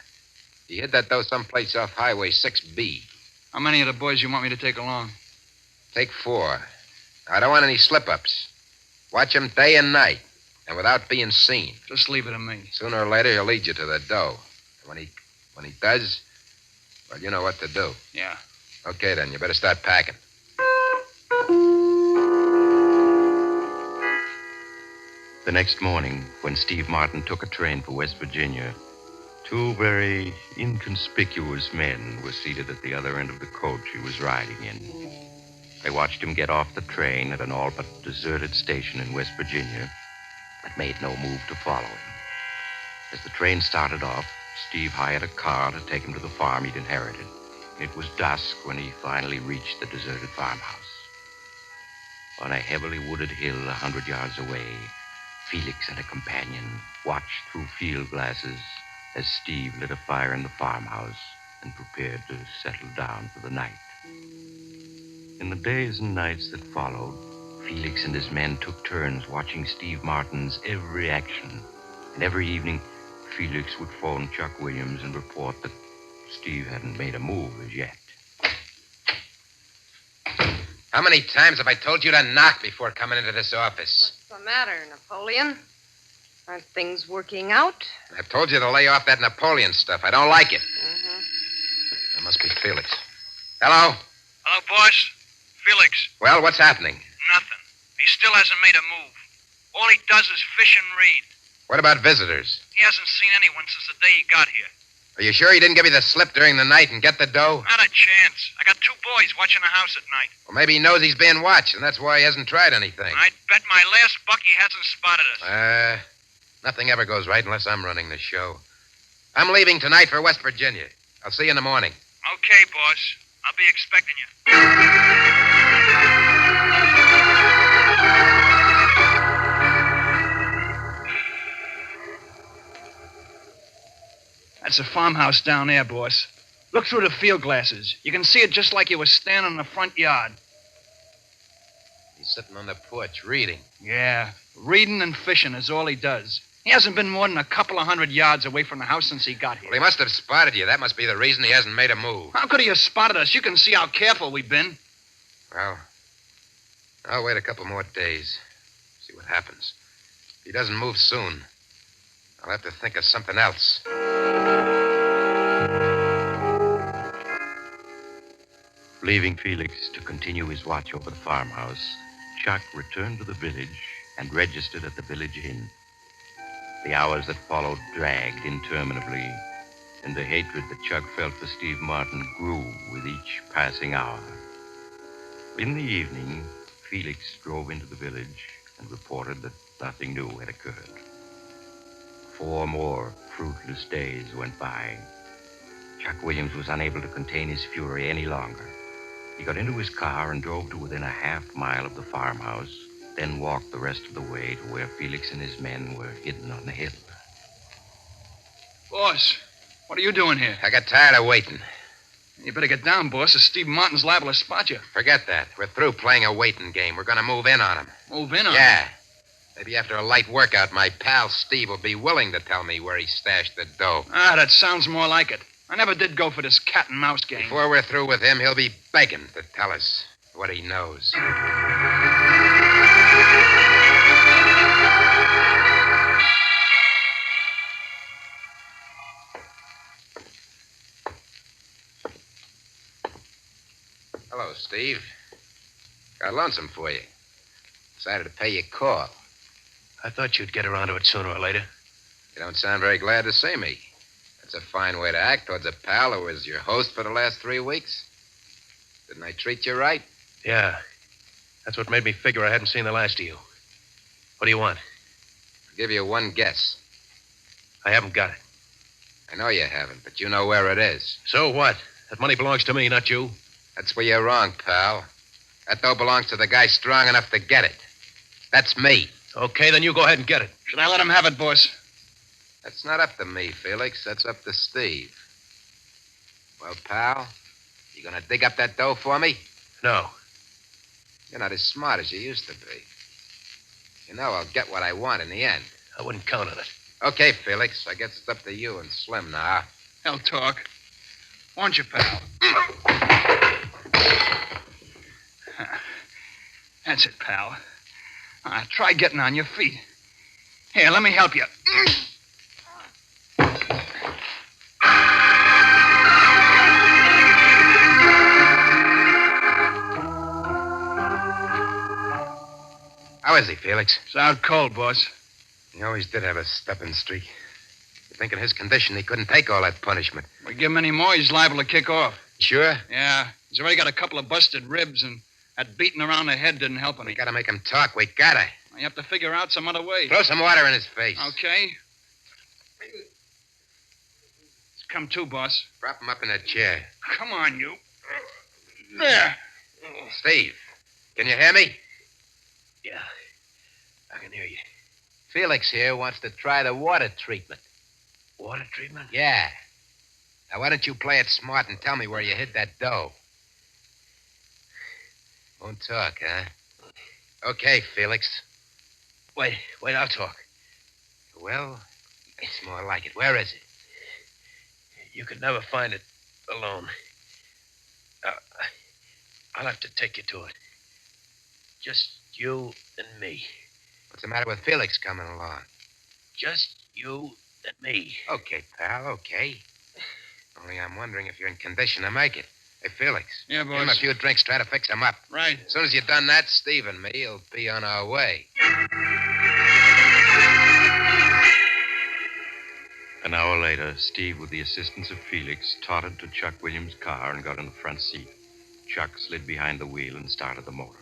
He hid that dough someplace off Highway 6B. How many of the boys you want me to take along? Take 4. I don't want any slip-ups. Watch him day and night, and without being seen. Just leave it to me. Sooner or later, he'll lead you to the dough. When he does, well, you know what to do. Yeah. Okay, then. You better start packing. The next morning, when Steve Martin took a train for West Virginia, 2 very inconspicuous men were seated at the other end of the coach he was riding in. They watched him get off the train at an all but deserted station in West Virginia, but made no move to follow him. As the train started off, Steve hired a car to take him to the farm he'd inherited. It was dusk when he finally reached the deserted farmhouse. On a heavily wooded hill 100 yards away, Felix and a companion watched through field glasses as Steve lit a fire in the farmhouse and prepared to settle down for the night. In the days and nights that followed, Felix and his men took turns watching Steve Martin's every action. And every evening, Felix would phone Chuck Williams and report that Steve hadn't made a move as yet. How many times have I told you to knock before coming into this office? What's the matter, Napoleon? Aren't things working out? I've told you to lay off that Napoleon stuff. I don't like it. Uh-huh. That must be Felix. Hello? Hello, boss. Felix. Well, what's happening? Nothing. He still hasn't made a move. All he does is fish and read. What about visitors? He hasn't seen anyone since the day he got here. Are you sure he didn't give you the slip during the night and get the dough? Not a chance. I got 2 boys watching the house at night. Well, maybe he knows he's being watched, and that's why he hasn't tried anything. I'd bet my last buck he hasn't spotted us. Nothing ever goes right unless I'm running the show. I'm leaving tonight for West Virginia. I'll see you in the morning. Okay, boss. I'll be expecting you. That's a farmhouse down there, boss. Look through the field glasses. You can see it just like you were standing in the front yard. He's sitting on the porch reading. Yeah, reading and fishing is all he does. He hasn't been more than a couple of 100 yards away from the house since he got here. Well, he must have spotted you. That must be the reason he hasn't made a move. How could he have spotted us? You can see how careful we've been. Well, I'll wait a couple more days. See what happens. If he doesn't move soon, I'll have to think of something else. Leaving Felix to continue his watch over the farmhouse, Chuck returned to the village and registered at the village inn. The hours that followed dragged interminably, and the hatred that Chuck felt for Steve Martin grew with each passing hour. In the evening, Felix drove into the village and reported that nothing new had occurred. 4 more fruitless days went by. Chuck Williams was unable to contain his fury any longer. He got into his car and drove to within a half-mile of the farmhouse, then walked the rest of the way to where Felix and his men were hidden on the hill. Boss, what are you doing here? I got tired of waiting. You better get down, boss, or Steve Martin's liable to spot you. Forget that. We're through playing a waiting game. We're going to move in on him. Move in on him? Yeah. Maybe after a light workout, my pal Steve will be willing to tell me where he stashed the dough. Ah, that sounds more like it. I never did go for this cat and mouse game. Before we're through with him, he'll be begging to tell us what he knows. Hello, Steve. Got lonesome for you. Decided to pay you a call. I thought you'd get around to it sooner or later. You don't sound very glad to see me. That's a fine way to act towards a pal who was your host for the last 3 weeks. Didn't I treat you right? Yeah. That's what made me figure I hadn't seen the last of you. What do you want? I'll give you one guess. I haven't got it. I know you haven't, but you know where it is. So what? That money belongs to me, not you. That's where you're wrong, pal. That dough belongs to the guy strong enough to get it. That's me. Okay, then you go ahead and get it. Should I let him have it, boss? That's not up to me, Felix. That's up to Steve. Well, pal, you gonna dig up that dough for me? No. You're not as smart as you used to be. You know I'll get what I want in the end. I wouldn't count on it. Okay, Felix. I guess it's up to you and Slim now. Hell talk. Won't you, pal? That's it, pal. Try getting on your feet. Here, let me help you. How is he, Felix? It's out cold, boss. He always did have a stepping streak. You think in his condition he couldn't take all that punishment? We give him any more, he's liable to kick off. Sure? Yeah. He's already got a couple of busted ribs, and that beating around the head didn't help any. We gotta make him talk. We gotta. You have to figure out some other way. Throw some water in his face. Okay. Let's come to, boss. Prop him up in a chair. Come on, you. There. Steve, can you hear me? Yeah. I can hear you. Felix here wants to try the water treatment. Water treatment? Yeah. Now, why don't you play it smart and tell me where you hid that dough? Won't talk, huh? Okay, Felix. Wait, I'll talk. Well, it's more like it. Where is it? You could never find it alone. I'll have to take you to it. Just you and me. What's the matter with Felix coming along? Just you and me. Okay, pal, okay. Only I'm wondering if you're in condition to make it. Hey, Felix. Yeah, Give him boss. a few drinks, try to fix him up. Right. As soon as you've done that, Steve and me'll be on our way. An hour later, Steve, with the assistance of Felix, tottered to Chuck Williams' car and got in the front seat. Chuck slid behind the wheel and started the motor.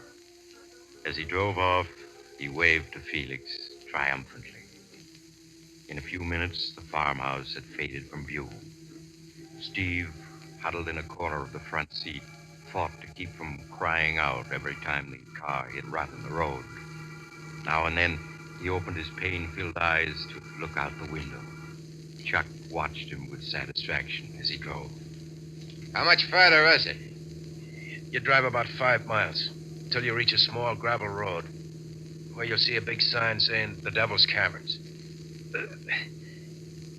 As he drove off, he waved to Felix triumphantly. In a few minutes, the farmhouse had faded from view. Steve, huddled in a corner of the front seat, fought to keep from crying out every time the car hit rut in the road. Now and then, he opened his pain-filled eyes to look out the window. Chuck watched him with satisfaction as he drove. How much further is it? You drive about 5 miles until you reach a small gravel road where you'll see a big sign saying the Devil's Caverns.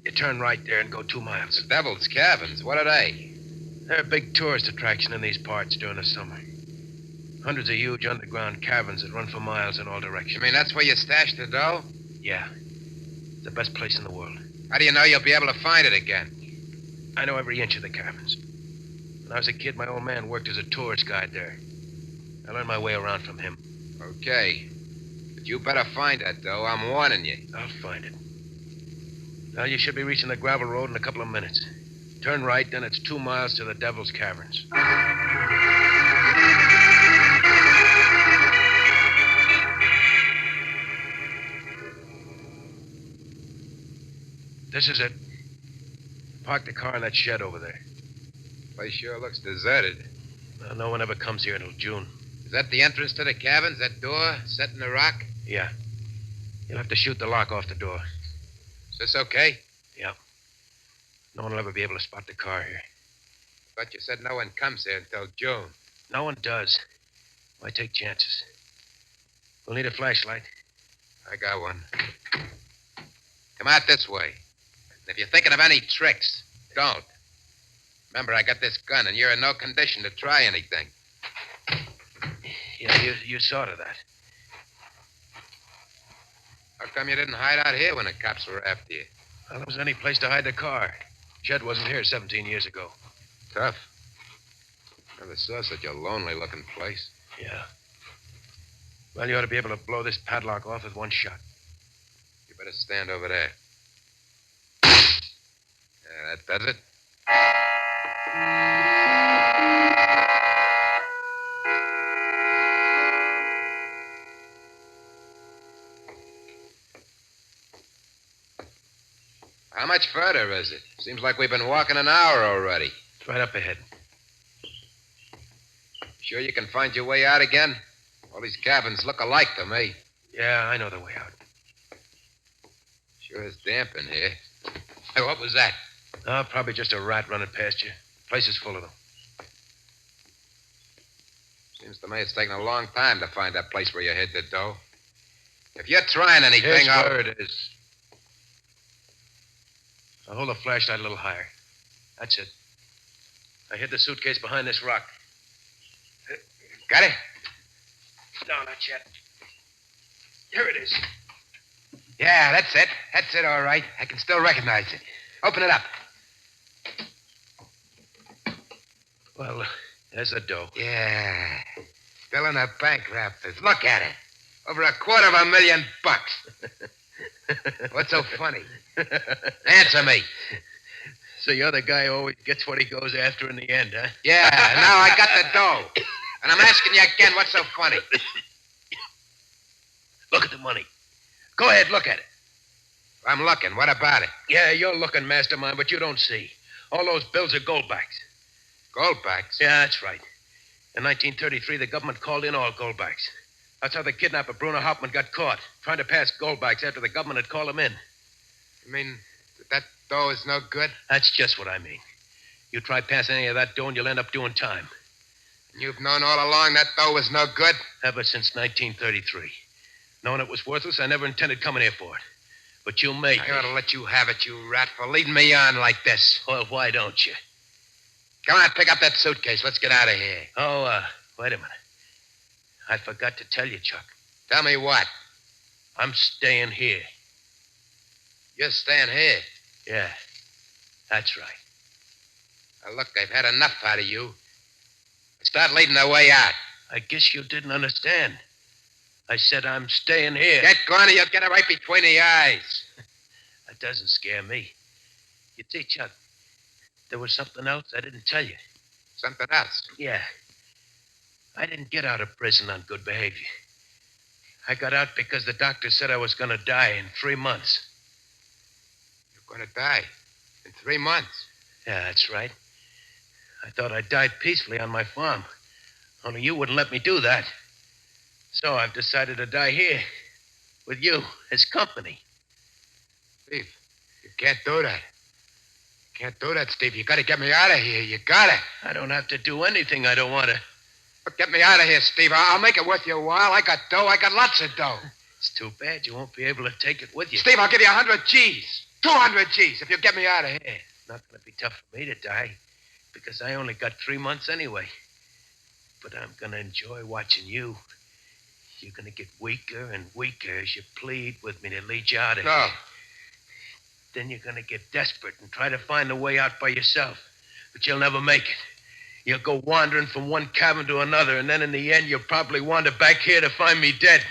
You turn right there and go 2 miles. The Devil's Cabins. What are they? They're a big tourist attraction in these parts during the summer. Hundreds of huge underground caverns that run for miles in all directions. You mean that's where you stashed the dough? Yeah. It's the best place in the world. How do you know you'll be able to find it again? I know every inch of the caverns. When I was a kid, my old man worked as a tourist guide there. I learned my way around from him. Okay. But you better find that dough. I'm warning you. I'll find it. Now, you should be reaching the gravel road in a couple of minutes. Turn right, then it's 2 miles to the Devil's Caverns. This is it. Park the car in that shed over there. Place sure looks deserted. Well, no one ever comes here until June. Is that the entrance to the cabins, that door set in the rock? Yeah. You'll have to shoot the lock off the door. Is this okay? Yeah. No one will ever be able to spot the car here. But you said no one comes here until June. No one does. Why take chances? We'll need a flashlight. I got one. Come out this way. And if you're thinking of any tricks, don't. Remember, I got this gun, and you're in no condition to try anything. Yeah, you saw to that. How come you didn't hide out here when the cops were after you? Well, there wasn't any place to hide the car. Shed wasn't here 17 years ago. Tough. Never saw such a lonely-looking place. Yeah. Well, you ought to be able to blow this padlock off with one shot. You better stand over there. Yeah, that does it. How much further is it? Seems like we've been walking an hour already. It's right up ahead. Sure you can find your way out again? All these cabins look alike to me. Yeah, I know the way out. Sure is damp in here. Hey, what was that? Oh, probably just a rat running past you. Place is full of them. Seems to me it's taken a long time to find that place where you hid the dough. If you're trying anything, Here's where it is. I'll hold the flashlight a little higher. That's it. I hid the suitcase behind this rock. Got it? No, not yet. Here it is. Yeah, that's it. That's it, all right. I can still recognize it. Open it up. Well, there's the dough. Yeah. Still in the bank wrappers. Look at it. Over $250,000. What's so funny? Answer me. So you're the guy who always gets what he goes after in the end, huh? Yeah, now I got the dough. And I'm asking you again, what's so funny? Look at the money. Go ahead, look at it. I'm looking. What about it? Yeah, you're looking, mastermind, but you don't see. All those bills are goldbacks. Goldbacks? Yeah, that's right. In 1933, the government called in all goldbacks. That's how the kidnapper Bruno Hauptmann got caught, trying to pass goldbacks after the government had called him in. You mean that dough is no good? That's just what I mean. You try passing any of that dough and you'll end up doing time. You've known all along that dough was no good? Ever since 1933. Knowing it was worthless, I never intended coming here for it. But you made me. I ought to let you have it, you rat, for leading me on like this. Well, why don't you? Come on, pick up that suitcase. Let's get out of here. Oh, wait a minute. I forgot to tell you, Chuck. Tell me what? I'm staying here. You're staying here? Yeah, that's right. Now, look, I've had enough out of you. Start leading the way out. I guess you didn't understand. I said I'm staying here. Get going or you'll get it right between the eyes. That doesn't scare me. You see, Chuck, there was something else I didn't tell you. Something else? Yeah. I didn't get out of prison on good behavior. I got out because the doctor said I was going to die in 3 months. You're going to die in 3 months? Yeah, that's right. I thought I died peacefully on my farm. Only you wouldn't let me do that. So I've decided to die here with you as company. Steve, you can't do that. You can't do that, Steve. You got to get me out of here. You got to. I don't have to do anything I don't want to. But get me out of here, Steve. I'll make it worth your while. I got dough. I got lots of dough. too bad. You won't be able to take it with you. Steve, I'll give you 100 G's. 200 G's if you get me out of here. It's not going to be tough for me to die, because I only got 3 months anyway. But I'm going to enjoy watching you. You're going to get weaker and weaker as you plead with me to lead you out of here. Then you're going to get desperate and try to find a way out by yourself. But you'll never make it. You'll go wandering from one cabin to another, and then in the end, you'll probably wander back here to find me dead.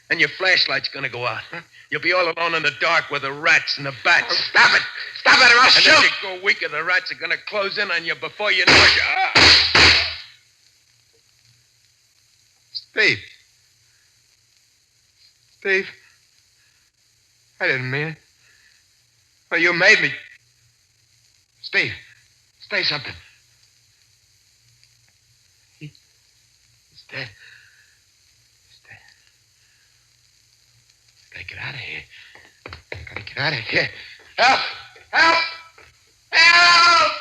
And your flashlight's going to go out. You'll be all alone in the dark with the rats and the bats. Oh, stop it! Stop it or I'll shoot! And as you go weaker, the rats are going to close in on you before you know it. Steve. Steve. I didn't mean it. Well, you made me. Steve, say something. He's dead. He's dead. I gotta get out of here. I gotta get out of here. Help! Help! Help!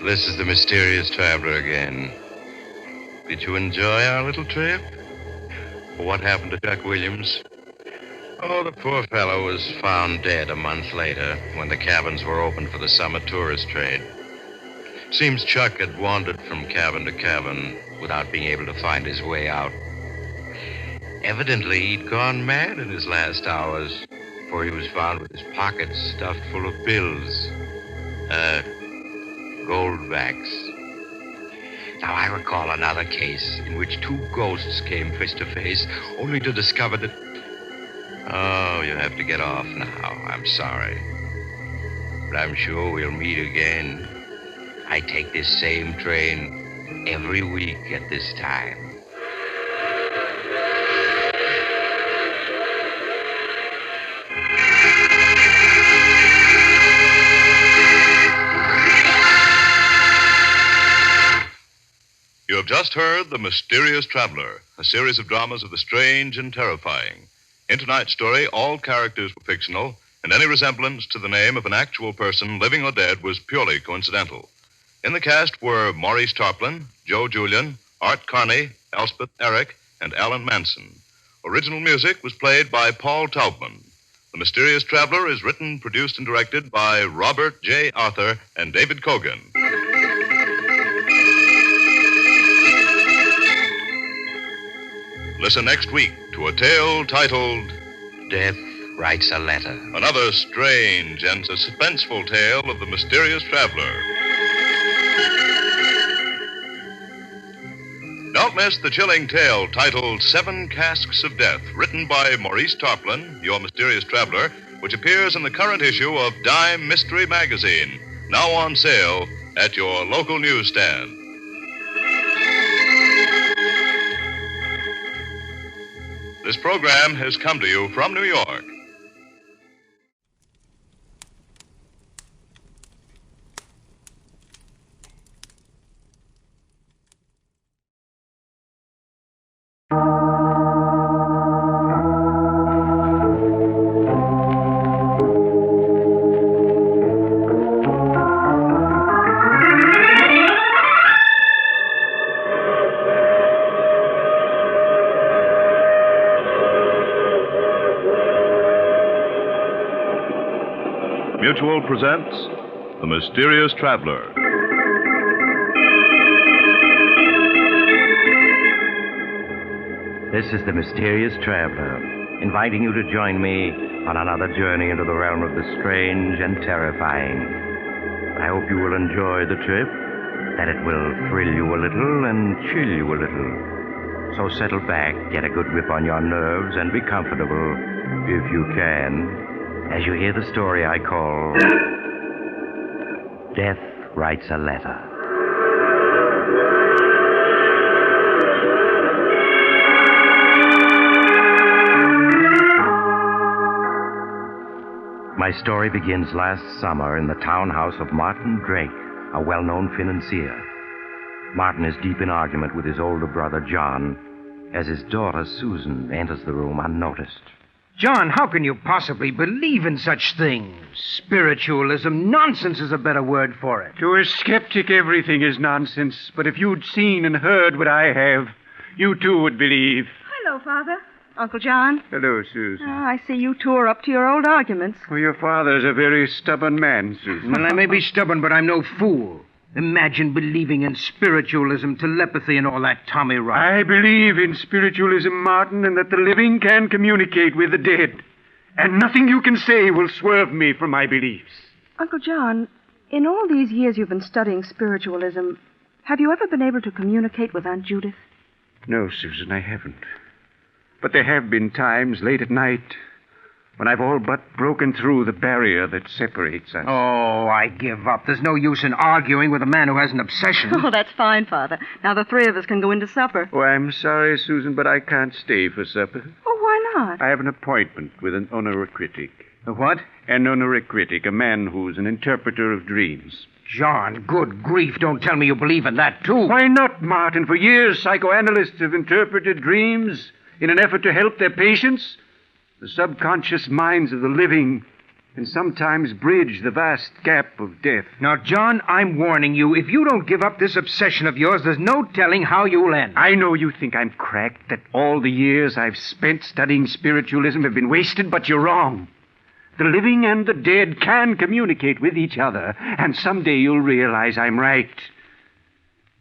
This is the mysterious traveler again. Did you enjoy our little trip? What happened to Chuck Williams? Oh, the poor fellow was found dead a month later when the cabins were opened for the summer tourist trade. Seems Chuck had wandered from cabin to cabin without being able to find his way out. Evidently, he'd gone mad in his last hours, for he was found with his pockets stuffed full of bills. Goldbacks. Now, I recall another case in which 2 ghosts came face to face, only to discover that... Oh, you have to get off now. I'm sorry. But I'm sure we'll meet again. I take this same train every week at this time. You have just heard The Mysterious Traveler, a series of dramas of the strange and terrifying. In tonight's story, all characters were fictional, and any resemblance to the name of an actual person, living or dead, was purely coincidental. In the cast were Maurice Tarplin, Joe Julian, Art Carney, Elspeth Eric, and Alan Manson. Original music was played by Paul Taubman. The Mysterious Traveler is written, produced, and directed by Robert J. Arthur and David Kogan. Listen next week to a tale titled Death Writes a Letter. Another strange and suspenseful tale of the mysterious traveler. Don't miss the chilling tale titled 7 Casks of Death, written by Maurice Tarplin, your mysterious traveler, which appears in the current issue of Dime Mystery Magazine, now on sale at your local newsstand. This program has come to you from New York. Mutual presents The Mysterious Traveler. This is the Mysterious Traveler, inviting you to join me on another journey into the realm of the strange and terrifying. I hope you will enjoy the trip, that it will thrill you a little and chill you a little. So settle back, get a good grip on your nerves, and be comfortable, if you can, as you hear the story I call Death Writes a Letter. My story begins last summer in the townhouse of Martin Drake, a well-known financier. Martin is deep in argument with his older brother, John, as his daughter, Susan, enters the room unnoticed. John, how can you possibly believe in such things? Spiritualism, nonsense is a better word for it. To a skeptic, everything is nonsense. But if you'd seen and heard what I have, you too would believe. Hello, Father. Uncle John. Hello, Susan. I see you two are up to your old arguments. Well, your father's a very stubborn man, Susan. Well, I may be stubborn, but I'm no fool. Imagine believing in spiritualism, telepathy, and all that Tommy rot. I believe in spiritualism, Martin, and that the living can communicate with the dead. And nothing you can say will swerve me from my beliefs. Uncle John, in all these years you've been studying spiritualism, have you ever been able to communicate with Aunt Judith? No, Susan, I haven't. But there have been times late at night when I've all but broken through the barrier that separates us. Oh, I give up. There's no use in arguing with a man who has an obsession. Oh, that's fine, Father. Now the three of us can go into supper. Oh, I'm sorry, Susan, but I can't stay for supper. Oh, why not? I have an appointment with an honoricritic. A what? An honoricritic, a man who's an interpreter of dreams. John, good grief, don't tell me you believe in that, too. Why not, Martin? For years, psychoanalysts have interpreted dreams in an effort to help their patients. The subconscious minds of the living can sometimes bridge the vast gap of death. Now, John, I'm warning you, if you don't give up this obsession of yours, there's no telling how you'll end. I know you think I'm cracked, that all the years I've spent studying spiritualism have been wasted, but you're wrong. The living and the dead can communicate with each other, and someday you'll realize I'm right.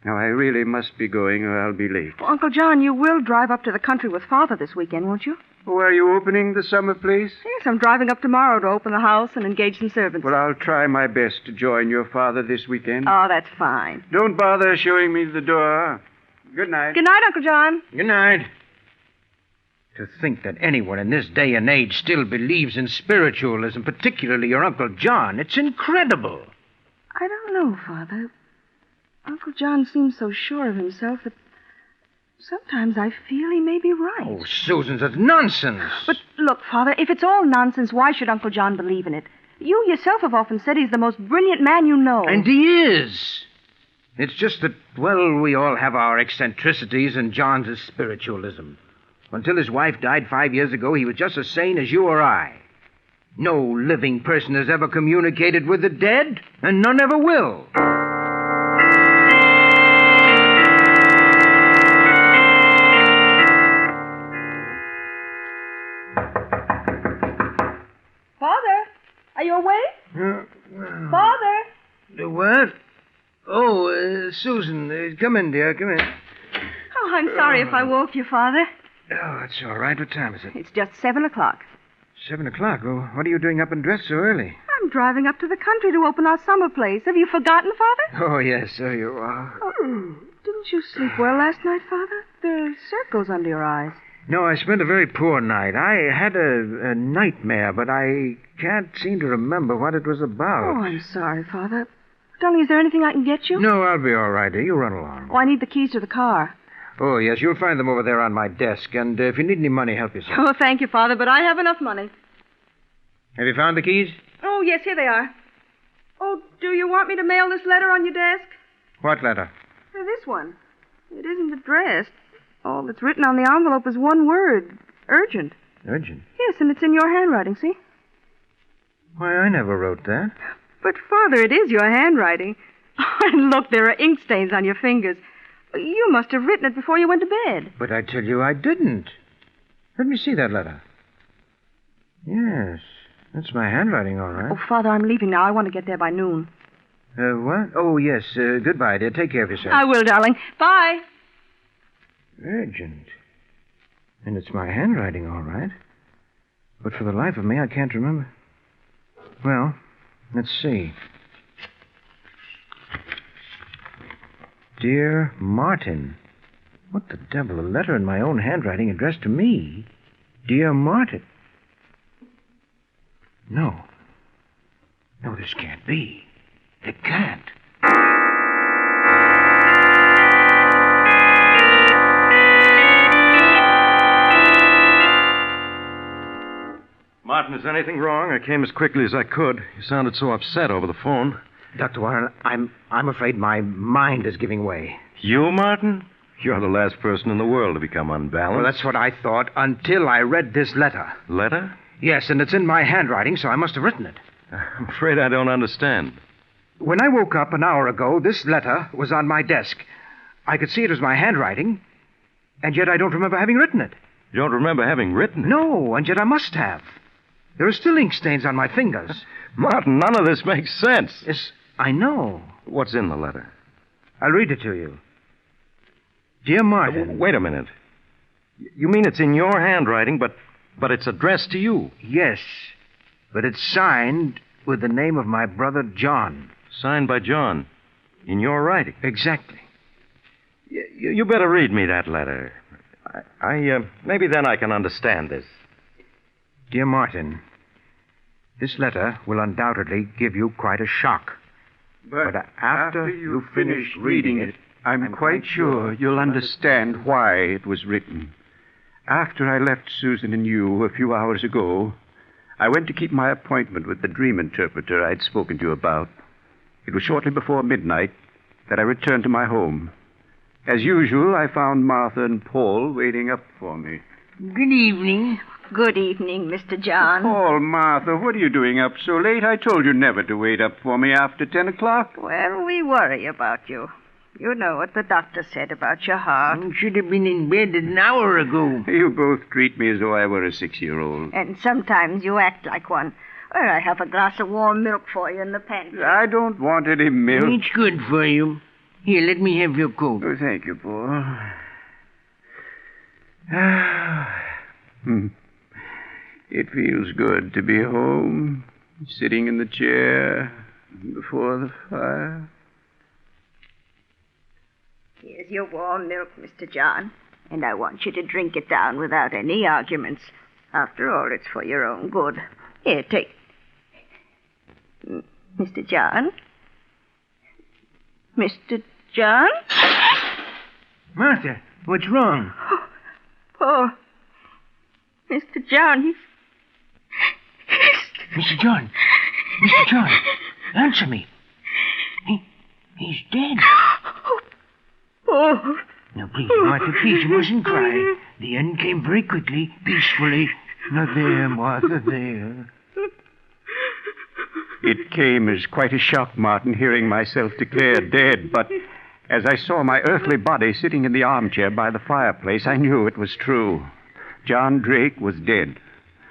Now, I really must be going, or I'll be late. Well, Uncle John, you will drive up to the country with Father this weekend, won't you? Oh, are you opening the summer place? Yes, I'm driving up tomorrow to open the house and engage some servants. Well, I'll try my best to join your father this weekend. Oh, that's fine. Don't bother showing me the door. Good night. Good night, Uncle John. Good night. To think that anyone in this day and age still believes in spiritualism, particularly your Uncle John, it's incredible. I don't know, Father. Uncle John seems so sure of himself that sometimes I feel he may be right. Oh, Susan, that's nonsense. But look, Father, if it's all nonsense, why should Uncle John believe in it? You yourself have often said he's the most brilliant man you know. And he is. It's just that, well, we all have our eccentricities, and John's is spiritualism. Until his wife died 5 years ago, he was just as sane as you or I. No living person has ever communicated with the dead, and none ever will. Father, are you awake? Father? The what? Oh, Susan, come in, dear, come in. Oh, I'm sorry if I woke you, Father. Oh, that's all right. What time is it? It's just 7 o'clock. 7 o'clock. Oh, what are you doing up and dressed so early? I'm driving up to the country to open our summer place. Have you forgotten, Father? Oh, yes, so you are. Oh, didn't you sleep well last night, Father? There are circles under your eyes. No, I spent a very poor night. I had a nightmare, but I can't seem to remember what it was about. Oh, I'm sorry, Father. Darling, is there anything I can get you? No, I'll be all right, dear. You run along. Oh, I need the keys to the car. Oh, yes, you'll find them over there on my desk. And if you need any money, help yourself. Oh, thank you, Father, but I have enough money. Have you found the keys? Oh, yes, here they are. Oh, do you want me to mail this letter on your desk? What letter? This one. It isn't addressed. All that's written on the envelope is one word. Urgent. Urgent? Yes, and it's in your handwriting, see? Why, I never wrote that. But, Father, it is your handwriting. And look, there are ink stains on your fingers. You must have written it before you went to bed. But I tell you I didn't. Let me see that letter. Yes, that's my handwriting, all right. Oh, Father, I'm leaving now. I want to get there by noon. What? Oh, yes. Goodbye, dear. Take care of yourself. I will, darling. Bye. Urgent. And it's my handwriting, all right. But for the life of me, I can't remember. Well, let's see. Dear Martin. What the devil? A letter in my own handwriting addressed to me. Dear Martin. No. No, this can't be. It can't. Martin, is anything wrong? I came as quickly as I could. You sounded so upset over the phone. Dr. Warren, I'm afraid my mind is giving way. You, Martin? You're the last person in the world to become unbalanced. Well, that's what I thought until I read this letter. Letter? Yes, and it's in my handwriting, so I must have written it. I'm afraid I don't understand. When I woke up an hour ago, this letter was on my desk. I could see it was my handwriting, and yet I don't remember having written it. You don't remember having written it? No, and yet I must have. There are still ink stains on my fingers. Martin, none of this makes sense. Yes, I know. What's in the letter? I'll read it to you. Dear Martin... Wait a minute. You mean it's in your handwriting, but it's addressed to you? Yes, but it's signed with the name of my brother John. Signed by John? In your writing? Exactly. You better read me that letter. Maybe then I can understand this. Dear Martin, this letter will undoubtedly give you quite a shock. But after you finish reading it, I'm quite sure you'll understand why it was written. After I left Susan and you a few hours ago, I went to keep my appointment with the dream interpreter I'd spoken to you about. It was shortly before midnight that I returned to my home. As usual, I found Martha and Paul waiting up for me. Good evening. Good evening, Mr. John. Paul, Martha, what are you doing up so late? I told you never to wait up for me after 10 o'clock. Well, we worry about you. You know what the doctor said about your heart. You should have been in bed an hour ago. You both treat me as though I were a 6-year-old. And sometimes you act like one. Well, I have a glass of warm milk for you in the pantry. I don't want any milk. It's good for you. Here, let me have your coat. Oh, thank you, Paul. It feels good to be home, sitting in the chair before the fire. Here's your warm milk, Mr. John, and I want you to drink it down without any arguments. After all, it's for your own good. Here, take... Mr. John? Mr. John? Martha, what's wrong? Oh, Paul. Mr. John, he's... Mr. John! Mr. John! Answer me! He's dead. Oh. Now, please, Martha, please, you mustn't cry. The end came very quickly, peacefully. Now, there, Martha, there. It came as quite a shock, Martin, hearing myself declared dead, but as I saw my earthly body sitting in the armchair by the fireplace, I knew it was true. John Drake was dead.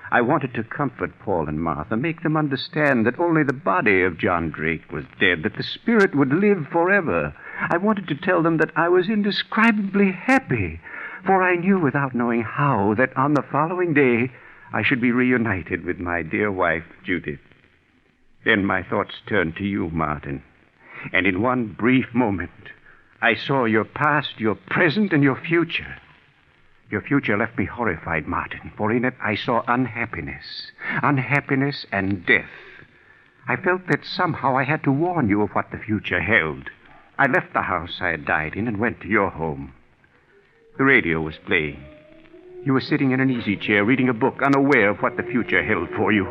I wanted to comfort Paul and Martha, make them understand that only the body of John Drake was dead, that the spirit would live forever. I wanted to tell them that I was indescribably happy, for I knew without knowing how that on the following day I should be reunited with my dear wife, Judith. Then my thoughts turned to you, Martin, and in one brief moment I saw your past, your present, and your future. Your future left me horrified, Martin, for in it I saw unhappiness and death. I felt that somehow I had to warn you of what the future held. I left the house I had died in and went to your home. The radio was playing. You were sitting in an easy chair reading a book, unaware of what the future held for you.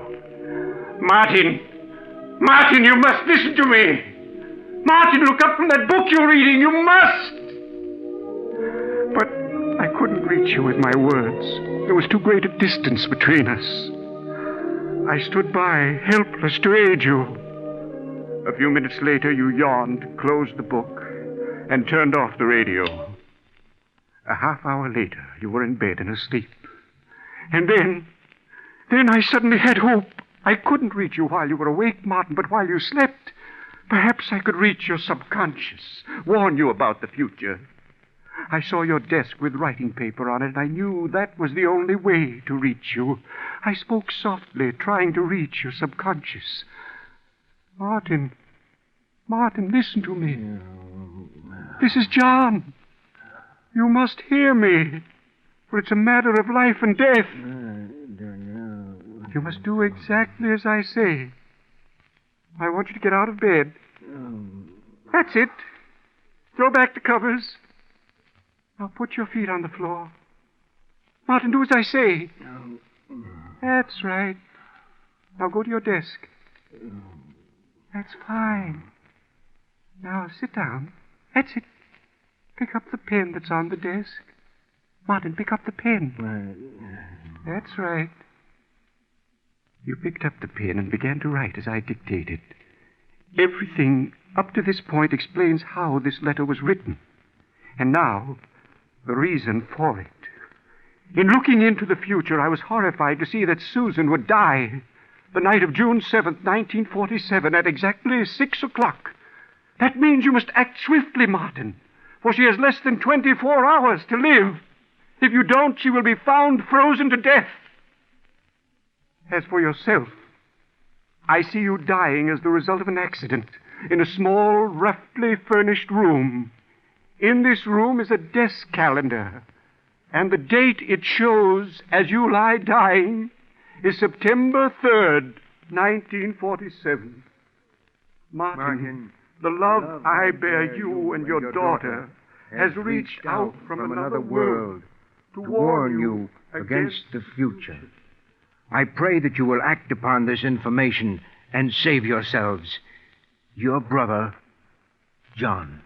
Martin! Martin, you must listen to me! Martin, look up from that book you're reading. You must! But I couldn't reach you with my words. There was too great a distance between us. I stood by, helpless to aid you. A few minutes later, you yawned, closed the book, and turned off the radio. A half hour later, you were in bed and asleep. And then I suddenly had hope. I couldn't reach you while you were awake, Martin, but while you slept, perhaps I could reach your subconscious, warn you about the future. I saw your desk with writing paper on it, and I knew that was the only way to reach you. I spoke softly, trying to reach your subconscious. Martin, listen to me. This is John. You must hear me, for it's a matter of life and death. You must do exactly as I say. I want you to get out of bed. That's it. Throw back the covers. Now put your feet on the floor. Martin, do as I say. That's right. Now go to your desk. That's fine. Now sit down. That's it. Pick up the pen that's on the desk. Martin, pick up the pen. That's right. You picked up the pen and began to write as I dictated. Everything up to this point explains how this letter was written. And now, the reason for it. In looking into the future, I was horrified to see that Susan would die the night of June 7th, 1947, at exactly 6 o'clock. That means you must act swiftly, Martin, for she has less than 24 hours to live. If you don't, she will be found frozen to death. As for yourself, I see you dying as the result of an accident in a small, roughly furnished room. In this room is a desk calendar, and the date it shows as you lie dying is September 3rd, 1947. Martin, the love I bear you and your daughter has reached out from another world to warn you against the future. I pray that you will act upon this information and save yourselves. Your brother, John.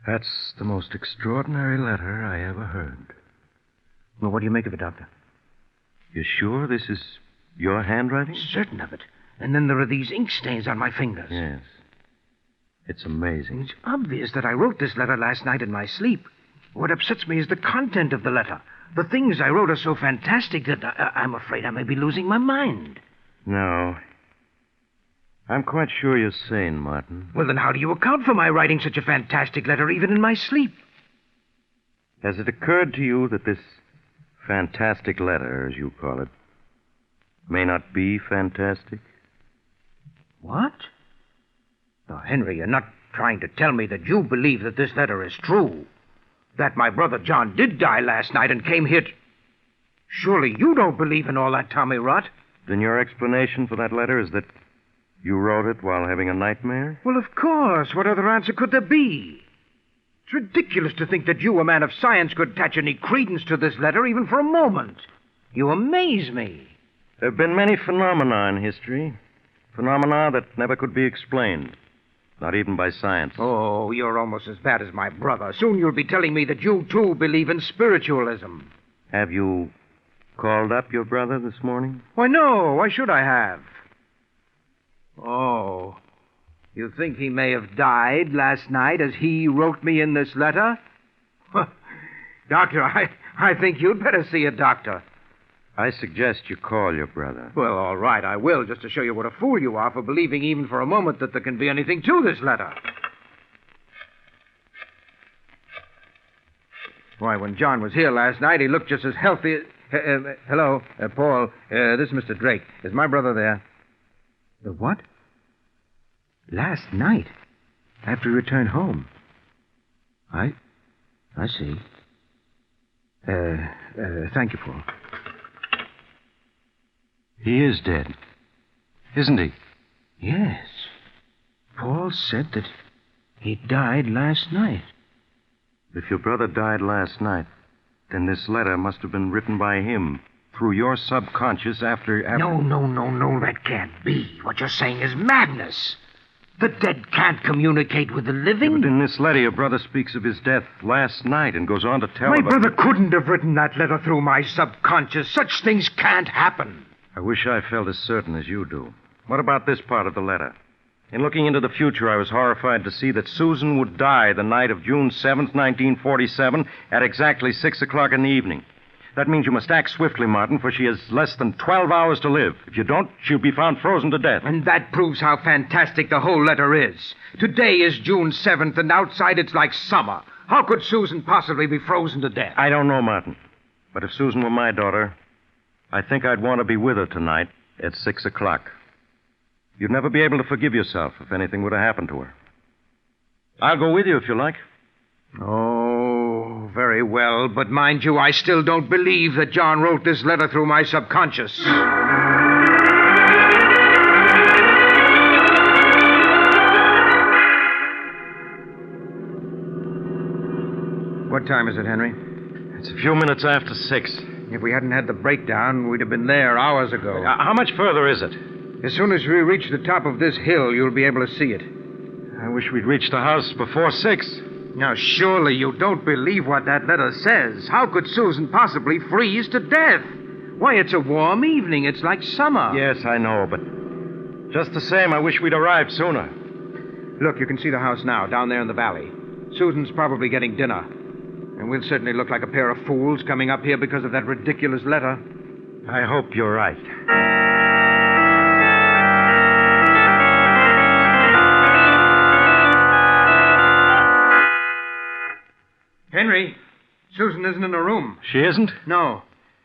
That's the most extraordinary letter I ever heard. Well, what do you make of it, Doctor? You sure this is your handwriting? Certain of it. And then there are these ink stains on my fingers. Yes. It's amazing. It's obvious that I wrote this letter last night in my sleep. What upsets me is the content of the letter. The things I wrote are so fantastic that I'm afraid I may be losing my mind. No. I'm quite sure you're sane, Martin. Well, then how do you account for my writing such a fantastic letter even in my sleep? Has it occurred to you that this fantastic letter, as you call it, may not be fantastic? What? Now, Henry, you're not trying to tell me that you believe that this letter is true. That my brother John did die last night and came here to... Surely you don't believe in all that Tommy rot. Then your explanation for that letter is that you wrote it while having a nightmare? Well, of course. What other answer could there be? It's ridiculous to think that you, a man of science, could attach any credence to this letter even for a moment. You amaze me. There have been many phenomena in history. Phenomena that never could be explained. Not even by science. Oh, you're almost as bad as my brother. Soon you'll be telling me that you, too, believe in spiritualism. Have you called up your brother this morning? Why, no. Why should I have? Oh, you think he may have died last night as he wrote me in this letter? Doctor, I think you'd better see a doctor. I suggest you call your brother. Well, all right, I will, just to show you what a fool you are for believing even for a moment that there can be anything to this letter. Why, when John was here last night, he looked just as healthy... hello, Paul. This is Mr. Drake. Is my brother there? The what? Last night? After he returned home? I see. Thank you, Paul. He is dead, isn't he? Yes. Paul said that he died last night. If your brother died last night, then this letter must have been written by him through your subconscious after... No, that can't be. What you're saying is madness. The dead can't communicate with the living. Yeah, but in this letter, your brother speaks of his death last night and goes on to tell My about... brother couldn't have written that letter through my subconscious. Such things can't happen. I wish I felt as certain as you do. What about this part of the letter? In looking into the future, I was horrified to see that Susan would die the night of June 7th, 1947, at exactly 6 o'clock in the evening. That means you must act swiftly, Martin, for she has less than 12 hours to live. If you don't, she'll be found frozen to death. And that proves how fantastic the whole letter is. Today is June 7th, and outside it's like summer. How could Susan possibly be frozen to death? I don't know, Martin. But if Susan were my daughter, I think I'd want to be with her tonight at 6 o'clock. You'd never be able to forgive yourself if anything would have happened to her. I'll go with you if you like. Oh, very well. But mind you, I still don't believe that John wrote this letter through my subconscious. What time is it, Henry? It's a few minutes after 6. If we hadn't had the breakdown, we'd have been there hours ago. How much further is it? As soon as we reach the top of this hill, you'll be able to see it. I wish we'd reached the house before 6. Now, surely you don't believe what that letter says. How could Susan possibly freeze to death? Why, it's a warm evening. It's like summer. Yes, I know, but just the same, I wish we'd arrived sooner. Look, you can see the house now, down there in the valley. Susan's probably getting dinner. And we'll certainly look like a pair of fools coming up here because of that ridiculous letter. I hope you're right. Henry, Susan isn't in her room. She isn't? No.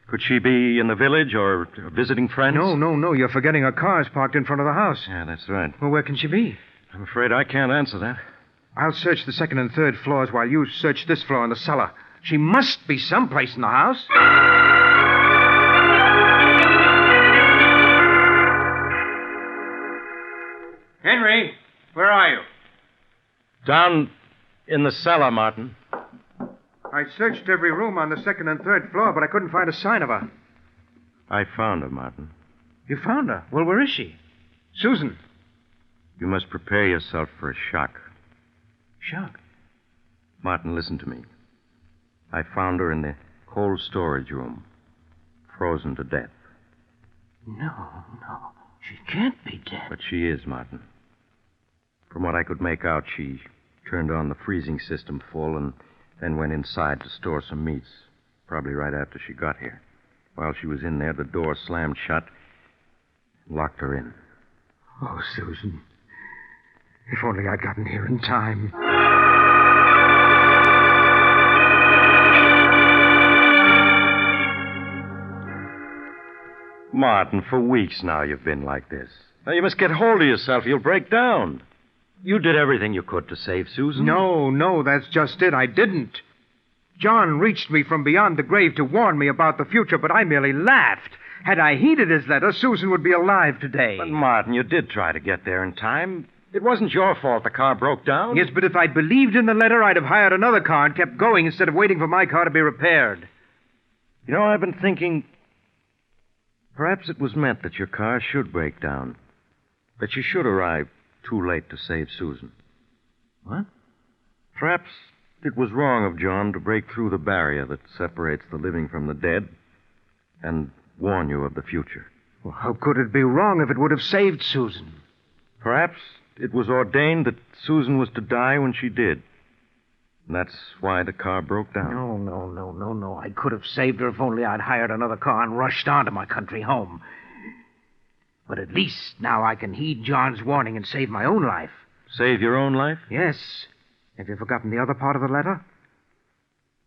Could she be in the village or visiting friends? No. You're forgetting her car's parked in front of the house. Yeah, that's right. Well, where can she be? I'm afraid I can't answer that. I'll search the second and third floors while you search this floor in the cellar. She must be someplace in the house. Henry, where are you? Down in the cellar, Martin. I searched every room on the second and third floor, but I couldn't find a sign of her. I found her, Martin. You found her? Well, where is she? Susan. You must prepare yourself for a shock. Shock? Martin, listen to me. I found her in the cold storage room, frozen to death. No. She can't be dead. But she is, Martin. From what I could make out, she turned on the freezing system full and then went inside to store some meats, probably right after she got here. While she was in there, the door slammed shut and locked her in. Oh, Susan. If only I'd gotten here in time. Martin, for weeks now you've been like this. Now you must get hold of yourself. You'll break down. You did everything you could to save Susan. No, that's just it. I didn't. John reached me from beyond the grave to warn me about the future, but I merely laughed. Had I heeded his letter, Susan would be alive today. But, Martin, you did try to get there in time. It wasn't your fault the car broke down. Yes, but if I'd believed in the letter, I'd have hired another car and kept going instead of waiting for my car to be repaired. You know, I've been thinking perhaps it was meant that your car should break down. That you should arrive too late to save Susan. What? Perhaps it was wrong of John to break through the barrier that separates the living from the dead and warn you of the future. Well, how could it be wrong if it would have saved Susan? Perhaps it was ordained that Susan was to die when she did. And that's why the car broke down. No. I could have saved her if only I'd hired another car and rushed on to my country home. But at least now I can heed John's warning and save my own life. Save your own life? Yes. Have you forgotten the other part of the letter?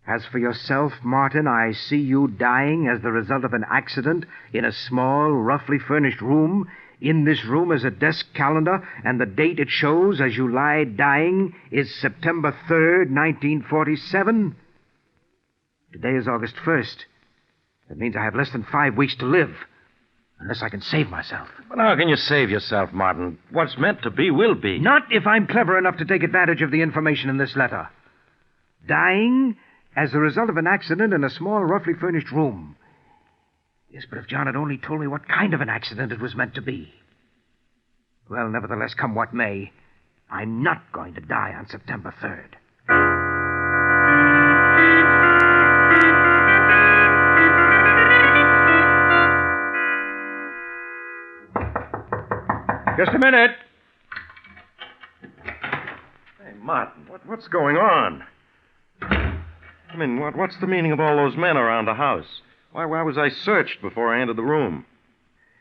As for yourself, Martin, I see you dying as the result of an accident in a small, roughly furnished room. In this room is a desk calendar, and the date it shows as you lie dying is September 3rd, 1947. Today is August 1st. That means I have less than 5 weeks to live. Unless I can save myself. But how can you save yourself, Martin? What's meant to be will be. Not if I'm clever enough to take advantage of the information in this letter. Dying as a result of an accident in a small, roughly furnished room. Yes, but if John had only told me what kind of an accident it was meant to be. Well, nevertheless, come what may, I'm not going to die on September 3rd. Just a minute. Hey, Martin, what's going on? I mean, what's the meaning of all those men around the house? Why was I searched before I entered the room?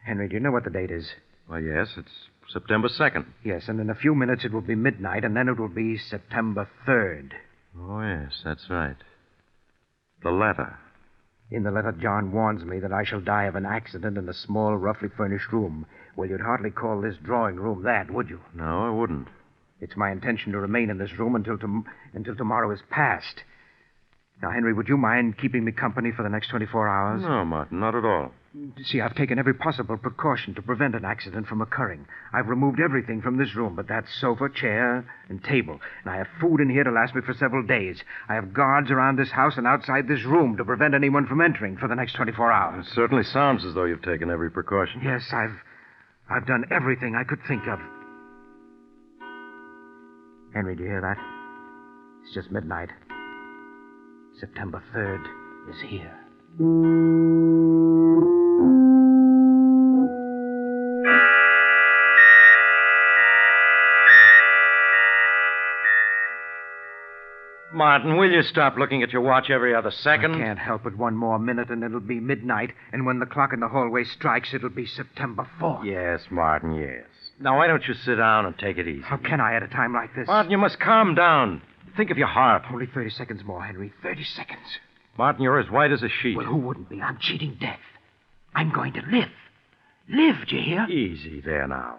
Henry, do you know what the date is? Well, yes, it's September 2nd. Yes, and in a few minutes it will be midnight, and then it will be September 3rd. Oh, yes, that's right. The letter. In the letter, John warns me that I shall die of an accident in a small, roughly furnished room. Well, you'd hardly call this drawing room that, would you? No, I wouldn't. It's my intention to remain in this room until tomorrow is past. Now, Henry, would you mind keeping me company for the next 24 hours? No, Martin, not at all. You see, I've taken every possible precaution to prevent an accident from occurring. I've removed everything from this room but that sofa, chair, and table. And I have food in here to last me for several days. I have guards around this house and outside this room to prevent anyone from entering for the next 24 hours. It certainly sounds as though you've taken every precaution. Yes, I've done everything I could think of. Henry, do you hear that? It's just midnight. September 3rd is here. Martin, will you stop looking at your watch every other second? I can't help it. One more minute and it'll be midnight. And when the clock in the hallway strikes, it'll be September 4th. Yes, Martin, yes. Now, why don't you sit down and take it easy? How can I at a time like this? Martin, you must calm down. Think of your heart. Only 30 seconds more, Henry. 30 seconds. Martin, you're as white as a sheet. Well, who wouldn't be? I'm cheating death. I'm going to live. Live, do you hear? Easy there now.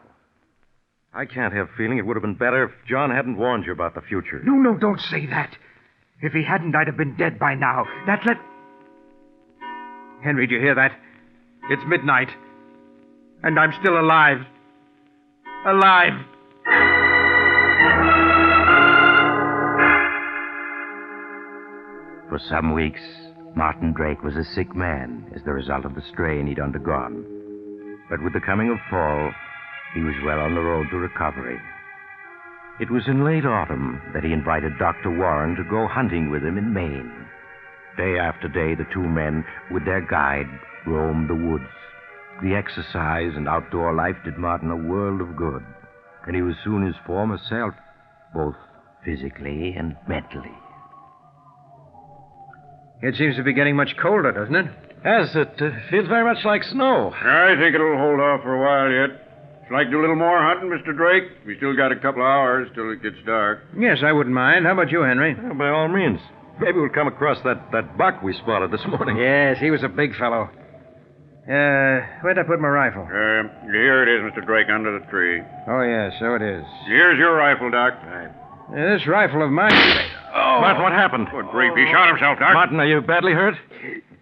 I can't help feeling it would have been better if John hadn't warned you about the future. No, don't say that. If he hadn't, I'd have been dead by now. Henry, do you hear that? It's midnight. And I'm still alive. Alive. For some weeks, Martin Drake was a sick man as the result of the strain he'd undergone. But with the coming of fall, he was well on the road to recovery. It was in late autumn that he invited Dr. Warren to go hunting with him in Maine. Day after day, the two men, with their guide, roamed the woods. The exercise and outdoor life did Martin a world of good, and he was soon his former self, both physically and mentally. It seems to be getting much colder, doesn't it? Yes, it feels very much like snow. I think it'll hold off for a while yet. Would you like to do a little more hunting, Mr. Drake? We still got a couple of hours till it gets dark. Yes, I wouldn't mind. How about you, Henry? Well, by all means. Maybe we'll come across that buck we spotted this morning. Yes, he was a big fellow. Where'd I put my rifle? Here it is, Mr. Drake, under the tree. Oh, yes, so it is. Here's your rifle, Doc. This rifle of mine... Oh! Martin, what happened? Good grief, he shot himself, Doc. Martin, are you badly hurt?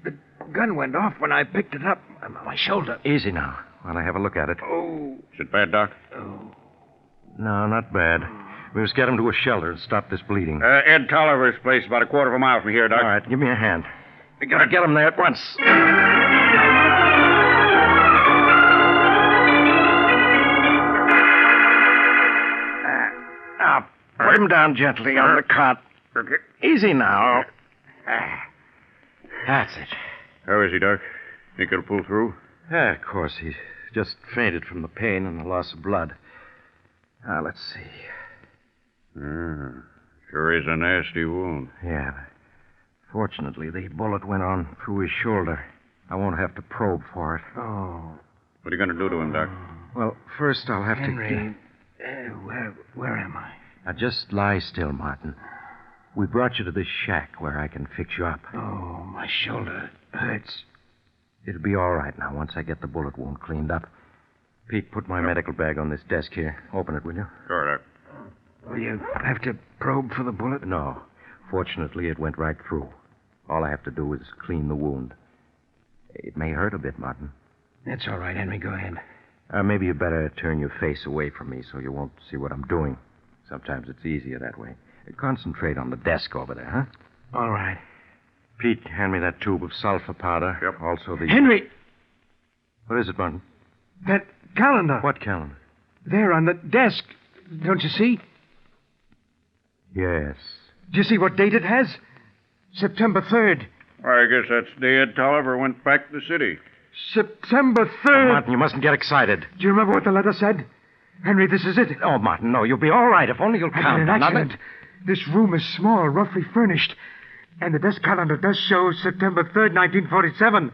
The gun went off when I picked it up on my shoulder. Easy now, while I have a look at it. Oh. Is it bad, Doc? Oh. No, not bad. We must get him to a shelter and stop this bleeding. Ed Tolliver's place, about a quarter of a mile from here, Doc. All right, give me a hand. We gotta get him there at once. Now, put him down gently on the cot. Okay. Easy now. That's it. How is he, Doc? Think he'll pull through? Yeah, of course. He's just fainted from the pain and the loss of blood. Now, let's see. Sure is a nasty wound. Yeah. Fortunately, the bullet went on through his shoulder. I won't have to probe for it. Oh. What are you going to do to him, Doc? Well, first I'll have Henry, where am I? Now, just lie still, Martin. We brought you to this shack where I can fix you up. Oh, my shoulder hurts. It'll be all right now once I get the bullet wound cleaned up. Pete, put my medical bag on this desk here. Open it, will you? Sure, Doc. Will you have to probe for the bullet? No. Fortunately, it went right through. All I have to do is clean the wound. It may hurt a bit, Martin. That's all right, Henry. Go ahead. Maybe you better turn your face away from me so you won't see what I'm doing. Sometimes it's easier that way. Concentrate on the desk over there, huh? All right. Pete, hand me that tube of sulfur powder. Yep. Also the... Henry! What is it, Martin? That calendar. What calendar? There on the desk. Don't you see? Yes. Do you see what date it has? September 3rd. I guess that's the day Ed Tolliver went back to the city. September 3rd. Martin, you mustn't get excited. Do you remember what the letter said? Henry, this is it. Oh, Martin, no. You'll be all right if only you'll I've count. had an accident. This room is small, roughly furnished. And the desk calendar does show September 3rd, 1947.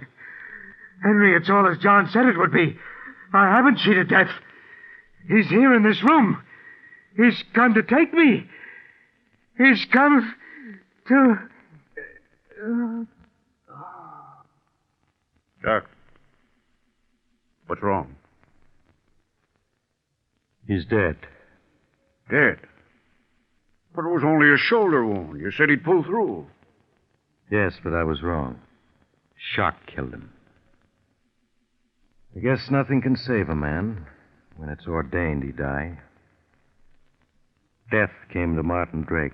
Henry, it's all as John said it would be. I haven't cheated death. He's here in this room. He's come to take me. He's come to... Doc, what's wrong? He's dead. Dead? But it was only a shoulder wound. You said he'd pull through. Yes, but I was wrong. Shock killed him. I guess nothing can save a man when it's ordained he die. Death came to Martin Drake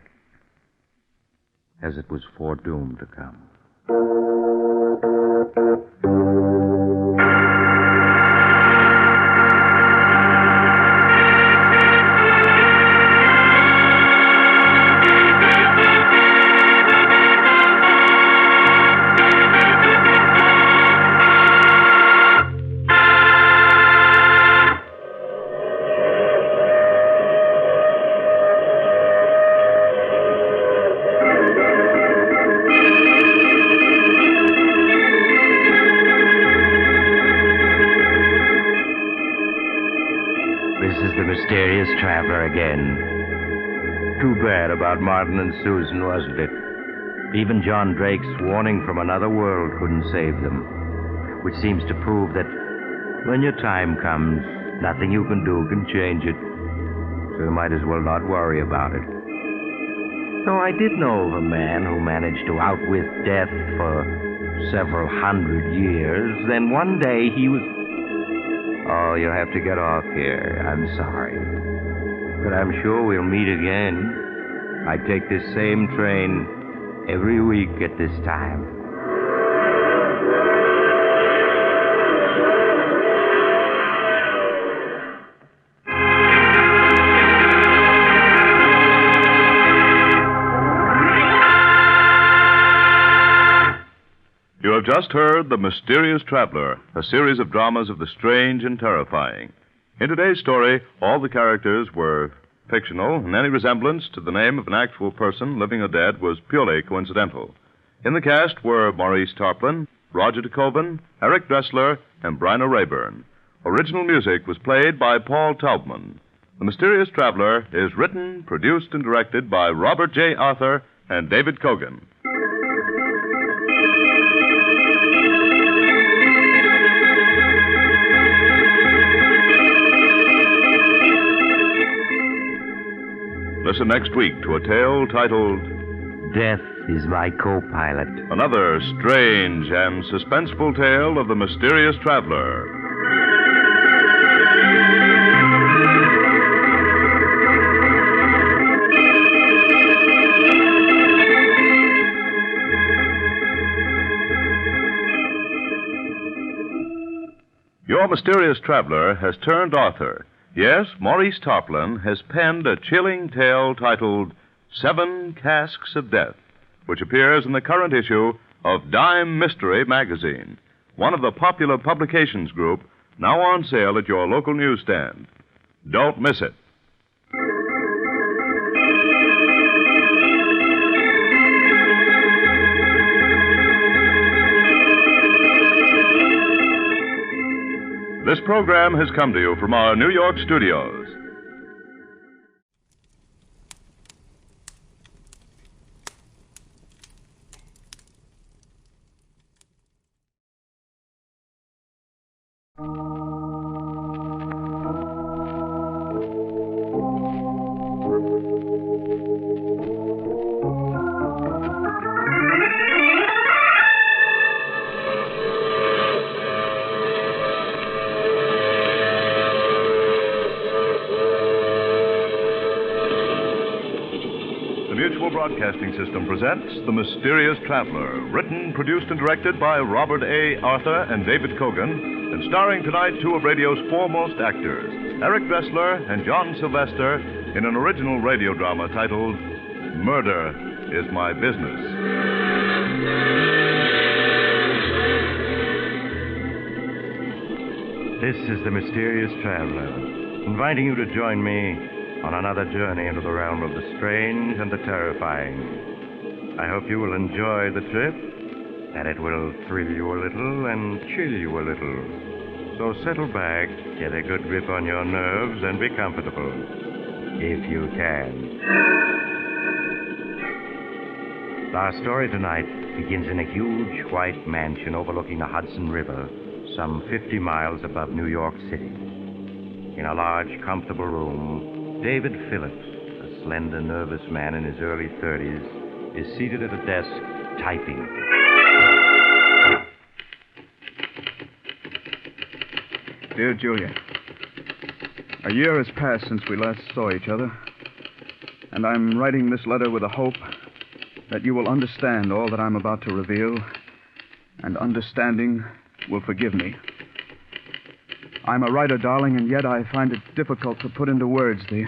as it was foredoomed to come. Mysterious traveler again. Too bad about Martin and Susan, wasn't it? Even John Drake's warning from another world couldn't save them. Which seems to prove that when your time comes, nothing you can do can change it. So you might as well not worry about it. Though I did know of a man who managed to outwit death for several hundred years. Then one day he was... Oh, you'll have to get off here. I'm sorry. But I'm sure we'll meet again. I take this same train every week at this time. You have just heard The Mysterious Traveler, a series of dramas of the strange and terrifying. In today's story, all the characters were fictional, and any resemblance to the name of an actual person, living or dead, was purely coincidental. In the cast were Maurice Tarplin, Roger de Koven, Eric Dressler, and Bryna Raeburn. Original music was played by Paul Taubman. The Mysterious Traveler is written, produced, and directed by Robert J. Arthur and David Kogan. Listen next week to a tale titled Death is My Co-Pilot. Another strange and suspenseful tale of the mysterious traveler. Your mysterious traveler has turned author. Yes, Maurice Tarplin has penned a chilling tale titled 7 Casks of Death, which appears in the current issue of Dime Mystery magazine, one of the popular publications group now on sale at your local newsstand. Don't miss it. This program has come to you from our New York studios. Broadcasting System presents The Mysterious Traveler, written, produced, and directed by Robert A. Arthur and David Kogan, and starring tonight 2 of radio's foremost actors, Eric Dressler and John Sylvester, in an original radio drama titled Murder is My Business. This is The Mysterious Traveler, inviting you to join me on another journey into the realm of the strange and the terrifying. I hope you will enjoy the trip, that it will thrill you a little and chill you a little. So settle back, get a good grip on your nerves, and be comfortable, if you can. Our story tonight begins in a huge white mansion overlooking the Hudson River, some 50 miles above New York City. In a large, comfortable room, David Phillips, a slender, nervous man in his early 30s, is seated at a desk typing. Dear Julian, a year has passed since we last saw each other, and I'm writing this letter with the hope that you will understand all that I'm about to reveal, and understanding will forgive me. I'm a writer, darling, and yet I find it difficult to put into words the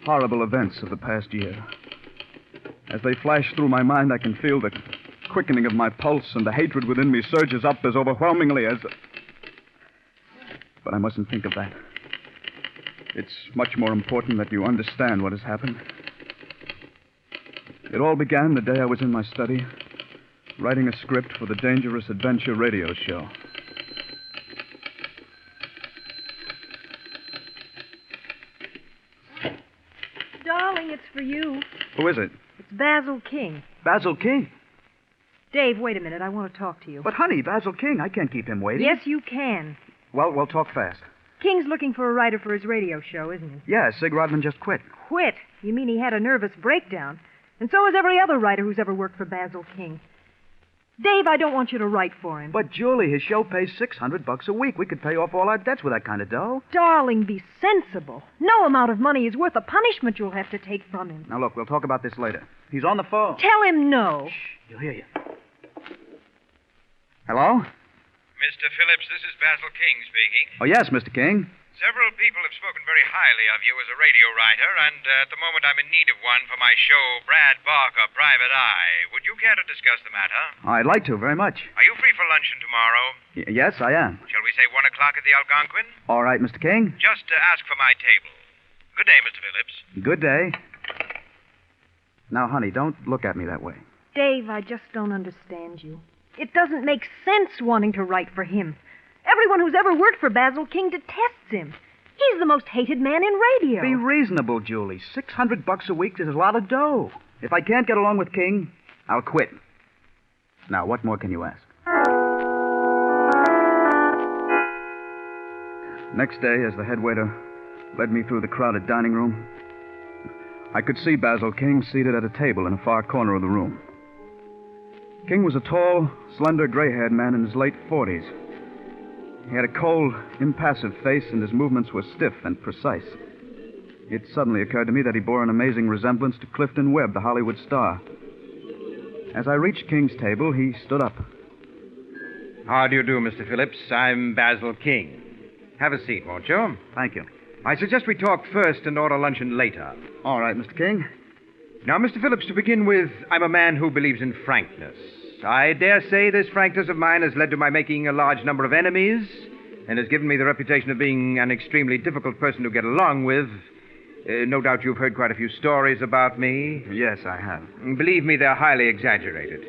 horrible events of the past year. As they flash through my mind, I can feel the quickening of my pulse, and the hatred within me surges up as overwhelmingly as... But I mustn't think of that. It's much more important that you understand what has happened. It all began the day I was in my study, writing a script for the Dangerous Adventure radio show. Darling, it's for you. Who is it? It's Basil King. Basil King? Dave, wait a minute. I want to talk to you. But, honey, Basil King, I can't keep him waiting. Yes, you can. Well, we'll talk fast. King's looking for a writer for his radio show, isn't he? Yeah, Sig Rodman just quit. Quit? You mean he had a nervous breakdown? And so has every other writer who's ever worked for Basil King. Dave, I don't want you to write for him. But, Julie, his show pays $600 a week. We could pay off all our debts with that kind of dough. Darling, be sensible. No amount of money is worth the punishment you'll have to take from him. Now, look, we'll talk about this later. He's on the phone. Tell him no. Shh, he'll hear you. Hello? Mr. Phillips, this is Basil King speaking. Oh, yes, Mr. King. Several people have spoken very highly of you as a radio writer, and at the moment I'm in need of one for my show, Brad Barker, Private Eye. Would you care to discuss the matter? I'd like to, very much. Are you free for luncheon tomorrow? Yes, I am. Shall we say 1 o'clock at the Algonquin? All right, Mr. King. Just ask for my table. Good day, Mr. Phillips. Good day. Now, honey, don't look at me that way. Dave, I just don't understand you. It doesn't make sense wanting to write for him. Everyone who's ever worked for Basil King detests him. He's the most hated man in radio. Be reasonable, Julie. $600 a week is a lot of dough. If I can't get along with King, I'll quit. Now, what more can you ask? Next day, as the head waiter led me through the crowded dining room, I could see Basil King seated at a table in a far corner of the room. King was a tall, slender, gray-haired man in his late 40s. He had a cold, impassive face, and his movements were stiff and precise. It suddenly occurred to me that he bore an amazing resemblance to Clifton Webb, the Hollywood star. As I reached King's table, he stood up. How do you do, Mr. Phillips? I'm Basil King. Have a seat, won't you? Thank you. I suggest we talk first and order luncheon later. All right, Mr. King. Now, Mr. Phillips, to begin with, I'm a man who believes in frankness. I dare say this frankness of mine has led to my making a large number of enemies and has given me the reputation of being an extremely difficult person to get along with. No doubt you've heard quite a few stories about me. Yes, I have. Believe me, they're highly exaggerated.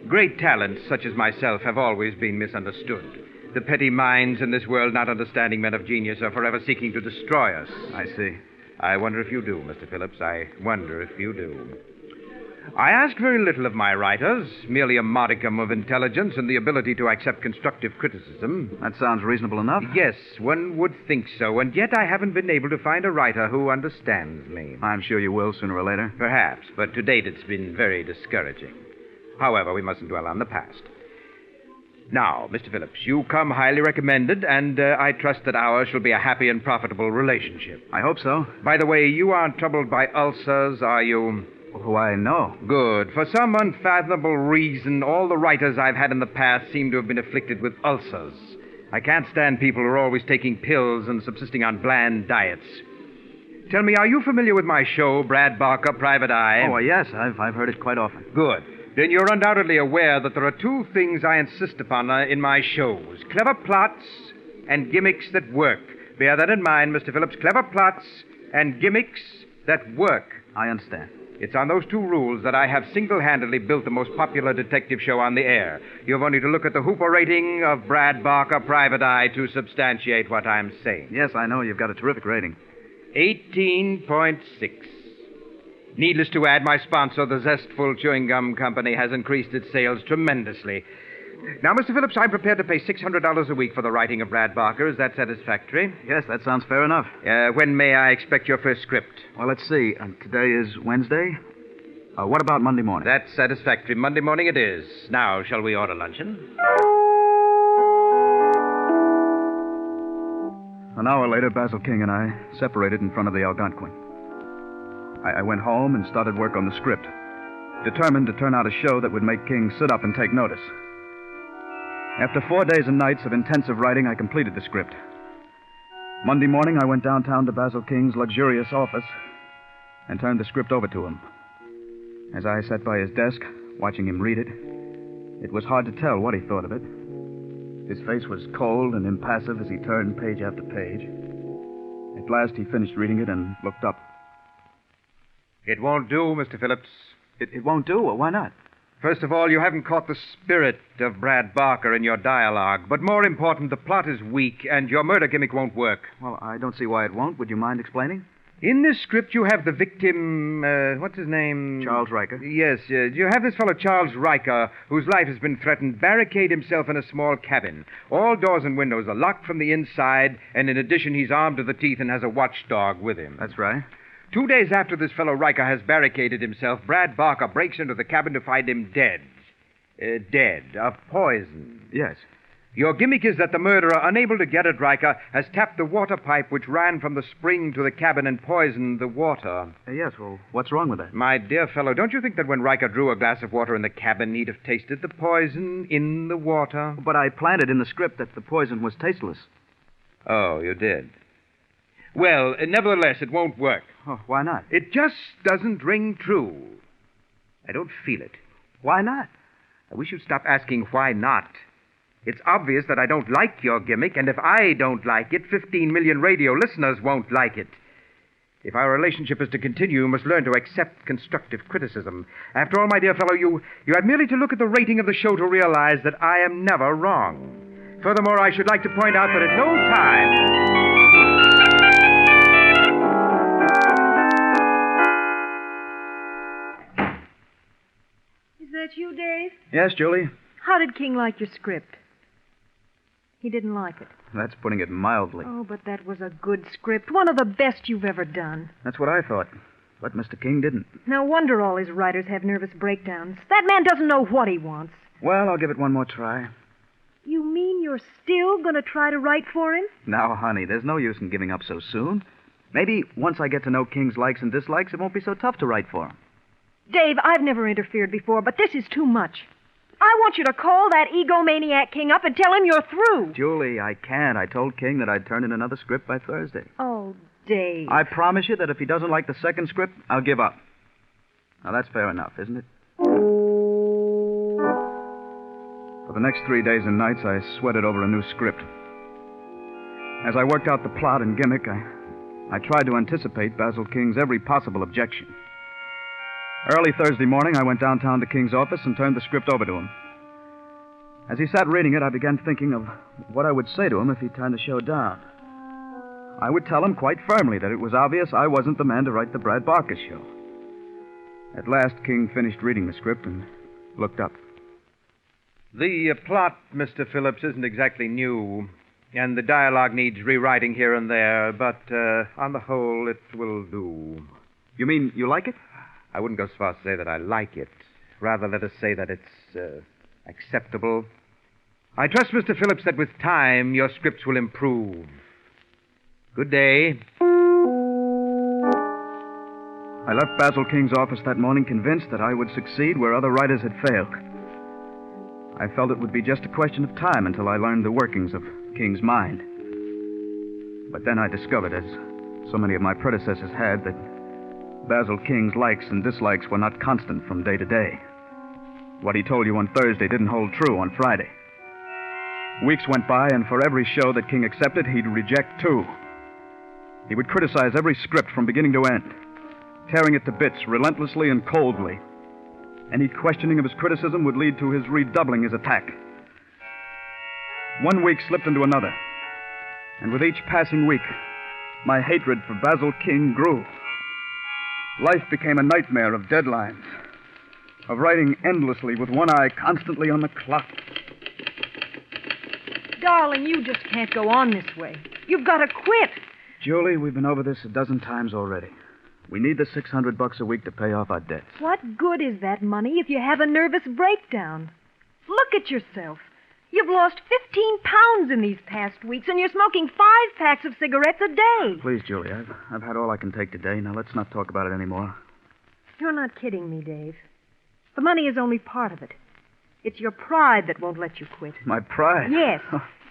Great talents, such as myself, have always been misunderstood. The petty minds in this world, not understanding men of genius, are forever seeking to destroy us. I see. I wonder if you do, Mr. Phillips. I wonder if you do. I ask very little of my writers, merely a modicum of intelligence and the ability to accept constructive criticism. That sounds reasonable enough. Yes, one would think so, and yet I haven't been able to find a writer who understands me. I'm sure you will sooner or later. Perhaps, but to date it's been very discouraging. However, we mustn't dwell on the past. Now, Mr. Phillips, you come highly recommended, and I trust that ours shall be a happy and profitable relationship. I hope so. By the way, you aren't troubled by ulcers, are you? Why, no. Good. For some unfathomable reason, all the writers I've had in the past seem to have been afflicted with ulcers. I can't stand people who are always taking pills and subsisting on bland diets. Tell me, are you familiar with my show, Brad Barker, Private Eye? Oh, yes. I've heard it quite often. Good. Then you're undoubtedly aware that there are two things I insist upon in my shows. Clever plots and gimmicks that work. Bear that in mind, Mr. Phillips. Clever plots and gimmicks that work. I understand. It's on those two rules that I have single-handedly built the most popular detective show on the air. You've only to look at the Hooper rating of Brad Barker, Private Eye, to substantiate what I'm saying. Yes, I know. You've got a terrific rating. 18.6. Needless to add, my sponsor, the Zestful Chewing Gum Company, has increased its sales tremendously. Now, Mr. Phillips, I'm prepared to pay $600 a week for the writing of Brad Barker. Is that satisfactory? Yes, that sounds fair enough. When may I expect your first script? Well, let's see. Today is Wednesday. What about Monday morning? That's satisfactory. Monday morning it is. Now, shall we order luncheon? An hour later, Basil King and I separated in front of the Algonquin. I went home and started work on the script, determined to turn out a show that would make King sit up and take notice. After 4 days and nights of intensive writing, I completed the script. Monday morning, I went downtown to Basil King's luxurious office and turned the script over to him. As I sat by his desk, watching him read it, it was hard to tell what he thought of it. His face was cold and impassive as he turned page after page. At last, he finished reading it and looked up. It won't do, Mr. Phillips. It won't do? Well, why not? First of all, you haven't caught the spirit of Brad Barker in your dialogue. But more important, the plot is weak, and your murder gimmick won't work. Well, I don't see why it won't. Would you mind explaining? In this script, you have the victim, what's his name? Charles Riker. Yes, you have this fellow Charles Riker, whose life has been threatened, barricade himself in a small cabin. All doors and windows are locked from the inside, and in addition, he's armed to the teeth and has a watchdog with him. That's right. 2 days after this fellow Riker has barricaded himself, Brad Barker breaks into the cabin to find him dead. Dead of poison. Yes. Your gimmick is that the murderer, unable to get at Riker, has tapped the water pipe which ran from the spring to the cabin and poisoned the water. Yes, well, what's wrong with that? My dear fellow, don't you think that when Riker drew a glass of water in the cabin, he'd have tasted the poison in the water? But I planted in the script that the poison was tasteless. Oh, you did? Well, nevertheless, it won't work. Oh, why not? It just doesn't ring true. I don't feel it. Why not? I wish you'd stop asking why not. It's obvious that I don't like your gimmick, and if I don't like it, 15 million radio listeners won't like it. If our relationship is to continue, you must learn to accept constructive criticism. After all, my dear fellow, you have merely to look at the rating of the show to realize that I am never wrong. Furthermore, I should like to point out that at no time... Is that you, Dave? Yes, Julie? How did King like your script? He didn't like it. That's putting it mildly. Oh, but that was a good script. One of the best you've ever done. That's what I thought. But Mr. King didn't. No wonder all his writers have nervous breakdowns. That man doesn't know what he wants. Well, I'll give it one more try. You mean you're still going to try to write for him? Now, honey, there's no use in giving up so soon. Maybe once I get to know King's likes and dislikes, it won't be so tough to write for him. Dave, I've never interfered before, but this is too much. I want you to call that egomaniac King up and tell him you're through. Julie, I can't. I told King that I'd turn in another script by Thursday. Oh, Dave. I promise you that if he doesn't like the second script, I'll give up. Now, that's fair enough, isn't it? For the next 3 days and nights, I sweated over a new script. As I worked out the plot and gimmick, I tried to anticipate Basil King's every possible objection. Early Thursday morning, I went downtown to King's office and turned the script over to him. As he sat reading it, I began thinking of what I would say to him if he turned the show down. I would tell him quite firmly that it was obvious I wasn't the man to write the Brad Barker show. At last, King finished reading the script and looked up. The plot, Mr. Phillips, isn't exactly new, and the dialogue needs rewriting here and there, but on the whole, it will do. You mean you like it? I wouldn't go so far as to say that I like it. Rather, let us say that it's acceptable. I trust, Mr. Phillips, that with time your scripts will improve. Good day. I left Basil King's office that morning convinced that I would succeed where other writers had failed. I felt it would be just a question of time until I learned the workings of King's mind. But then I discovered, as so many of my predecessors had, that Basil King's likes and dislikes were not constant from day to day. What he told you on Thursday didn't hold true on Friday. Weeks went by, and for every show that King accepted, he'd reject two. He would criticize every script from beginning to end, tearing it to bits relentlessly and coldly. Any questioning of his criticism would lead to his redoubling his attack. One week slipped into another, and with each passing week, my hatred for Basil King grew. Life became a nightmare of deadlines, of writing endlessly with one eye constantly on the clock. Darling, you just can't go on this way. You've got to quit. Julie, we've been over this a dozen times already. We need the $600 a week to pay off our debts. What good is that money if you have a nervous breakdown? Look at yourself. You've lost 15 pounds in these past weeks, and you're smoking 5 packs of cigarettes a day. Please, Julie, I've had all I can take today. Now, let's not talk about it anymore. You're not kidding me, Dave. The money is only part of it. It's your pride that won't let you quit. My pride? Yes.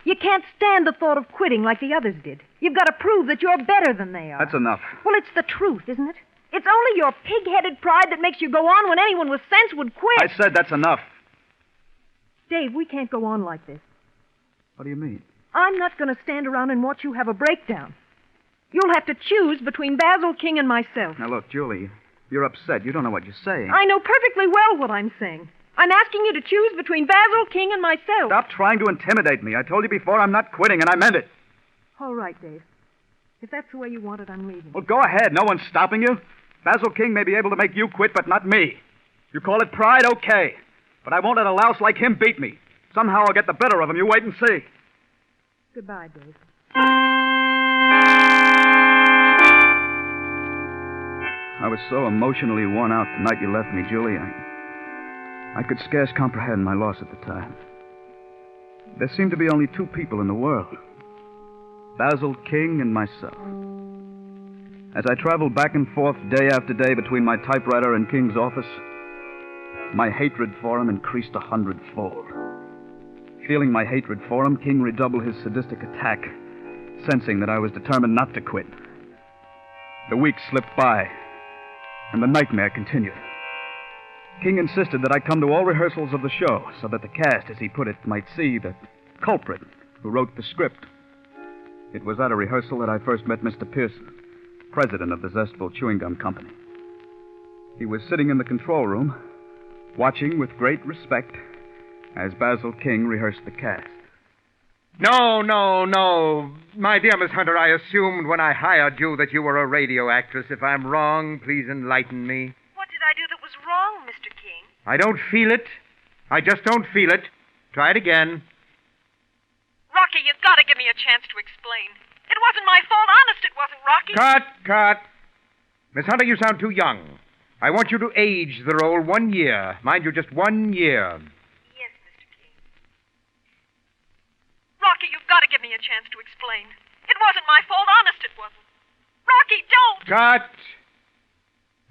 You can't stand the thought of quitting like the others did. You've got to prove that you're better than they are. That's enough. Well, it's the truth, isn't it? It's only your pig-headed pride that makes you go on when anyone with sense would quit. I said that's enough. Dave, we can't go on like this. What do you mean? I'm not going to stand around and watch you have a breakdown. You'll have to choose between Basil King and myself. Now, look, Julie, you're upset. You don't know what you're saying. I know perfectly well what I'm saying. I'm asking you to choose between Basil King and myself. Stop trying to intimidate me. I told you before I'm not quitting, and I meant it. All right, Dave. If that's the way you want it, I'm leaving. Well, go ahead. No one's stopping you. Basil King may be able to make you quit, but not me. You call it pride, okay. But I won't let a louse like him beat me. Somehow I'll get the better of him. You wait and see. Goodbye, Dave. I was so emotionally worn out the night you left me, Julie. I could scarce comprehend my loss at the time. There seemed to be only 2 people in the world. Basil King and myself. As I traveled back and forth day after day between my typewriter and King's office, my hatred for him increased 100-fold. Feeling my hatred for him, King redoubled his sadistic attack, sensing that I was determined not to quit. The weeks slipped by, and the nightmare continued. King insisted that I come to all rehearsals of the show so that the cast, as he put it, might see the culprit who wrote the script. It was at a rehearsal that I first met Mr. Pearson, president of the Zestful Chewing Gum Company. He was sitting in the control room, watching with great respect as Basil King rehearsed the cast. No. My dear Miss Hunter, I assumed when I hired you that you were a radio actress. If I'm wrong, please enlighten me. What did I do that was wrong, Mr. King? I don't feel it. I just don't feel it. Try it again. Rocky, you've got to give me a chance to explain. It wasn't my fault. Honest, it wasn't, Rocky. Cut. Miss Hunter, you sound too young. I want you to age the role 1 year. Mind you, just 1 year. Yes, Mr. King. Rocky, you've got to give me a chance to explain. It wasn't my fault. Honest, it wasn't. Rocky, don't! Cut!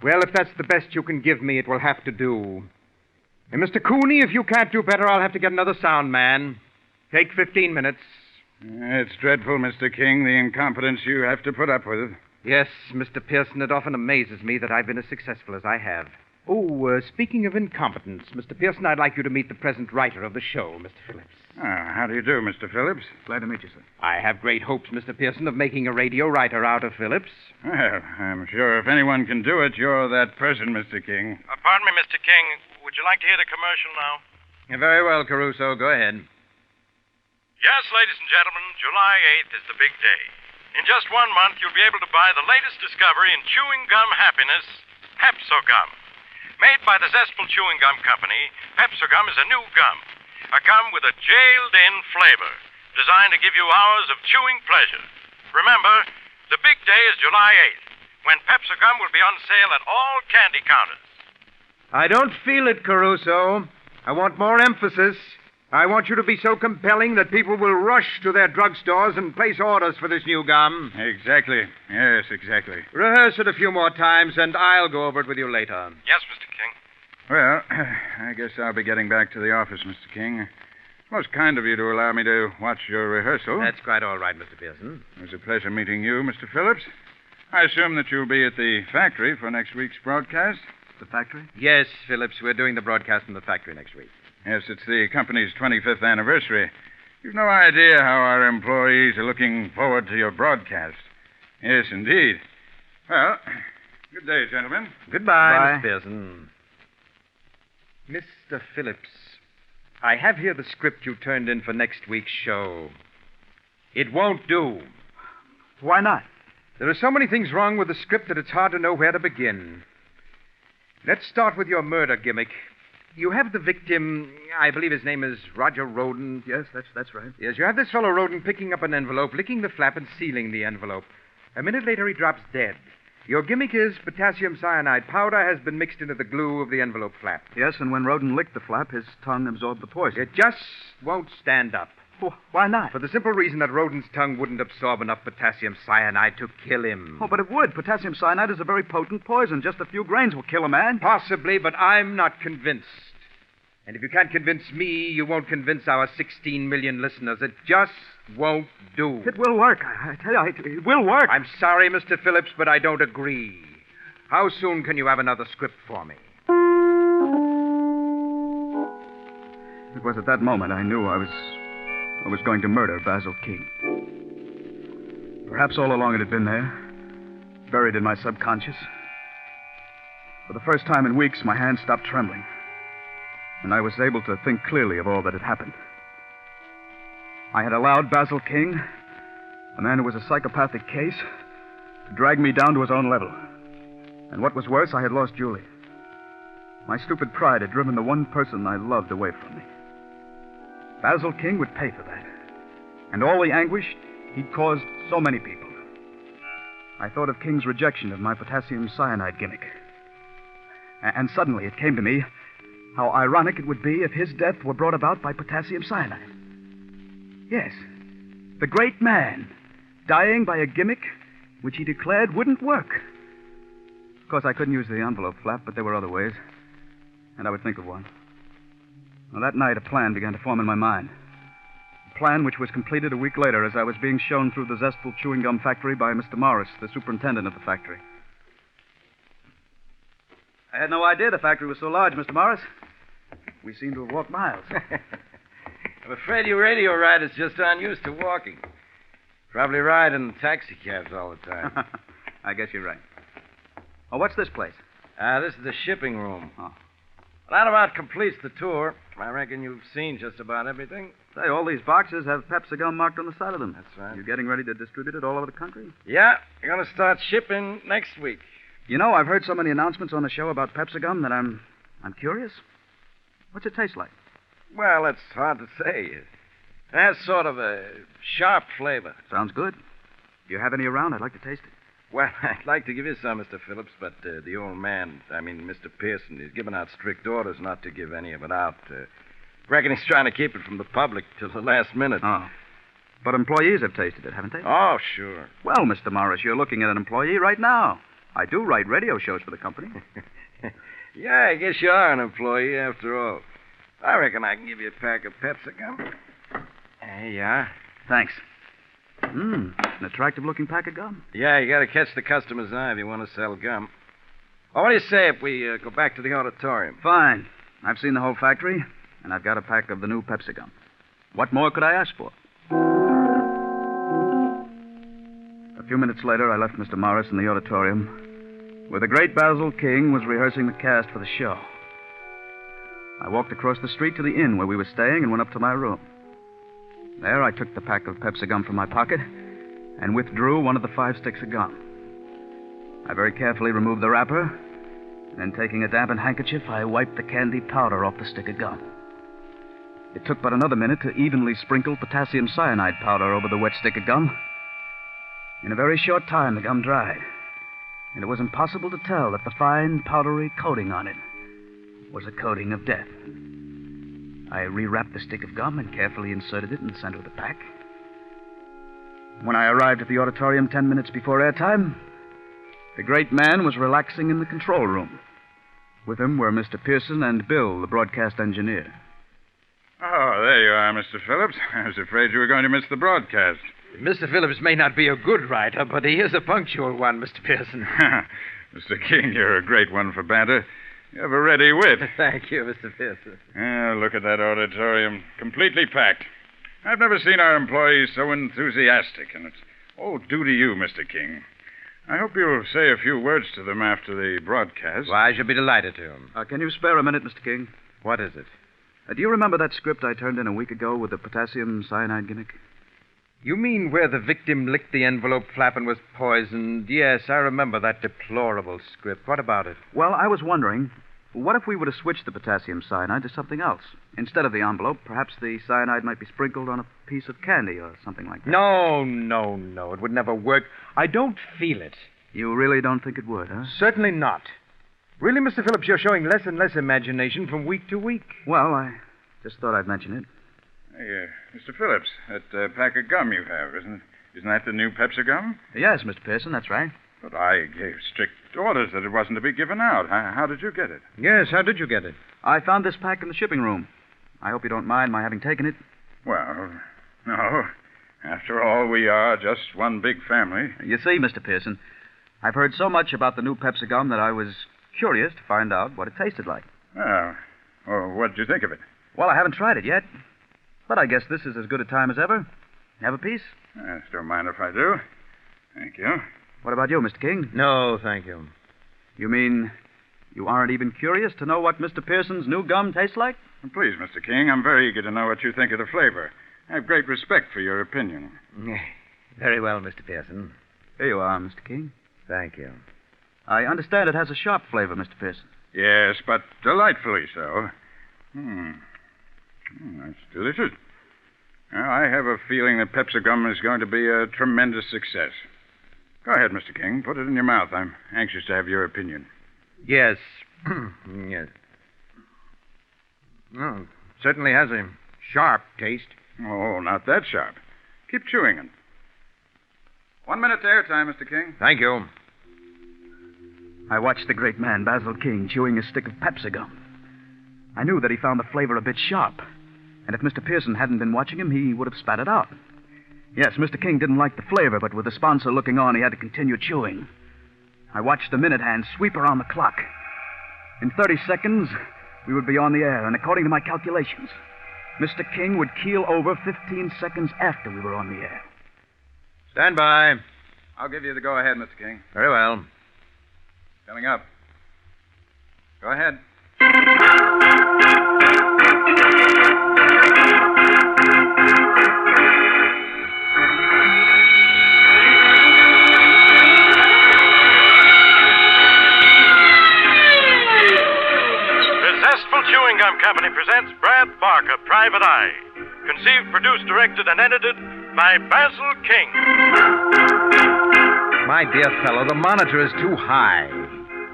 Well, if that's the best you can give me, it will have to do. And Mr. Cooney, if you can't do better, I'll have to get another sound man. Take 15 minutes. It's dreadful, Mr. King, the incompetence you have to put up with. Yes, Mr. Pearson, it often amazes me that I've been as successful as I have. Oh, speaking of incompetence, Mr. Pearson, I'd like you to meet the present writer of the show, Mr. Phillips. How do you do, Mr. Phillips? Glad to meet you, sir. I have great hopes, Mr. Pearson, of making a radio writer out of Phillips. Well, I'm sure if anyone can do it, you're that person, Mr. King. Pardon me, Mr. King. Would you like to hear the commercial now? Very well, Caruso. Go ahead. Yes, ladies and gentlemen, July 8th is the big day. In just 1 month, you'll be able to buy the latest discovery in chewing gum happiness, Pepso-Gum. Made by the Zestful Chewing Gum Company, Pepso-Gum is a new gum. A gum with a jailed-in flavor, designed to give you hours of chewing pleasure. Remember, the big day is July 8th, when Pepso-Gum will be on sale at all candy counters. I don't feel it, Caruso. I want more emphasis. I want you to be so compelling that people will rush to their drugstores and place orders for this new gum. Exactly. Yes, exactly. Rehearse it a few more times, and I'll go over it with you later. Yes, Mr. King. Well, I guess I'll be getting back to the office, Mr. King. Most kind of you to allow me to watch your rehearsal. That's quite all right, Mr. Pearson. It was a pleasure meeting you, Mr. Phillips. I assume that you'll be at the factory for next week's broadcast? The factory? Yes, Phillips. We're doing the broadcast from the factory next week. Yes, it's the company's 25th anniversary. You've no idea how our employees are looking forward to your broadcast. Yes, indeed. Well, good day, gentlemen. Goodbye, Mr. Pearson. Mr. Phillips, I have here the script you turned in for next week's show. It won't do. Why not? There are so many things wrong with the script that it's hard to know where to begin. Let's start with your murder gimmick. You have the victim, I believe his name is Roger Roden. Yes, that's right. Yes, you have this fellow Roden picking up an envelope, licking the flap, and sealing the envelope. A minute later, he drops dead. Your gimmick is potassium cyanide powder has been mixed into the glue of the envelope flap. Yes, and when Roden licked the flap, his tongue absorbed the poison. It just won't stand up. Why not? For the simple reason that Roden's tongue wouldn't absorb enough potassium cyanide to kill him. Oh, but it would. Potassium cyanide is a very potent poison. Just a few grains will kill a man. Possibly, but I'm not convinced. And if you can't convince me, you won't convince our 16 million listeners. It just won't do. It will work. I tell you, it will work. I'm sorry, Mr. Phillips, but I don't agree. How soon can you have another script for me? It was at that moment I knew I was going to murder Basil King. Perhaps all along it had been there, buried in my subconscious. For the first time in weeks, my hands stopped trembling, and I was able to think clearly of all that had happened. I had allowed Basil King, a man who was a psychopathic case, to drag me down to his own level. And what was worse, I had lost Julie. My stupid pride had driven the one person I loved away from me. Basil King would pay for that. And all the anguish he'd caused so many people. I thought of King's rejection of my potassium cyanide gimmick. And suddenly it came to me how ironic it would be if his death were brought about by potassium cyanide. Yes, the great man, dying by a gimmick which he declared wouldn't work. Of course, I couldn't use the envelope flap, but there were other ways, and I would think of one. Well, that night, a plan began to form in my mind. A plan which was completed a week later as I was being shown through the zestful chewing gum factory by Mr. Maurice, the superintendent of the factory. I had no idea the factory was so large, Mr. Maurice. We seem to have walked miles. I'm afraid your radio rider's just unused to walking. Probably ride in taxi cabs all the time. I guess you're right. Oh, what's this place? This is the shipping room. Oh. Well, that about completes the tour. I reckon you've seen just about everything. Say, all these boxes have Pepsi-Gum marked on the side of them. That's right. You getting ready to distribute it all over the country? Yeah, we're going to start shipping next week. You know, I've heard so many announcements on the show about Pepsi-Gum that I'm curious. What's it taste like? Well, it's hard to say. It has sort of a sharp flavor. Sounds good. Do you have any around? I'd like to taste it. Well, I'd like to give you some, Mr. Phillips, but the old man, Mr. Pearson, he's given out strict orders not to give any of it out. Reckon he's trying to keep it from the public till the last minute. Oh. But employees have tasted it, haven't they? Oh, sure. Well, Mr. Morris, you're looking at an employee right now. I do write radio shows for the company. Yeah, I guess you are an employee after all. I reckon I can give you a pack of Pepsi-Gum. There you are. Thanks. An attractive-looking pack of gum. Yeah, you got to catch the customer's eye if you want to sell gum. Well, what do you say if we go back to the auditorium? Fine. I've seen the whole factory, and I've got a pack of the new Pepsi-Gum. What more could I ask for? A few minutes later, I left Mr. Morris in the auditorium, where the great Basil King was rehearsing the cast for the show. I walked across the street to the inn where we were staying and went up to my room. There, I took the pack of Pepsi-Gum from my pocket and withdrew one of the 5 sticks of gum. I very carefully removed the wrapper, and then taking a dampened handkerchief, I wiped the candy powder off the stick of gum. It took but another minute to evenly sprinkle potassium cyanide powder over the wet stick of gum. In a very short time, the gum dried, and it was impossible to tell that the fine, powdery coating on it was a coating of death. I rewrapped the stick of gum and carefully inserted it in the center of the pack. When I arrived at the auditorium 10 minutes before airtime, the great man was relaxing in the control room. With him were Mr. Pearson and Bill, the broadcast engineer. Oh, there you are, Mr. Phillips. I was afraid you were going to miss the broadcast. Mr. Phillips may not be a good writer, but he is a punctual one, Mr. Pearson. Mr. King, you're a great one for banter. You have a ready wit. Thank you, Mr. Pearson. Look at that auditorium. Completely packed. I've never seen our employees so enthusiastic, and it's all due to you, Mr. King. I hope you'll say a few words to them after the broadcast. Well, I shall be delighted to. Can you spare a minute, Mr. King? What is it? Do you remember that script I turned in a week ago with the potassium cyanide gimmick? You mean where the victim licked the envelope flap and was poisoned? Yes, I remember that deplorable script. What about it? Well, I was wondering, what if we were to switch the potassium cyanide to something else? Instead of the envelope, perhaps the cyanide might be sprinkled on a piece of candy or something like that. No. It would never work. I don't feel it. You really don't think it would, huh? Certainly not. Really, Mr. Phillips, you're showing less and less imagination from week to week. Well, I just thought I'd mention it. Hey, Mr. Phillips, that pack of gum you have, isn't that the new Pepsi gum? Yes, Mr. Pearson, that's right. But I gave strict orders that it wasn't to be given out. How did you get it? Yes, how did you get it? I found this pack in the shipping room. I hope you don't mind my having taken it. Well, no. After all, we are just one big family. You see, Mr. Pearson, I've heard so much about the new Pepsi gum that I was curious to find out what it tasted like. Well, what did you think of it? Well, I haven't tried it yet. But I guess this is as good a time as ever. Have a piece? I don't mind if I do. Thank you. What about you, Mr. King? No, thank you. You mean you aren't even curious to know what Mr. Pearson's new gum tastes like? Please, Mr. King, I'm very eager to know what you think of the flavor. I have great respect for your opinion. Very well, Mr. Pearson. Here you are, Mr. King. Thank you. I understand it has a sharp flavor, Mr. Pearson. Yes, but delightfully so. That's delicious. Well, I have a feeling that Pepsi gum is going to be a tremendous success. Go ahead, Mr. King. Put it in your mouth. I'm anxious to have your opinion. Yes. Yes. Oh, certainly has a sharp taste. Oh, not that sharp. Keep chewing it. 1 minute to airtime, Mr. King. Thank you. I watched the great man, Basil King, chewing a stick of Pepsi gum. I knew that he found the flavor a bit sharp. And if Mr. Pearson hadn't been watching him, he would have spat it out. Yes, Mr. King didn't like the flavor, but with the sponsor looking on, he had to continue chewing. I watched the minute hand sweep around the clock. In 30 seconds, we would be on the air, and according to my calculations, Mr. King would keel over 15 seconds after we were on the air. Stand by. I'll give you the go-ahead, Mr. King. Very well. Coming up. Go ahead. Successful Chewing Gum Company presents Brad Barker, Private Eye. Conceived, produced, directed, and edited by Basil King. My dear fellow, the monitor is too high.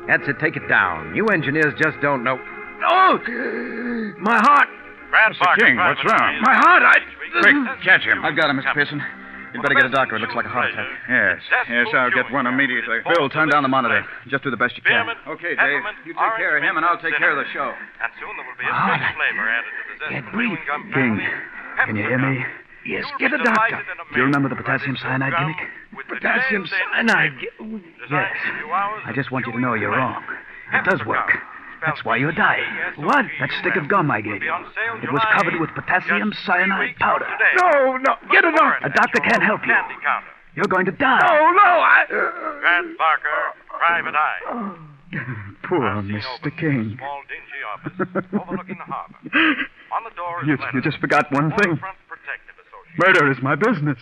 That's it, take it down. You engineers just don't know. Oh! My heart! Brad Barker, King, what's wrong? My heart, Quick, catch him. I've got him, Mr. Pearson. You'd better get a doctor. It looks like a heart attack. Yes, I'll get one immediately. Bill, turn down the monitor. Just do the best you can. Okay, Dave. You take care of him, and I'll take care of the show. And soon there will be a fresh flavor added to the Zestful Chewing Gum King, Company. can you hear me? Yes, get a doctor. Do you remember the potassium cyanide gimmick? Potassium cyanide? Yes. I just want you to know you're wrong. It does work. That's why you're dying. What? That stick of gum I gave you. It was covered with potassium cyanide powder. No, get a doctor. A doctor can't help you. You're going to die. Brad Barker, Private Eye. Poor Mr. King. Small, dingy office overlooking the harbor. On the door is a letter. You just forgot one thing. Waterfront Protective Association. Murder is my business.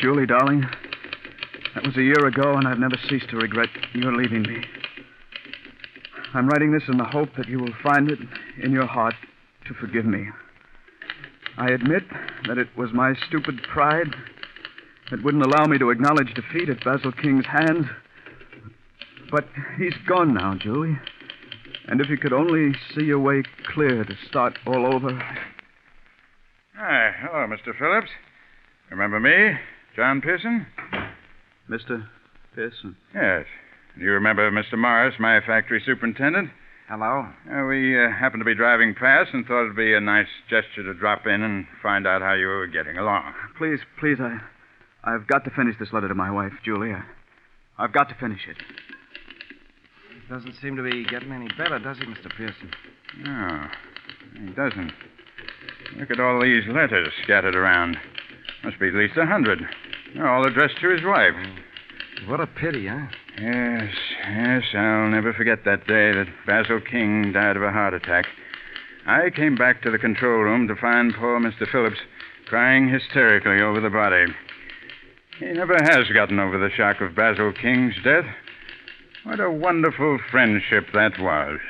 Julie, darling, that was a year ago, and I've never ceased to regret your leaving me. I'm writing this in the hope that you will find it in your heart to forgive me. I admit that it was my stupid pride that wouldn't allow me to acknowledge defeat at Basil King's hands. But he's gone now, Julie. And if you could only see your way clear to start all over. Hi, hello, Mr. Phillips. Remember me? John Pearson? Mr. Pearson? Yes. Do you remember Mr. Morris, my factory superintendent? Hello? We happened to be driving past and thought it'd be a nice gesture to drop in and find out how you were getting along. Please, I've got to finish this letter to my wife, Julie. I've got to finish it. It doesn't seem to be getting any better, does he, Mr. Pearson? No, he doesn't. Look at all these letters scattered around. Must be at least 100. They're all addressed to his wife. What a pity, huh? Yes, I'll never forget that day that Basil King died of a heart attack. I came back to the control room to find poor Mr. Phillips crying hysterically over the body. He never has gotten over the shock of Basil King's death. What a wonderful friendship that was.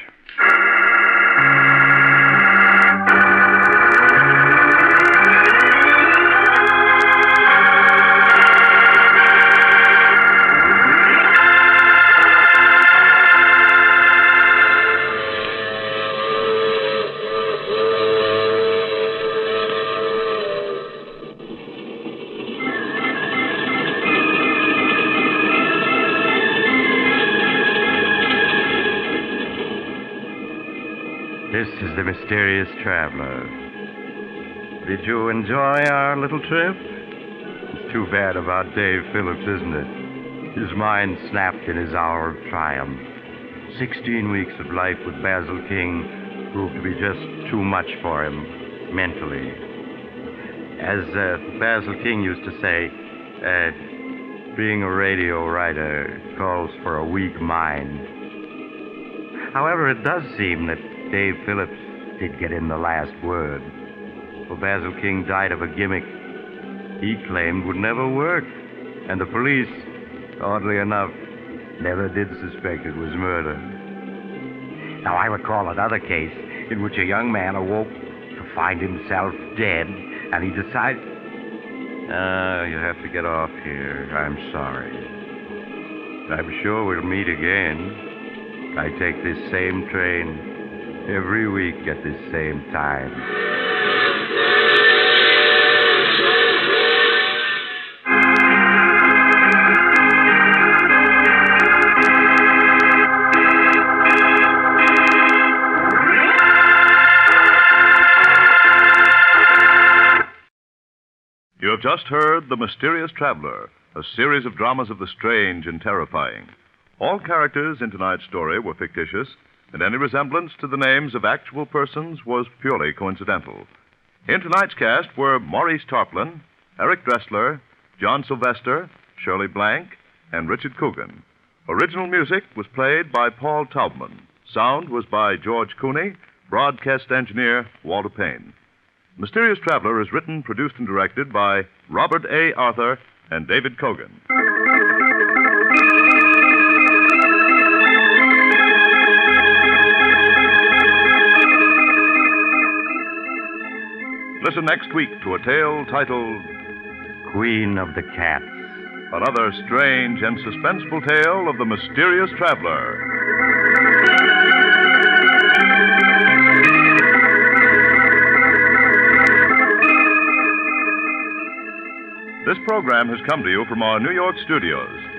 This is the mysterious traveler. Did you enjoy our little trip? It's too bad about Dave Phillips, isn't it? His mind snapped in his hour of triumph. 16 weeks of life with Basil King proved to be just too much for him, mentally. As Basil King used to say, being a radio writer calls for a weak mind. However, it does seem that Dave Phillips did get in the last word. For Basil King died of a gimmick he claimed would never work. And the police, oddly enough, never did suspect it was murder. Now, I recall another case in which a young man awoke to find himself dead, and he decided... you have to get off here. I'm sorry. I'm sure we'll meet again. I take this same train every week at this same time. You have just heard The Mysterious Traveler, a series of dramas of the strange and terrifying. All characters in tonight's story were fictitious, and any resemblance to the names of actual persons was purely coincidental. In tonight's cast were Maurice Tarplin, Eric Dressler, John Sylvester, Shirley Blank, and Richard Coogan. Original music was played by Paul Taubman. Sound was by George Cooney, broadcast engineer Walter Payne. Mysterious Traveler is written, produced, and directed by Robert A. Arthur and David Kogan. Listen next week to a tale titled Queen of the Cats. Another strange and suspenseful tale of the mysterious traveler. This program has come to you from our New York studios.